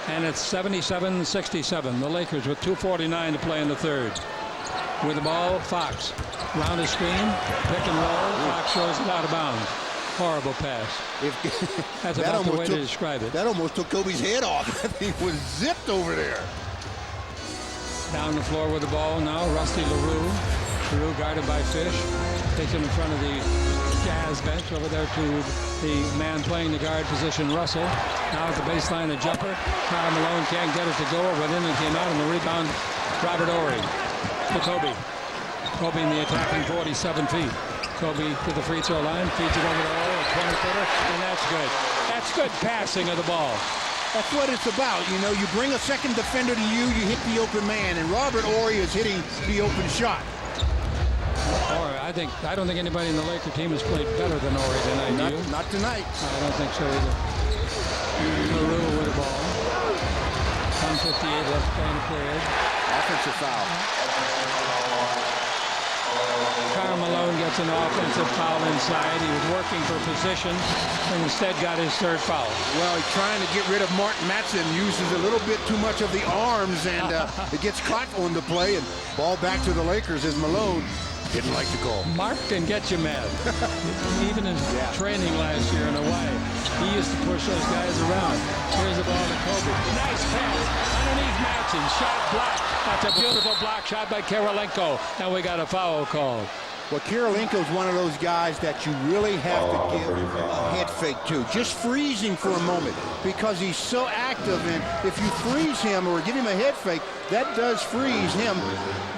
S10: And it's 77-67. The Lakers with 2:49 to play in the third. With the ball, Fox. Round the screen, pick and roll. Fox throws it out of bounds. Horrible pass. That's about the way to describe it.
S14: That almost took Kobe's head off. He was zipped over there.
S10: Down the floor with the ball now, Rusty LaRue. LaRue guarded by Fish. Takes him in front of the Jazz bench over there to the man playing the guard position, Russell. Now at the baseline, a jumper. Karl Malone can't get it to go. Went in and came out on the rebound. Robert Horry to Kobe. Kobe in the attacking 47 feet. Kobe to the free throw line. Feeds it over to Horry, a 20-footer, and that's good. That's good passing of the ball.
S14: That's what it's about. You know, you bring a second defender to you, you hit the open man, and Robert Horry is hitting the open shot.
S10: Horry, I don't think anybody in the Laker team has played better than Horry tonight.
S14: Not tonight.
S10: I don't think so either. LaRue with the ball. 1:58 left to play in the period.
S14: Offensive foul.
S10: Karl Malone gets an offensive foul inside. He was working for position and instead got his third foul.
S14: Well, he's trying to get rid of Mark Madsen. Uses a little bit too much of the arms, and it gets caught on the play. And ball back to the Lakers as Malone didn't like the call.
S10: Mark can get you mad. Even in training last year in Hawaii, he used to push those guys around. Here's the ball to Kobe. Nice pass underneath Madsen. Shot blocked. That's a beautiful block shot by Kirilenko. And we got a foul called.
S14: Well, Kirilenko's one of those guys that you really have to give a head fake to. Just freeze him for a moment because he's so active. And if you freeze him or give him a head fake, that does freeze him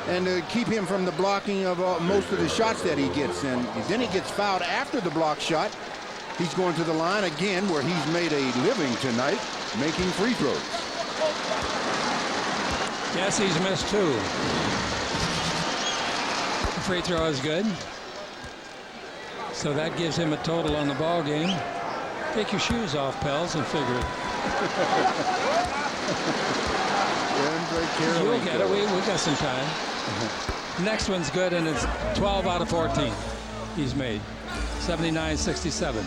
S14: and keep him from the blocking of most of the shots that he gets. And then he gets fouled after the block shot. He's going to the line again where he's made a living tonight making free throws.
S10: Yes, he's missed two. The free throw is good. So that gives him a total on the ball game. Take your shoes off, pals, and figure it. You'll get it. We got some time. Next one's good, and it's 12 out of 14 he's made. 79-67.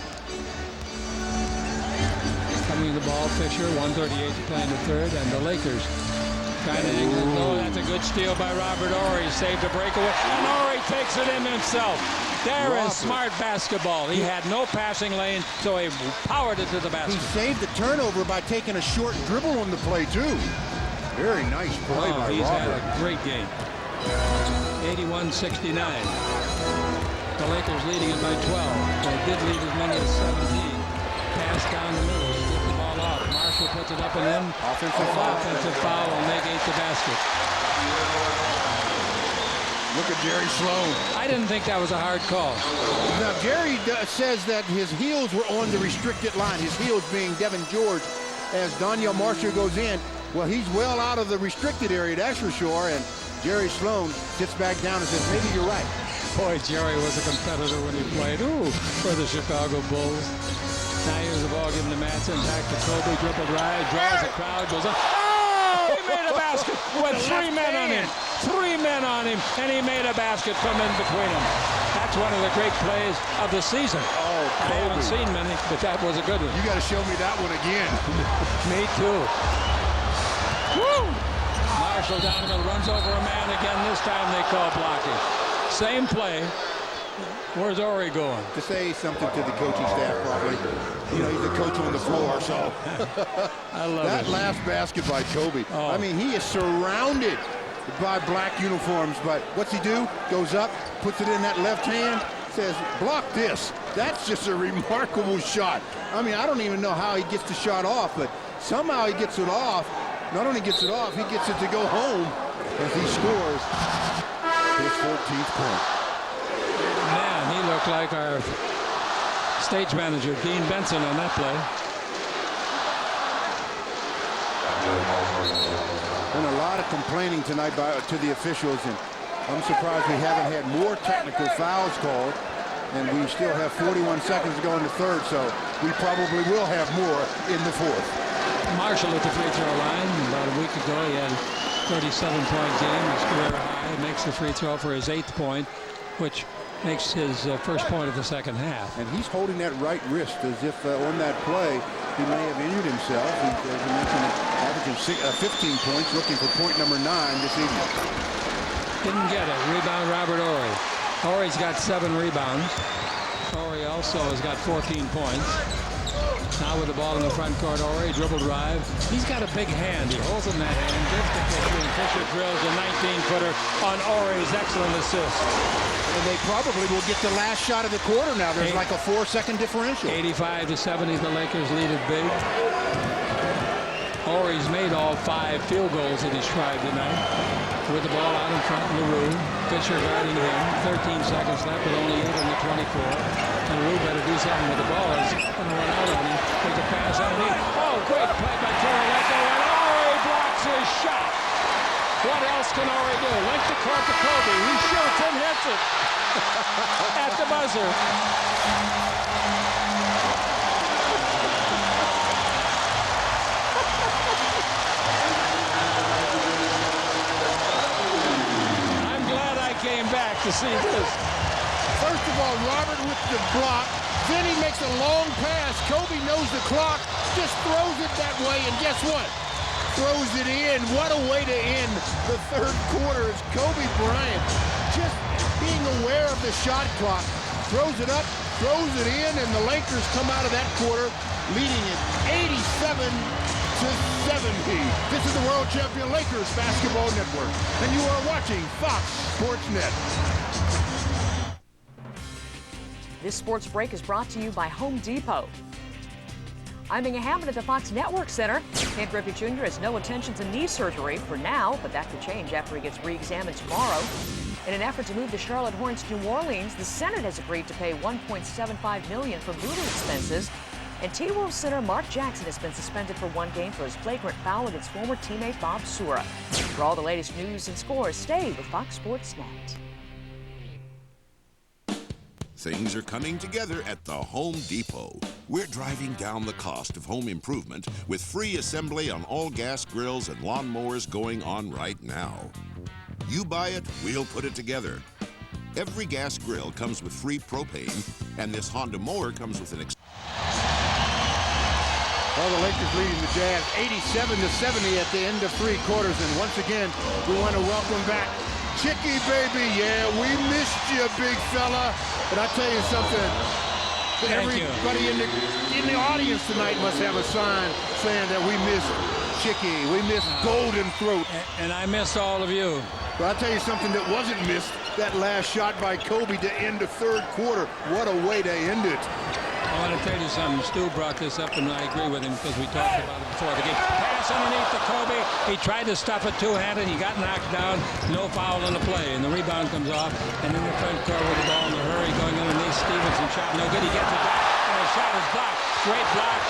S10: Coming to the ball, Fisher, 1:38 to play in the third, and the Lakers trying to angle it low. That's a good steal by Robert Horry. Saved a breakaway, and Horry takes it in himself. There is smart basketball. He had no passing lane, so he powered it to the basket.
S14: He saved the turnover by taking a short dribble on the play, too. Very nice play by
S10: he's
S14: Robert.
S10: had a great game. 81-69. The Lakers leading it by 12. They did lead as many as 17. Pass down the middle. They get the ball off. Marshall puts it up and in. Offensive foul will negate the basket.
S14: Look at Jerry Sloan.
S10: I didn't think that was a hard call.
S14: Now, Jerry says that his heels were on the restricted line. His heels being Devin George. as Donyell Marshall goes in. Well, he's well out of the restricted area, that's for sure, and Jerry Sloan sits back down and says, maybe you're right.
S10: Boy, Jerry was a competitor when he played. Ooh, for the Chicago Bulls. Now here's the ball given to Madsen, back to Kobe, dribble drive, draws the crowd, goes up. Oh, he made a basket with 3 men on him. 3 men on him, and he made a basket from in between them. That's one of the great plays of the season.
S14: Oh,
S10: I haven't seen many, but that was a good one.
S14: You got to show me that one again.
S10: Me too. Woo! Marshall down the middle, runs over a man again. This time they call blocking. Same play. Where's Horry going?
S14: To say something to the coaching staff, probably. You know, he's the coach on the floor, so.
S10: I love
S14: that last basket by Kobe. I mean, he is surrounded by black uniforms, but what's he do? Goes up, puts it in that left hand, says, block this. That's just a remarkable shot. I mean, I don't even know how he gets the shot off, but somehow he gets it off. Not only gets it off, he gets it to go home as he scores his 14th point.
S10: Man, he looked like our stage manager, Dean Benson, on that play.
S14: And a lot of complaining tonight to the officials, and I'm surprised we haven't had more technical fouls called, and we still have 41 seconds to go in the third, so we probably will have more in the fourth.
S10: Marshall at the free throw line. About a week ago, he had a 37-point game, his career high. Makes the free throw for his 8th point, which makes his first point of the second half.
S14: And he's holding that right wrist as if on that play he may have injured himself. He's, as you mentioned, averaging 15 points, looking for point number 9 this evening.
S10: Didn't get it. Rebound, Robert Horry. Horry's got 7 rebounds. Horry also has got 14 points. Now with the ball in the front court, Horry, dribble drive. He's got a big hand. He holds it in that hand, gives to Fisher, and Fisher drills a 19-footer on Horry's excellent assist.
S14: And they probably will get the last shot of the quarter now. There's like a 4-second differential.
S10: 85-70, the Lakers lead it big. Horry's made all 5 field goals that he's tried tonight. With the ball out in front, LaRue. Fisher guarding him. 13 seconds left with only 8 on the 24. And LaRue better do something with the ball. He's going to run out on him. Take a pass underneath. Oh, great play by Torrelecco. And Horry blocks his shot. What else can Horry do? Length the court to Kobe. He shoots and hits it. At the buzzer. Came back to see this.
S14: First of all, Robert with the block. Then he makes a long pass. Kobe knows the clock, just throws it that way, and guess what? Throws it in. What a way to end the third quarter as Kobe Bryant, just being aware of the shot clock, throws it up, throws it in, and the Lakers come out of that quarter leading it 87-70. This is the World Champion Lakers Basketball Network, and you are watching Fox Sports Net.
S17: This sports break is brought to you by Home Depot. I'm Inga Hammond at the Fox Network Center. Ken Griffey Jr. has no intentions of knee surgery for now, but that could change after he gets re-examined tomorrow. In an effort to move the Charlotte Hornets to New Orleans, the Senate has agreed to pay $1.75 million for moving expenses. And T-Wolves center Mark Jackson has been suspended for 1 game for his flagrant foul against former teammate Bob Sura. For all the latest news and scores, stay with Fox Sports Net.
S20: Things are coming together at the Home Depot. We're driving down the cost of home improvement with free assembly on all gas grills and lawnmowers going on right now. You buy it, we'll put it together. Every gas grill comes with free propane, and this Honda mower comes with an
S14: Well, the Lakers leading the Jazz 87-70 at the end of 3 quarters. And once again, we want to welcome back Chicky, baby. Yeah, we missed you, big fella. But I tell you something, everybody in the audience tonight must have a sign saying that we missed Chicky. We missed Golden Throat.
S10: And I missed all of you.
S14: But I'll tell you something that wasn't missed, that last shot by Kobe to end the third quarter. What a way to end it.
S10: I want to tell you something. Stu brought this up, and I agree with him because we talked about it before the game. Pass underneath to Kobe. He tried to stuff it two-handed. He got knocked down. No foul on the play, and the rebound comes off. And in the front court with the ball in the hurry going underneath Stevenson. Shot no good. He gets it back, and the shot is blocked. Great block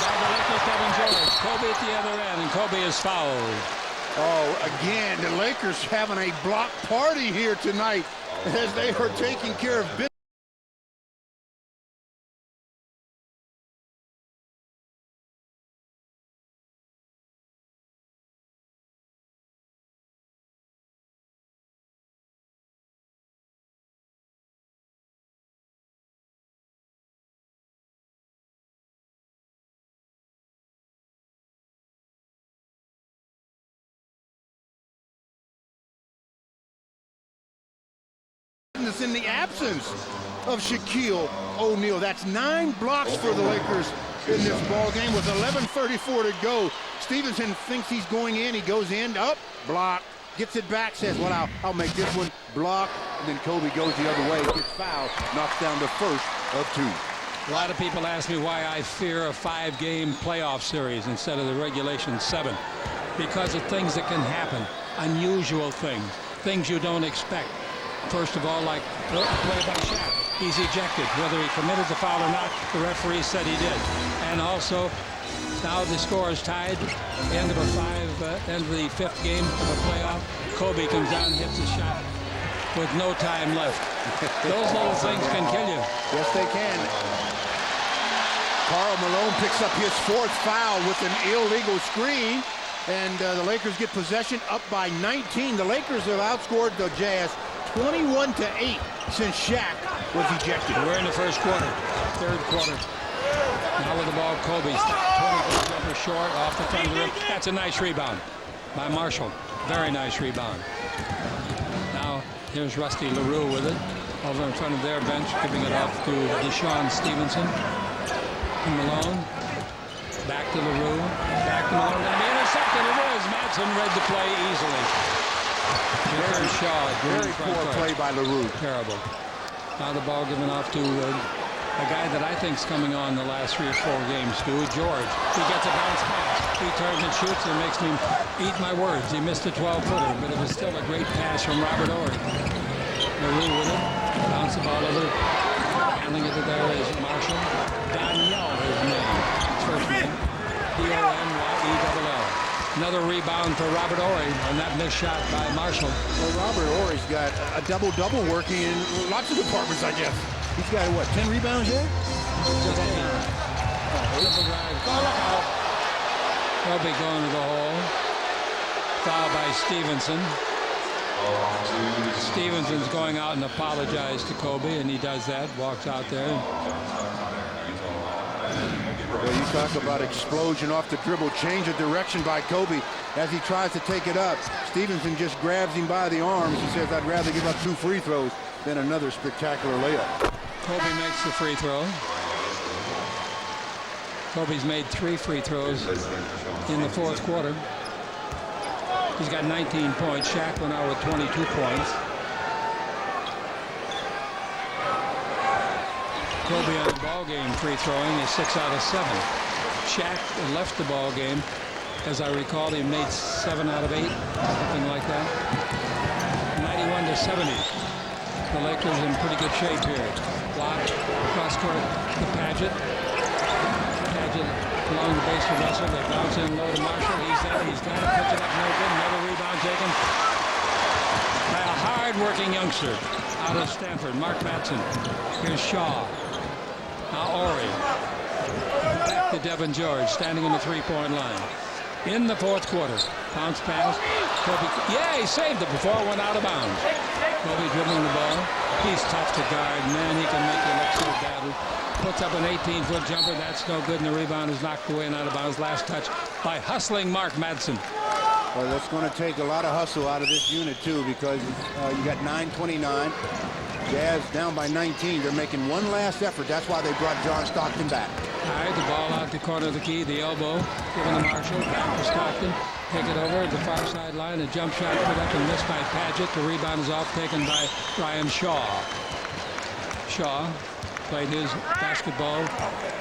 S10: by the Lakers, Devin George. Kobe at the other end, and Kobe is fouled.
S14: Oh, again, the Lakers having a block party here tonight as they are taking care of business. In the absence of Shaquille O'Neal. That's 9 blocks for the Lakers in this ball game with 11:34 to go. Stevenson thinks he's going in. He goes in, up, block, gets it back, says, well, I'll make this one, block, and then Kobe goes the other way, gets fouled, knocks down the first of 2.
S10: A lot of people ask me why I fear a 5-game playoff series instead of the regulation 7. Because of things that can happen, unusual things you don't expect. First of all, like a play by Shaq. He's ejected. Whether he committed the foul or not, the referee said he did. And also, now the score is tied. End of the 5th game of a playoff. Kobe comes down and hits a shot with no time left. Those little things can kill you.
S14: Yes, they can. Karl Malone picks up his 4th foul with an illegal screen. And the Lakers get possession up by 19. The Lakers have outscored the Jazz 21-8 since Shaq was ejected.
S10: We're in the first quarter, 3rd quarter. Now with the ball, Kobe's 20-foot jumper short off the front of the rim. That's a nice rebound by Marshall. Very nice rebound. Now here's Rusty LaRue with it over in front of their bench, giving it off to Deshaun Stevenson. And Malone. Back to LaRue. Back to Malone. Going to be intercepted. It is. Madsen read the play easily.
S14: Very poor play by LaRue.
S10: Terrible. Now the ball given off to a guy that I think's coming on the last 3 or 4 games, George. He gets a bounce pass. He turns and shoots and makes me eat my words. He missed a 12-footer, but it was still a great pass from Robert Horry. LaRue with it. Bounce the ball over. Handling it to there is Marshall. Daniel, his name. First name. D-O-N-Y-E-L-L. Another rebound for Robert Horry on that missed shot by Marshall.
S14: Well, Robert Horry's got a double-double working in lots of departments, I guess. He's got, what, 10 rebounds here?
S10: Just 8. Kobe going to the hole. Foul by Stevenson. Stevenson's going out and apologize to Kobe, and he does that, walks out there.
S14: Well, you talk about explosion off the dribble, change of direction by Kobe as he tries to take it up. Stevenson just grabs him by the arms. He says, I'd rather give up 2 free throws than another spectacular layup.
S10: Kobe makes the free throw. Kobe's made 3 free throws in the 4th quarter. He's got 19 points. Shaq went out with 22 points. Kobe on the ball game free throwing is 6 out of 7. Shaq left the ball game. As I recall, he made 7 out of 8, something like that. 91-70. The Lakers in pretty good shape here. Block, cross court to Padgett. Padgett along the base for Russell. They bounce in low to Marshall. He's there. He's got it. Puts it up. No good. Another rebound taken by a hard-working youngster out of Stanford, Mark Madsen. Here's Shaw. Now Horry. Back to Devin George, standing in the 3-point line. In the 4th quarter. Bounce pass. Kobe. Yeah, he saved it before it went out of bounds. Kobe dribbling the ball. He's tough to guard. Man, he can make you look so bad. Puts up an 18-foot jumper. That's no good, and the rebound is knocked away and out of bounds. Last touch by hustling Mark Madsen.
S14: Well, that's going to take a lot of hustle out of this unit, too, because you got 9:29. Jazz down by 19. They're making one last effort. That's why they brought John Stockton back.
S10: All right, the ball out the corner of the key, the elbow, given to Marshall, back to Stockton. Take it over at the far sideline. A jump shot put up and missed by Padgett. The rebound is off, taken by Brian Shaw. Shaw played his basketball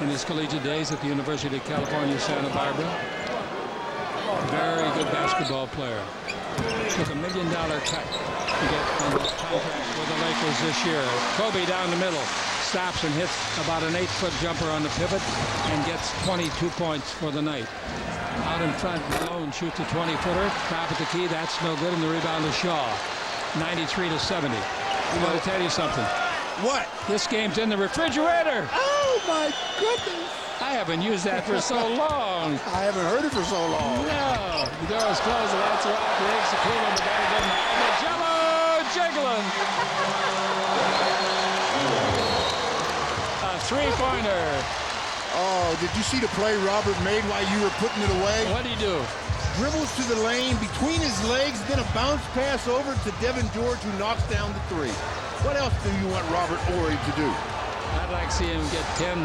S10: in his collegiate days at the University of California, Santa Barbara. Very good basketball player. Took $1 million cut to get on the contract with the Lakers this year. Kobe down the middle. stops and hits about an 8-foot jumper on the pivot and gets 22 points for the night. Out in front, Malone shoots a 20-footer. Top at the key, that's no good, and the rebound is Shaw. 93-70. I want to tell you something.
S14: What?
S10: This game's in the refrigerator.
S14: Oh, my goodness.
S10: I haven't used that for so long.
S14: I haven't heard it for so long.
S10: No. The door is closed, the lights are off, the eggs are cool, and the batter doesn't have the jello jiggling. A three-pointer.
S14: Oh, did you see the play Robert made while you were putting it away?
S10: What did he do?
S14: Dribbles to the lane between his legs, then a bounce pass over to Devin George, who knocks down the three. What else do you want Robert Horry to do?
S10: I'd like to see him get 10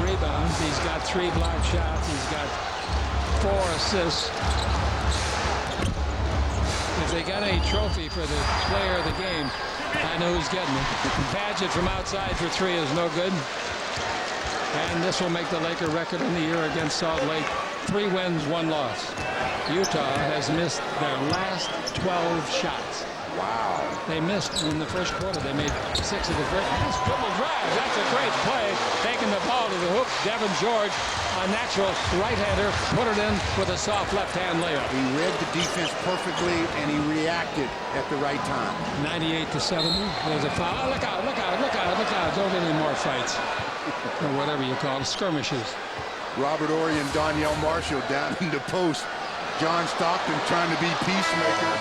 S10: rebounds. He's got 3 block shots. He's got 4 assists. If they got any trophy for the player of the game, I know who's getting it. Padgett from outside for 3 is no good. And this will make the Laker record in the year against Salt Lake. 3 wins, 1 loss. Utah has missed their last 12 shots.
S14: Wow.
S10: They missed in the first quarter. They made 6 of the first. Nice dribble drive. That's a great play. Taking the ball to the hoop. Devin George, a natural right-hander, put it in with a soft left-hand layup.
S14: He read the defense perfectly, and he reacted at the right time.
S10: 98-70. There's a foul. Oh, look out, look out, look out, look out. Don't get any more fights. Or whatever you call it, skirmishes.
S14: Robert Horry and Donnell Marshall down in the post. John Stockton trying to be peacemaker.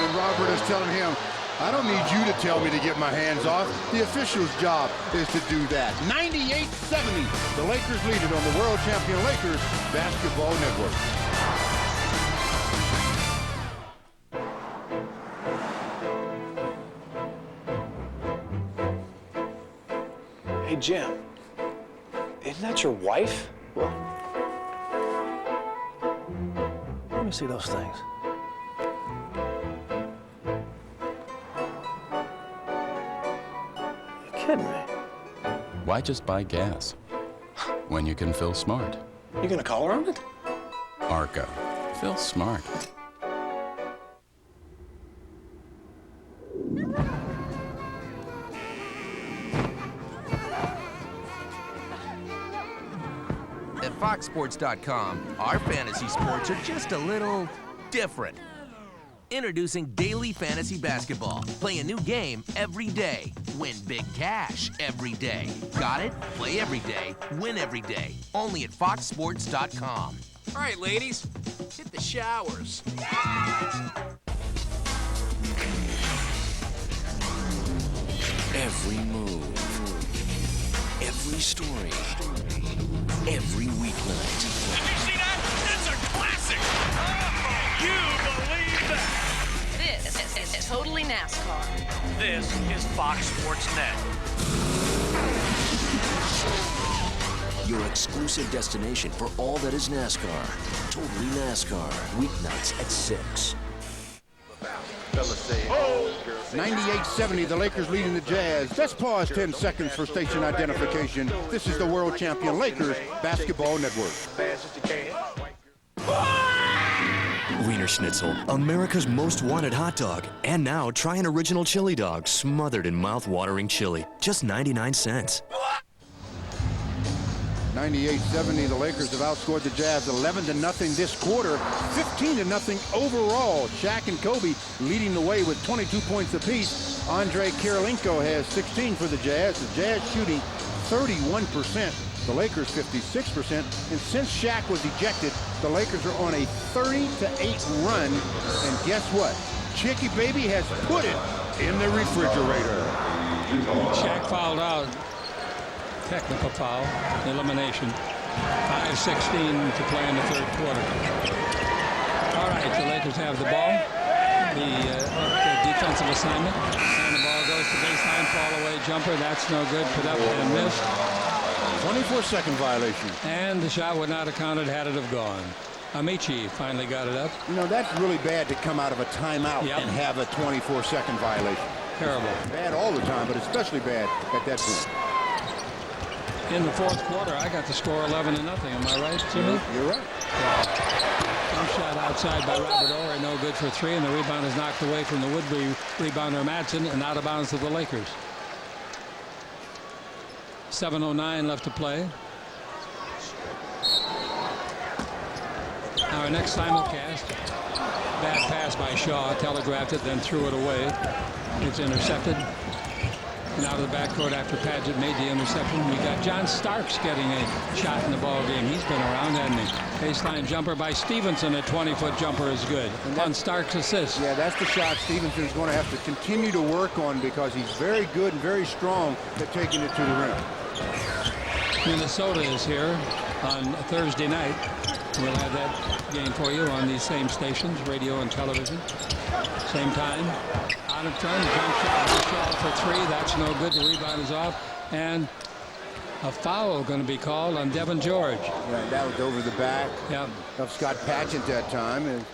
S14: And Robert is telling him, I don't need you to tell me to get my hands off. The official's job is to do that. 98-70. The Lakers lead it on the world champion Lakers Basketball Network.
S12: Hey, Jim. Isn't that your wife? Well, let me see those things. You're kidding me.
S7: Why just buy gas when you can fill smart?
S12: You gonna call her on it?
S7: Arco. Fill smart.
S1: At foxsports.com, our fantasy sports are just a little different. Introducing Daily Fantasy Basketball. Play a new game every day. Win big cash every day. Got it? Play every day. Win every day. Only at foxsports.com.
S12: All right, ladies, hit the showers.
S21: Every move, every story, every weeknight.
S6: Did you see that? That's a classic! Oh, you believe that?
S22: This is totally NASCAR.
S6: This is Fox Sports Net.
S21: Your exclusive destination for all that is NASCAR. Totally NASCAR. Weeknights at 6.
S14: 98-70, the Lakers leading the Jazz. Let's pause 10 seconds for station identification. This is the world champion Lakers Basketball Network.
S23: Wiener Schnitzel, America's most wanted hot dog. And now try an original chili dog smothered in mouth-watering chili. Just 99 cents.
S14: 98-70, the Lakers have outscored the Jazz 11-0 this quarter, 15-0 overall. Shaq and Kobe leading the way with 22 points apiece. Andre Kirilenko has 16 for the Jazz. The Jazz shooting 31%, the Lakers 56%. And since Shaq was ejected, the Lakers are on a 30-8 run. And guess what? Chicky Baby has put it in the refrigerator.
S10: Shaq fouled out. Technical foul, elimination. 5:16 to play in the third quarter. All right, the Lakers have the ball. The defensive assignment. And the ball goes to baseline, fall away jumper. That's no good. Put up and missed.
S14: 24-second violation.
S10: And the shot would not have counted had it have gone. Amici finally got it up.
S14: You know, that's really bad to come out of a timeout and have a 24-second violation.
S10: Terrible.
S14: Bad all the time, but especially bad at that point.
S10: In the fourth quarter, I got the score 11-0. Am I right, Jimmy?
S14: You're right.
S10: Some shot outside by Robert Horry, no good for 3, and the rebound is knocked away from the would-be rebounder Madsen and out of bounds to the Lakers. 7:09 left to play. Our next simulcast. Bad pass by Shaw. Telegraphed it, then threw it away. It's intercepted. And out of the backcourt after Padgett made the interception. We got John Starks getting a shot in the ball game. He's been around, hasn't he? Baseline jumper by Stevenson. A 20-foot jumper is good. On Starks' assist.
S14: Yeah, that's the shot Stevenson's going to have to continue to work on because he's very good and very strong at taking it to the rim.
S10: Minnesota is here on Thursday night. We'll have that game for you on these same stations, radio and television. Same time. Out in front, jump shot for three. That's no good. The rebound is off. And a foul going to be called on Devin George.
S14: Yeah, that was over the back of Scott Padgett that time. And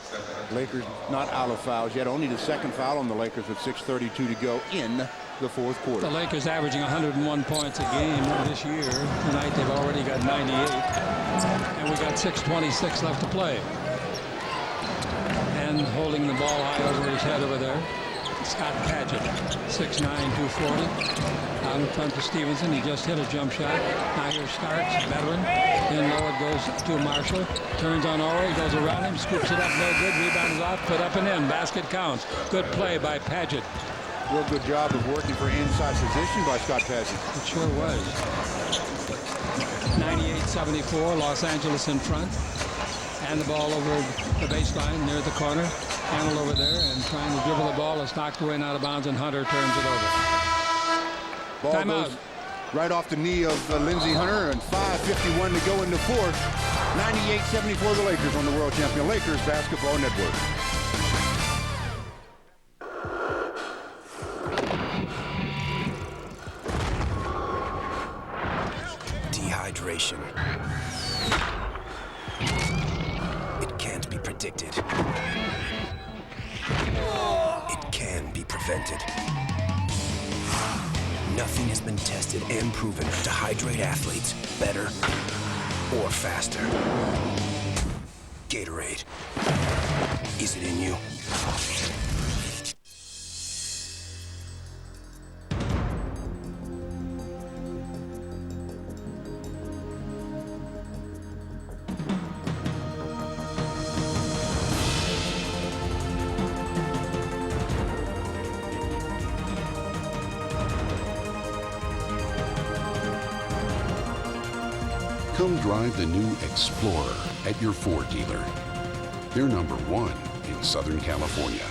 S14: Lakers not out of fouls yet. Only the second foul on the Lakers with 6:32 to go in the fourth quarter.
S10: The Lakers averaging 101 points a game this year. Tonight they've already got 98. And we got 6:26 left to play. And holding the ball high over his head over there, Scott Padgett, 6'9", 240. Out in front to Stevenson. He just hit a jump shot. Now here's Starks, veteran. Then low it goes to Marshall. Turns on Horry, goes around him, scoops it up, no good. Rebound is off, put up and in. Basket counts. Good play by Padgett.
S14: Real good job of working for inside position by Scott Padgett.
S10: It sure was. 98-74, Los Angeles in front. And the ball over the baseline near the corner. Handle over there and trying to dribble the ball is knocked away and out of bounds, and Hunter turns it over.
S14: Ball
S10: Timeout.
S14: goes right off the knee of Lindsey Hunter, and 5:51 to go in the fourth. 98-74 the Lakers on the World Champion Lakers Basketball Network.
S23: Dehydration. It can't be predicted. It can be prevented. Nothing has been tested and proven to hydrate athletes better or faster. Gatorade. Is it in you?
S2: Come drive the new Explorer at your Ford dealer. They're #1 in Southern California.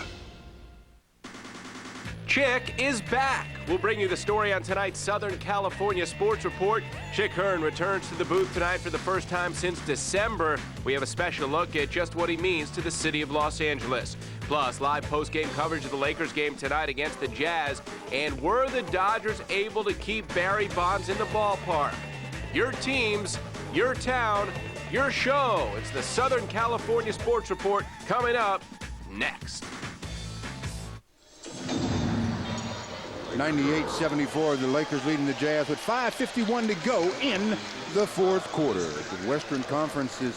S9: Chick is back. We'll bring you the story on tonight's Southern California Sports Report. Chick Hearn returns to the booth tonight for the first time since December. We have a special look at just what he means to the city of Los Angeles. Plus, live post-game coverage of the Lakers game tonight against the Jazz. And were the Dodgers able to keep Barry Bonds in the ballpark? Your teams, your town, your show. It's the Southern California Sports Report coming up next.
S14: 98-74, the Lakers leading the Jazz with 5:51 to go in the fourth quarter. The Western Conference is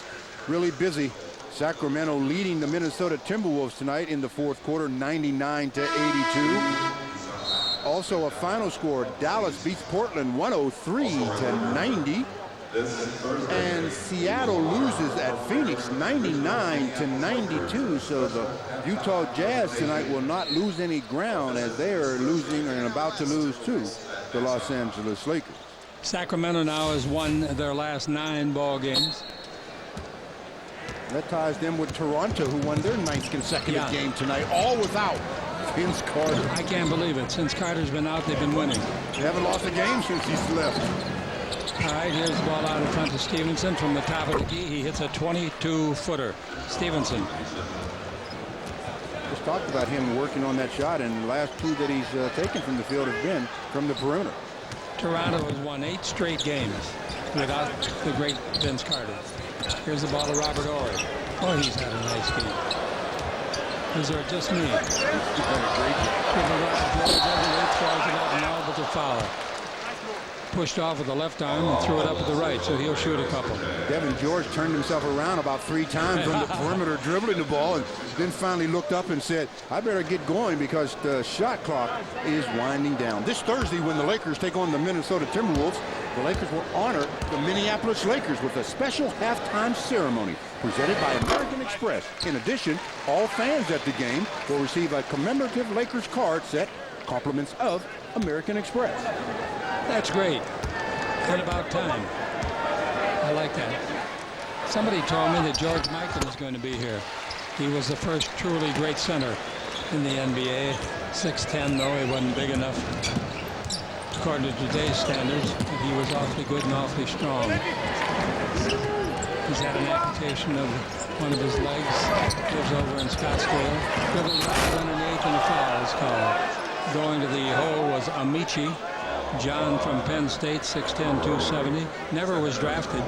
S14: really busy. Sacramento leading the Minnesota Timberwolves tonight in the fourth quarter, 99-82. Also a final score, Dallas beats Portland 103-90. And Seattle loses at Phoenix 99-92. So the Utah Jazz tonight will not lose any ground as they are losing and about to lose to the Los Angeles Lakers.
S10: Sacramento now has won their last 9 ball games.
S14: That ties them with Toronto, who won their 9th consecutive game tonight, all without Vince Carter.
S10: I can't believe it. Since Carter's been out, they've been winning.
S14: They haven't lost a game since he's left.
S10: All right, here's the ball out in front to Stevenson from the top of the key. He hits a 22-footer. Stevenson.
S14: Just talked about him working on that shot, and the last 2 that he's taken from the field have been from the perimeter.
S10: Toronto has won 8 straight games without the great Vince Carter. Here's the ball to Robert Horry. Oh, he's had a nice game. Is there just me? He's had a great game. But the foul. Pushed off with the left arm and threw it up with the right, so he'll shoot a couple.
S14: Devin George turned himself around about 3 times from the perimeter, dribbling the ball, and then finally looked up and said, I better get going because the shot clock is winding down. This Thursday, when the Lakers take on the Minnesota Timberwolves, the Lakers will honor the Minneapolis Lakers with a special halftime ceremony presented by American Express. In addition, all fans at the game will receive a commemorative Lakers card set, compliments of American Express.
S10: That's great. And about time. I like that. Somebody told me that George Mikan is going to be here. He was the first truly great center in the NBA. 6'10", though, he wasn't big enough according to today's standards, but he was awfully good and awfully strong. He's had an amputation of one of his legs. Lives over in Scottsdale. Dribbled right underneath and a foul is called. Going to the hole was Amici. John from Penn State, 6'10", 270. Never was drafted.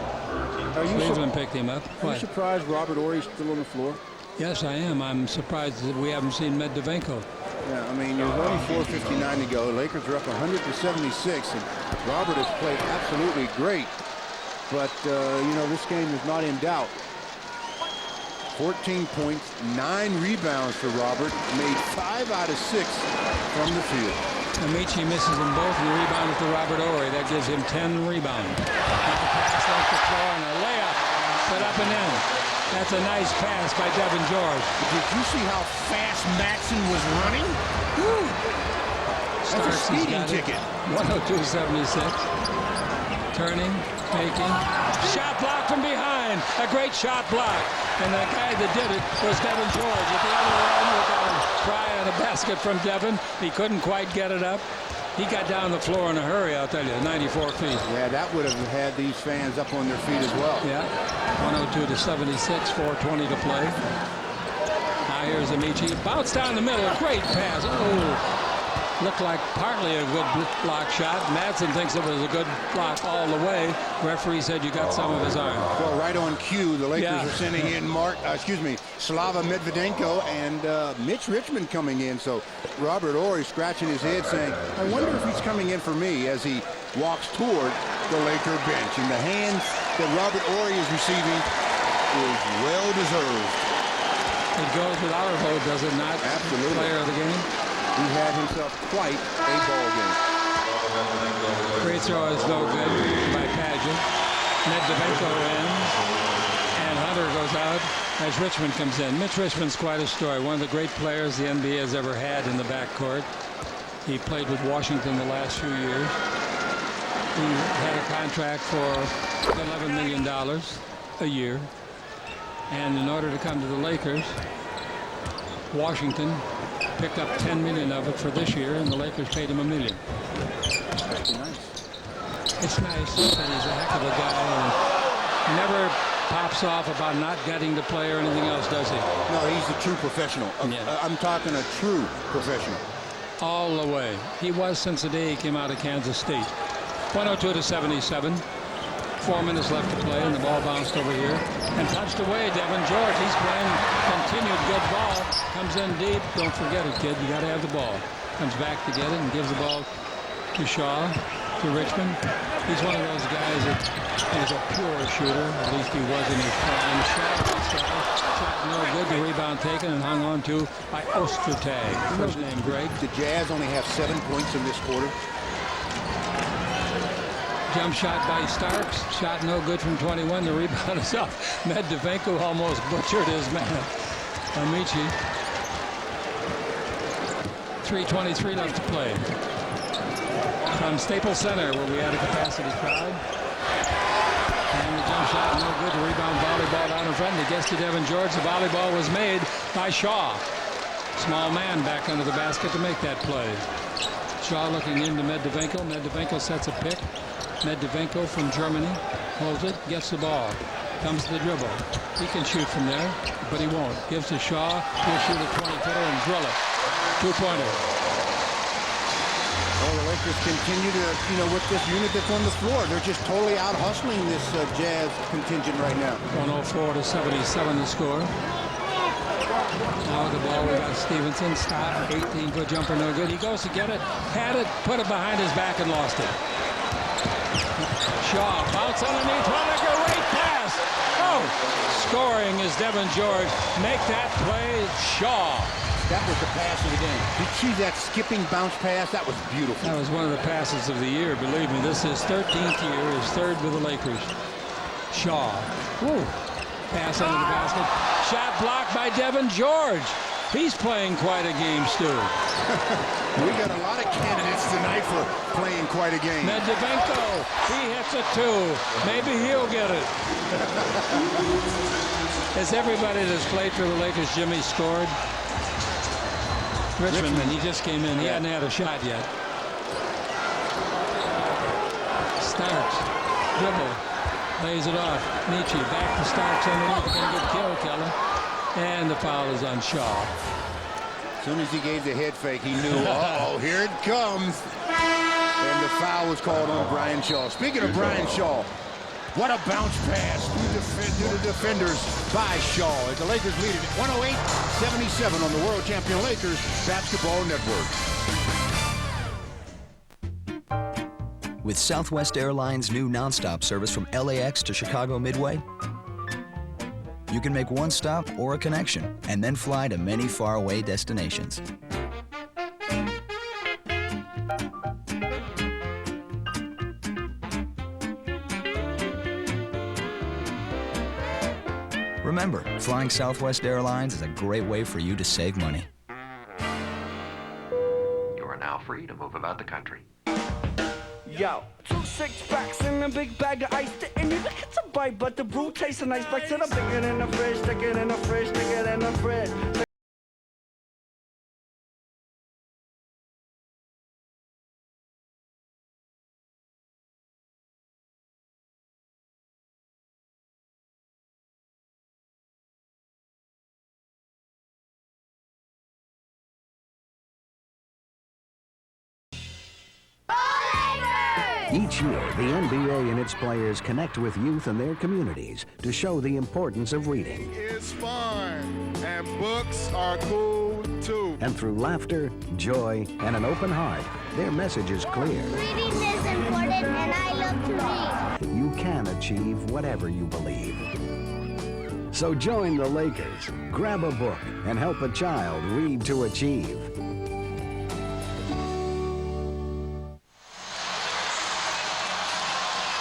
S10: Cleveland picked him up.
S14: Are you surprised Robert Horry's still on the floor?
S10: Yes, I am. I'm surprised that we haven't seen Medvedenko.
S14: Yeah, I mean, there's only 4:59 to go. Lakers are up 100-76, and Robert has played absolutely great. But, you know, this game is not in doubt. 14 points, 9 rebounds for Robert. Made 5 out of 6 from the field.
S10: Amici misses them both and rebounded to Robert Horry. That gives him 10 rebounds. Pass off the floor and a layup. Put up and in. That's a nice pass by Devin George.
S15: Did you see how fast Madsen was running? Woo. That's a speeding ticket.
S10: 102.76. Turning, making. Shot block from behind. A great shot block. And the guy that did it was Devin George. At the other end, we got a try on a basket from Devin. He couldn't quite get it up. He got down the floor in a hurry, I'll tell you, 94 feet.
S14: Yeah, that would have had these fans up on their feet as well.
S10: Yeah, 102-76, 4:20 to play. Now here's Amici. Bounce down the middle, a great pass. Oh, looked like partly a good block shot. Madsen thinks it was a good block all the way. Referee said you got some of his arm.
S14: Well, right on cue, the Lakers are sending in Slava Medvedenko and Mitch Richmond coming in. So Robert Horry scratching his head saying, I wonder if he's coming in for me as he walks toward the Laker bench. And the hand that Robert Horry is receiving is well deserved.
S10: It goes without a vote, does it not?
S14: Absolutely.
S10: Player of the game.
S14: He had himself quite a ball game.
S10: Free throw is no good by Padgett. Medvedenko ends, and Hunter goes out as Richmond comes in. Mitch Richmond's quite a story. One of the great players the NBA has ever had in the backcourt. He played with Washington the last few years. He had a contract for $11 million a year. And in order to come to the Lakers, Washington picked up $10 million of it for this year, and the Lakers paid him $1 million. It's nice, and he's a heck of a guy. And never pops off about not getting to play or anything else, does he?
S14: No, he's a true professional. I'm talking a true professional.
S10: All the way. He was since the day he came out of Kansas State. 102-77. 4 minutes left to play, and the ball bounced over here and punched away. Devin George, he's playing continued good ball. Comes in deep. Don't forget it, kid. You got to have the ball. Comes back to get it and gives the ball to Shaw, to Richmond. He's one of those guys that is a pure shooter. At least he was in his prime. Shot no good. The rebound taken and hung on to by Ostertag. First name Greg.
S14: The Jazz only have 7 points in this quarter.
S10: Jump shot by Starks. Shot no good from 21. The rebound is up. Medvedenko almost butchered his man. Amici. 3:23 left to play. From Staples Center, where we had a capacity crowd. And the jump shot no good. The rebound volleyball down in front. It gets to Devin George. The volleyball was made by Shaw. Small man back under the basket to make that play. Shaw looking into Medvedenko. Medvedenko sets a pick. Medvedenko from Germany holds it, gets the ball, comes to the dribble. He can shoot from there, but he won't. Gives to Shaw. He'll shoot a 20-footer and drill it. 2-pointer.
S14: Well, the Lakers continue to, with this unit that's on the floor, they're just totally out hustling this Jazz contingent right now.
S10: 104-77 to score. Now with the ball, we got Stevenson. Stop. 18-foot jumper, no good. He goes to get it, had it, put it behind his back, and lost it. Shaw, bounce underneath, what a great pass! Oh! Scoring is Devin George. Make that play, Shaw.
S15: That was the pass of the game. Did you see that skipping bounce pass? That was beautiful.
S10: That was one of the passes of the year. Believe me, this is his 13th year, his third with the Lakers. Shaw. Woo. Pass under the basket. Shot blocked by Devin George. He's playing quite a game, Stu.
S14: We got a lot of candidates tonight for playing quite a game.
S10: Medvedenko, he hits a 2. Maybe he'll get it. Has everybody that's played for the Lakers, Jimmy, scored? Richmond, he just came in. He hadn't had a shot yet. Starks, dribble, lays it off. Michi back to Starks underneath. Going to get killed, Keller. And the foul is on Shaw.
S14: As soon as he gave the head fake, he knew, uh-oh, here it comes. And the foul was called on Brian Shaw. Speaking of Brian Shaw, what a bounce pass to the defenders by Shaw as the Lakers lead it at 108-77 on the world champion Lakers Basketball Network.
S3: With Southwest Airlines' new nonstop service from LAX to Chicago Midway, you can make one stop or a connection and then fly to many faraway destinations. Remember, flying Southwest Airlines is a great way for you to save money.
S16: You are now free to move about the country.
S19: Yo, 2 6-packs and a big bag of ice. And you look at a bite, but the brew tastes nice. Back to the stick it in the fridge, stick it in the fridge, stick it in the fridge.
S24: Each year, the NBA and its players connect with youth and their communities to show the importance of reading.
S25: It's fun, and books are cool, too.
S24: And through laughter, joy, and an open heart, their message is clear.
S26: Reading is important, and I love to read.
S24: You can achieve whatever you believe. So join the Lakers, grab a book, and help a child read to achieve.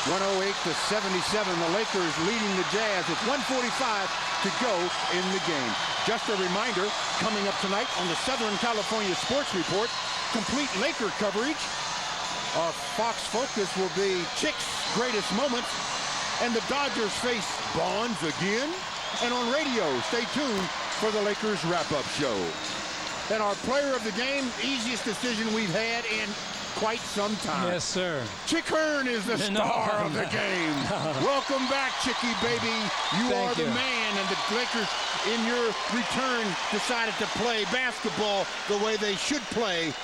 S14: 108-77, the Lakers leading the Jazz with 1:45 to go in the game. Just a reminder, coming up tonight on the Southern California Sports Report, complete Laker coverage. Our Fox focus will be Chick's greatest moments, and the Dodgers face Bonds again. And on radio, stay tuned for the Lakers wrap-up show. And our player of the game, easiest decision we've had in quite some time.
S10: Yes, sir.
S14: Chick Hearn is the star of the game. Welcome back, Chicky, baby. You are the man, and the Lakers, in your return, decided to play basketball the way they should play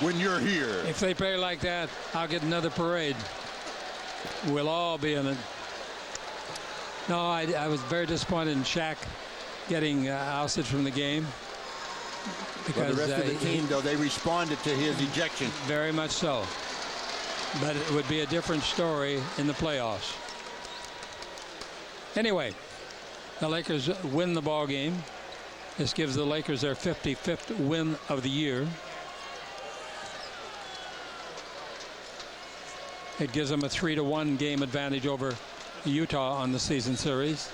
S14: when you're here.
S10: If they play like that, I'll get another parade. We'll all be in it. No, I was very disappointed in Shaq getting ousted from the game.
S14: Because the rest of the team, though, they responded to his ejection.
S10: Very much so. But it would be a different story in the playoffs. Anyway, the Lakers win the ball game. This gives the Lakers their 55th win of the year. It gives them a 3-1 game advantage over Utah on the season series.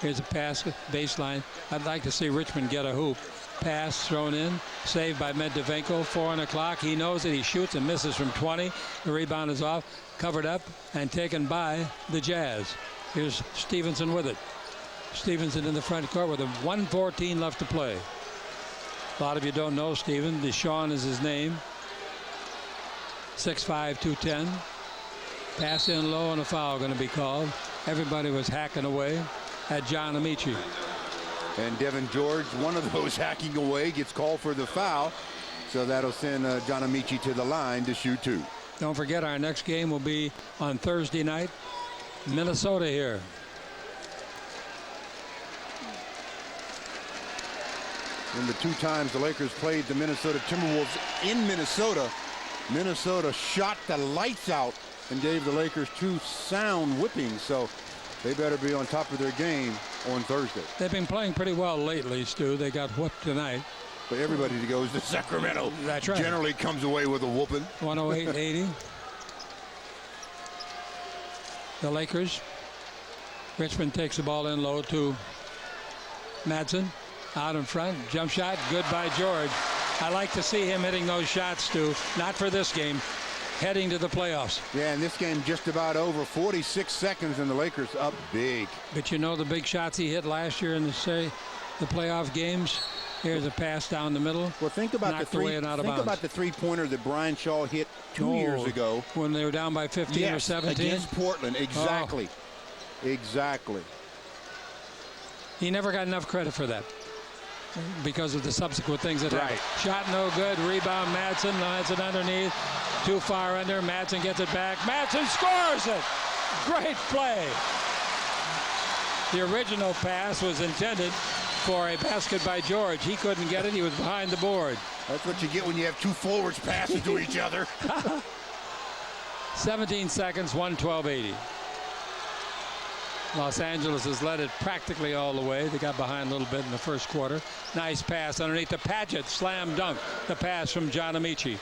S10: Here's a pass, baseline. I'd like to see Richmond get a hoop. Pass thrown in, saved by Medvedenko. 4 on the clock. He knows it. He shoots and misses from 20. The rebound is off, covered up, and taken by the Jazz. Here's Stevenson with it. Stevenson in the front court with a 1:14 left to play. A lot of you don't know Steven. Deshaun is his name. 6'5", 210. Pass in low and a foul going to be called. Everybody was hacking away at John Amici.
S14: And Devin George, one of those hacking away, gets called for the foul. So that'll send John Amici to the line to shoot 2.
S10: Don't forget, our next game will be on Thursday night. Minnesota here.
S14: And the 2 times the Lakers played the Minnesota Timberwolves in Minnesota, Minnesota shot the lights out and gave the Lakers 2 sound whippings. So They better be on top of their game on Thursday.
S10: They've been playing pretty well lately, Stu. They got whooped tonight.
S14: But everybody that goes to Sacramento
S10: That's right.
S14: generally comes away with a whooping.
S10: 108-80. The Lakers. Richmond takes the ball in low to Madsen. Out in front. Jump shot. Good by George. I like to see him hitting those shots, Stu. Not for this game. Heading to the playoffs.
S14: Yeah, and this game just about over. 46 seconds and the Lakers up big.
S10: But you know the big shots he hit last year in the playoff games? Here's a pass down the middle.
S14: Well, think about the three-pointer that Brian Shaw hit 2 years ago.
S10: When they were down by 15 or 17?
S14: Against Portland. Exactly.
S10: Oh.
S14: Exactly.
S10: He never got enough credit for that because of the subsequent things that happened. Shot no good. Rebound Madsen. Madsen underneath. Too far under. Madsen gets it back. Madsen scores it. Great play. The original pass was intended for a basket by George. He couldn't get it. He was behind the board.
S14: That's what you get when you have two forwards passing to each other.
S10: 17 seconds, 112-80. Los Angeles has led it practically all the way. They got behind a little bit in the first quarter. Nice pass underneath the Paget. Slam dunk. The pass from John Amici.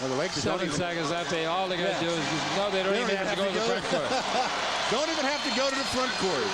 S14: Well, the Lakers
S10: 7 seconds left. All they got to do is, no, they don't even have to go to the front court.
S14: Don't even have to go to the front court.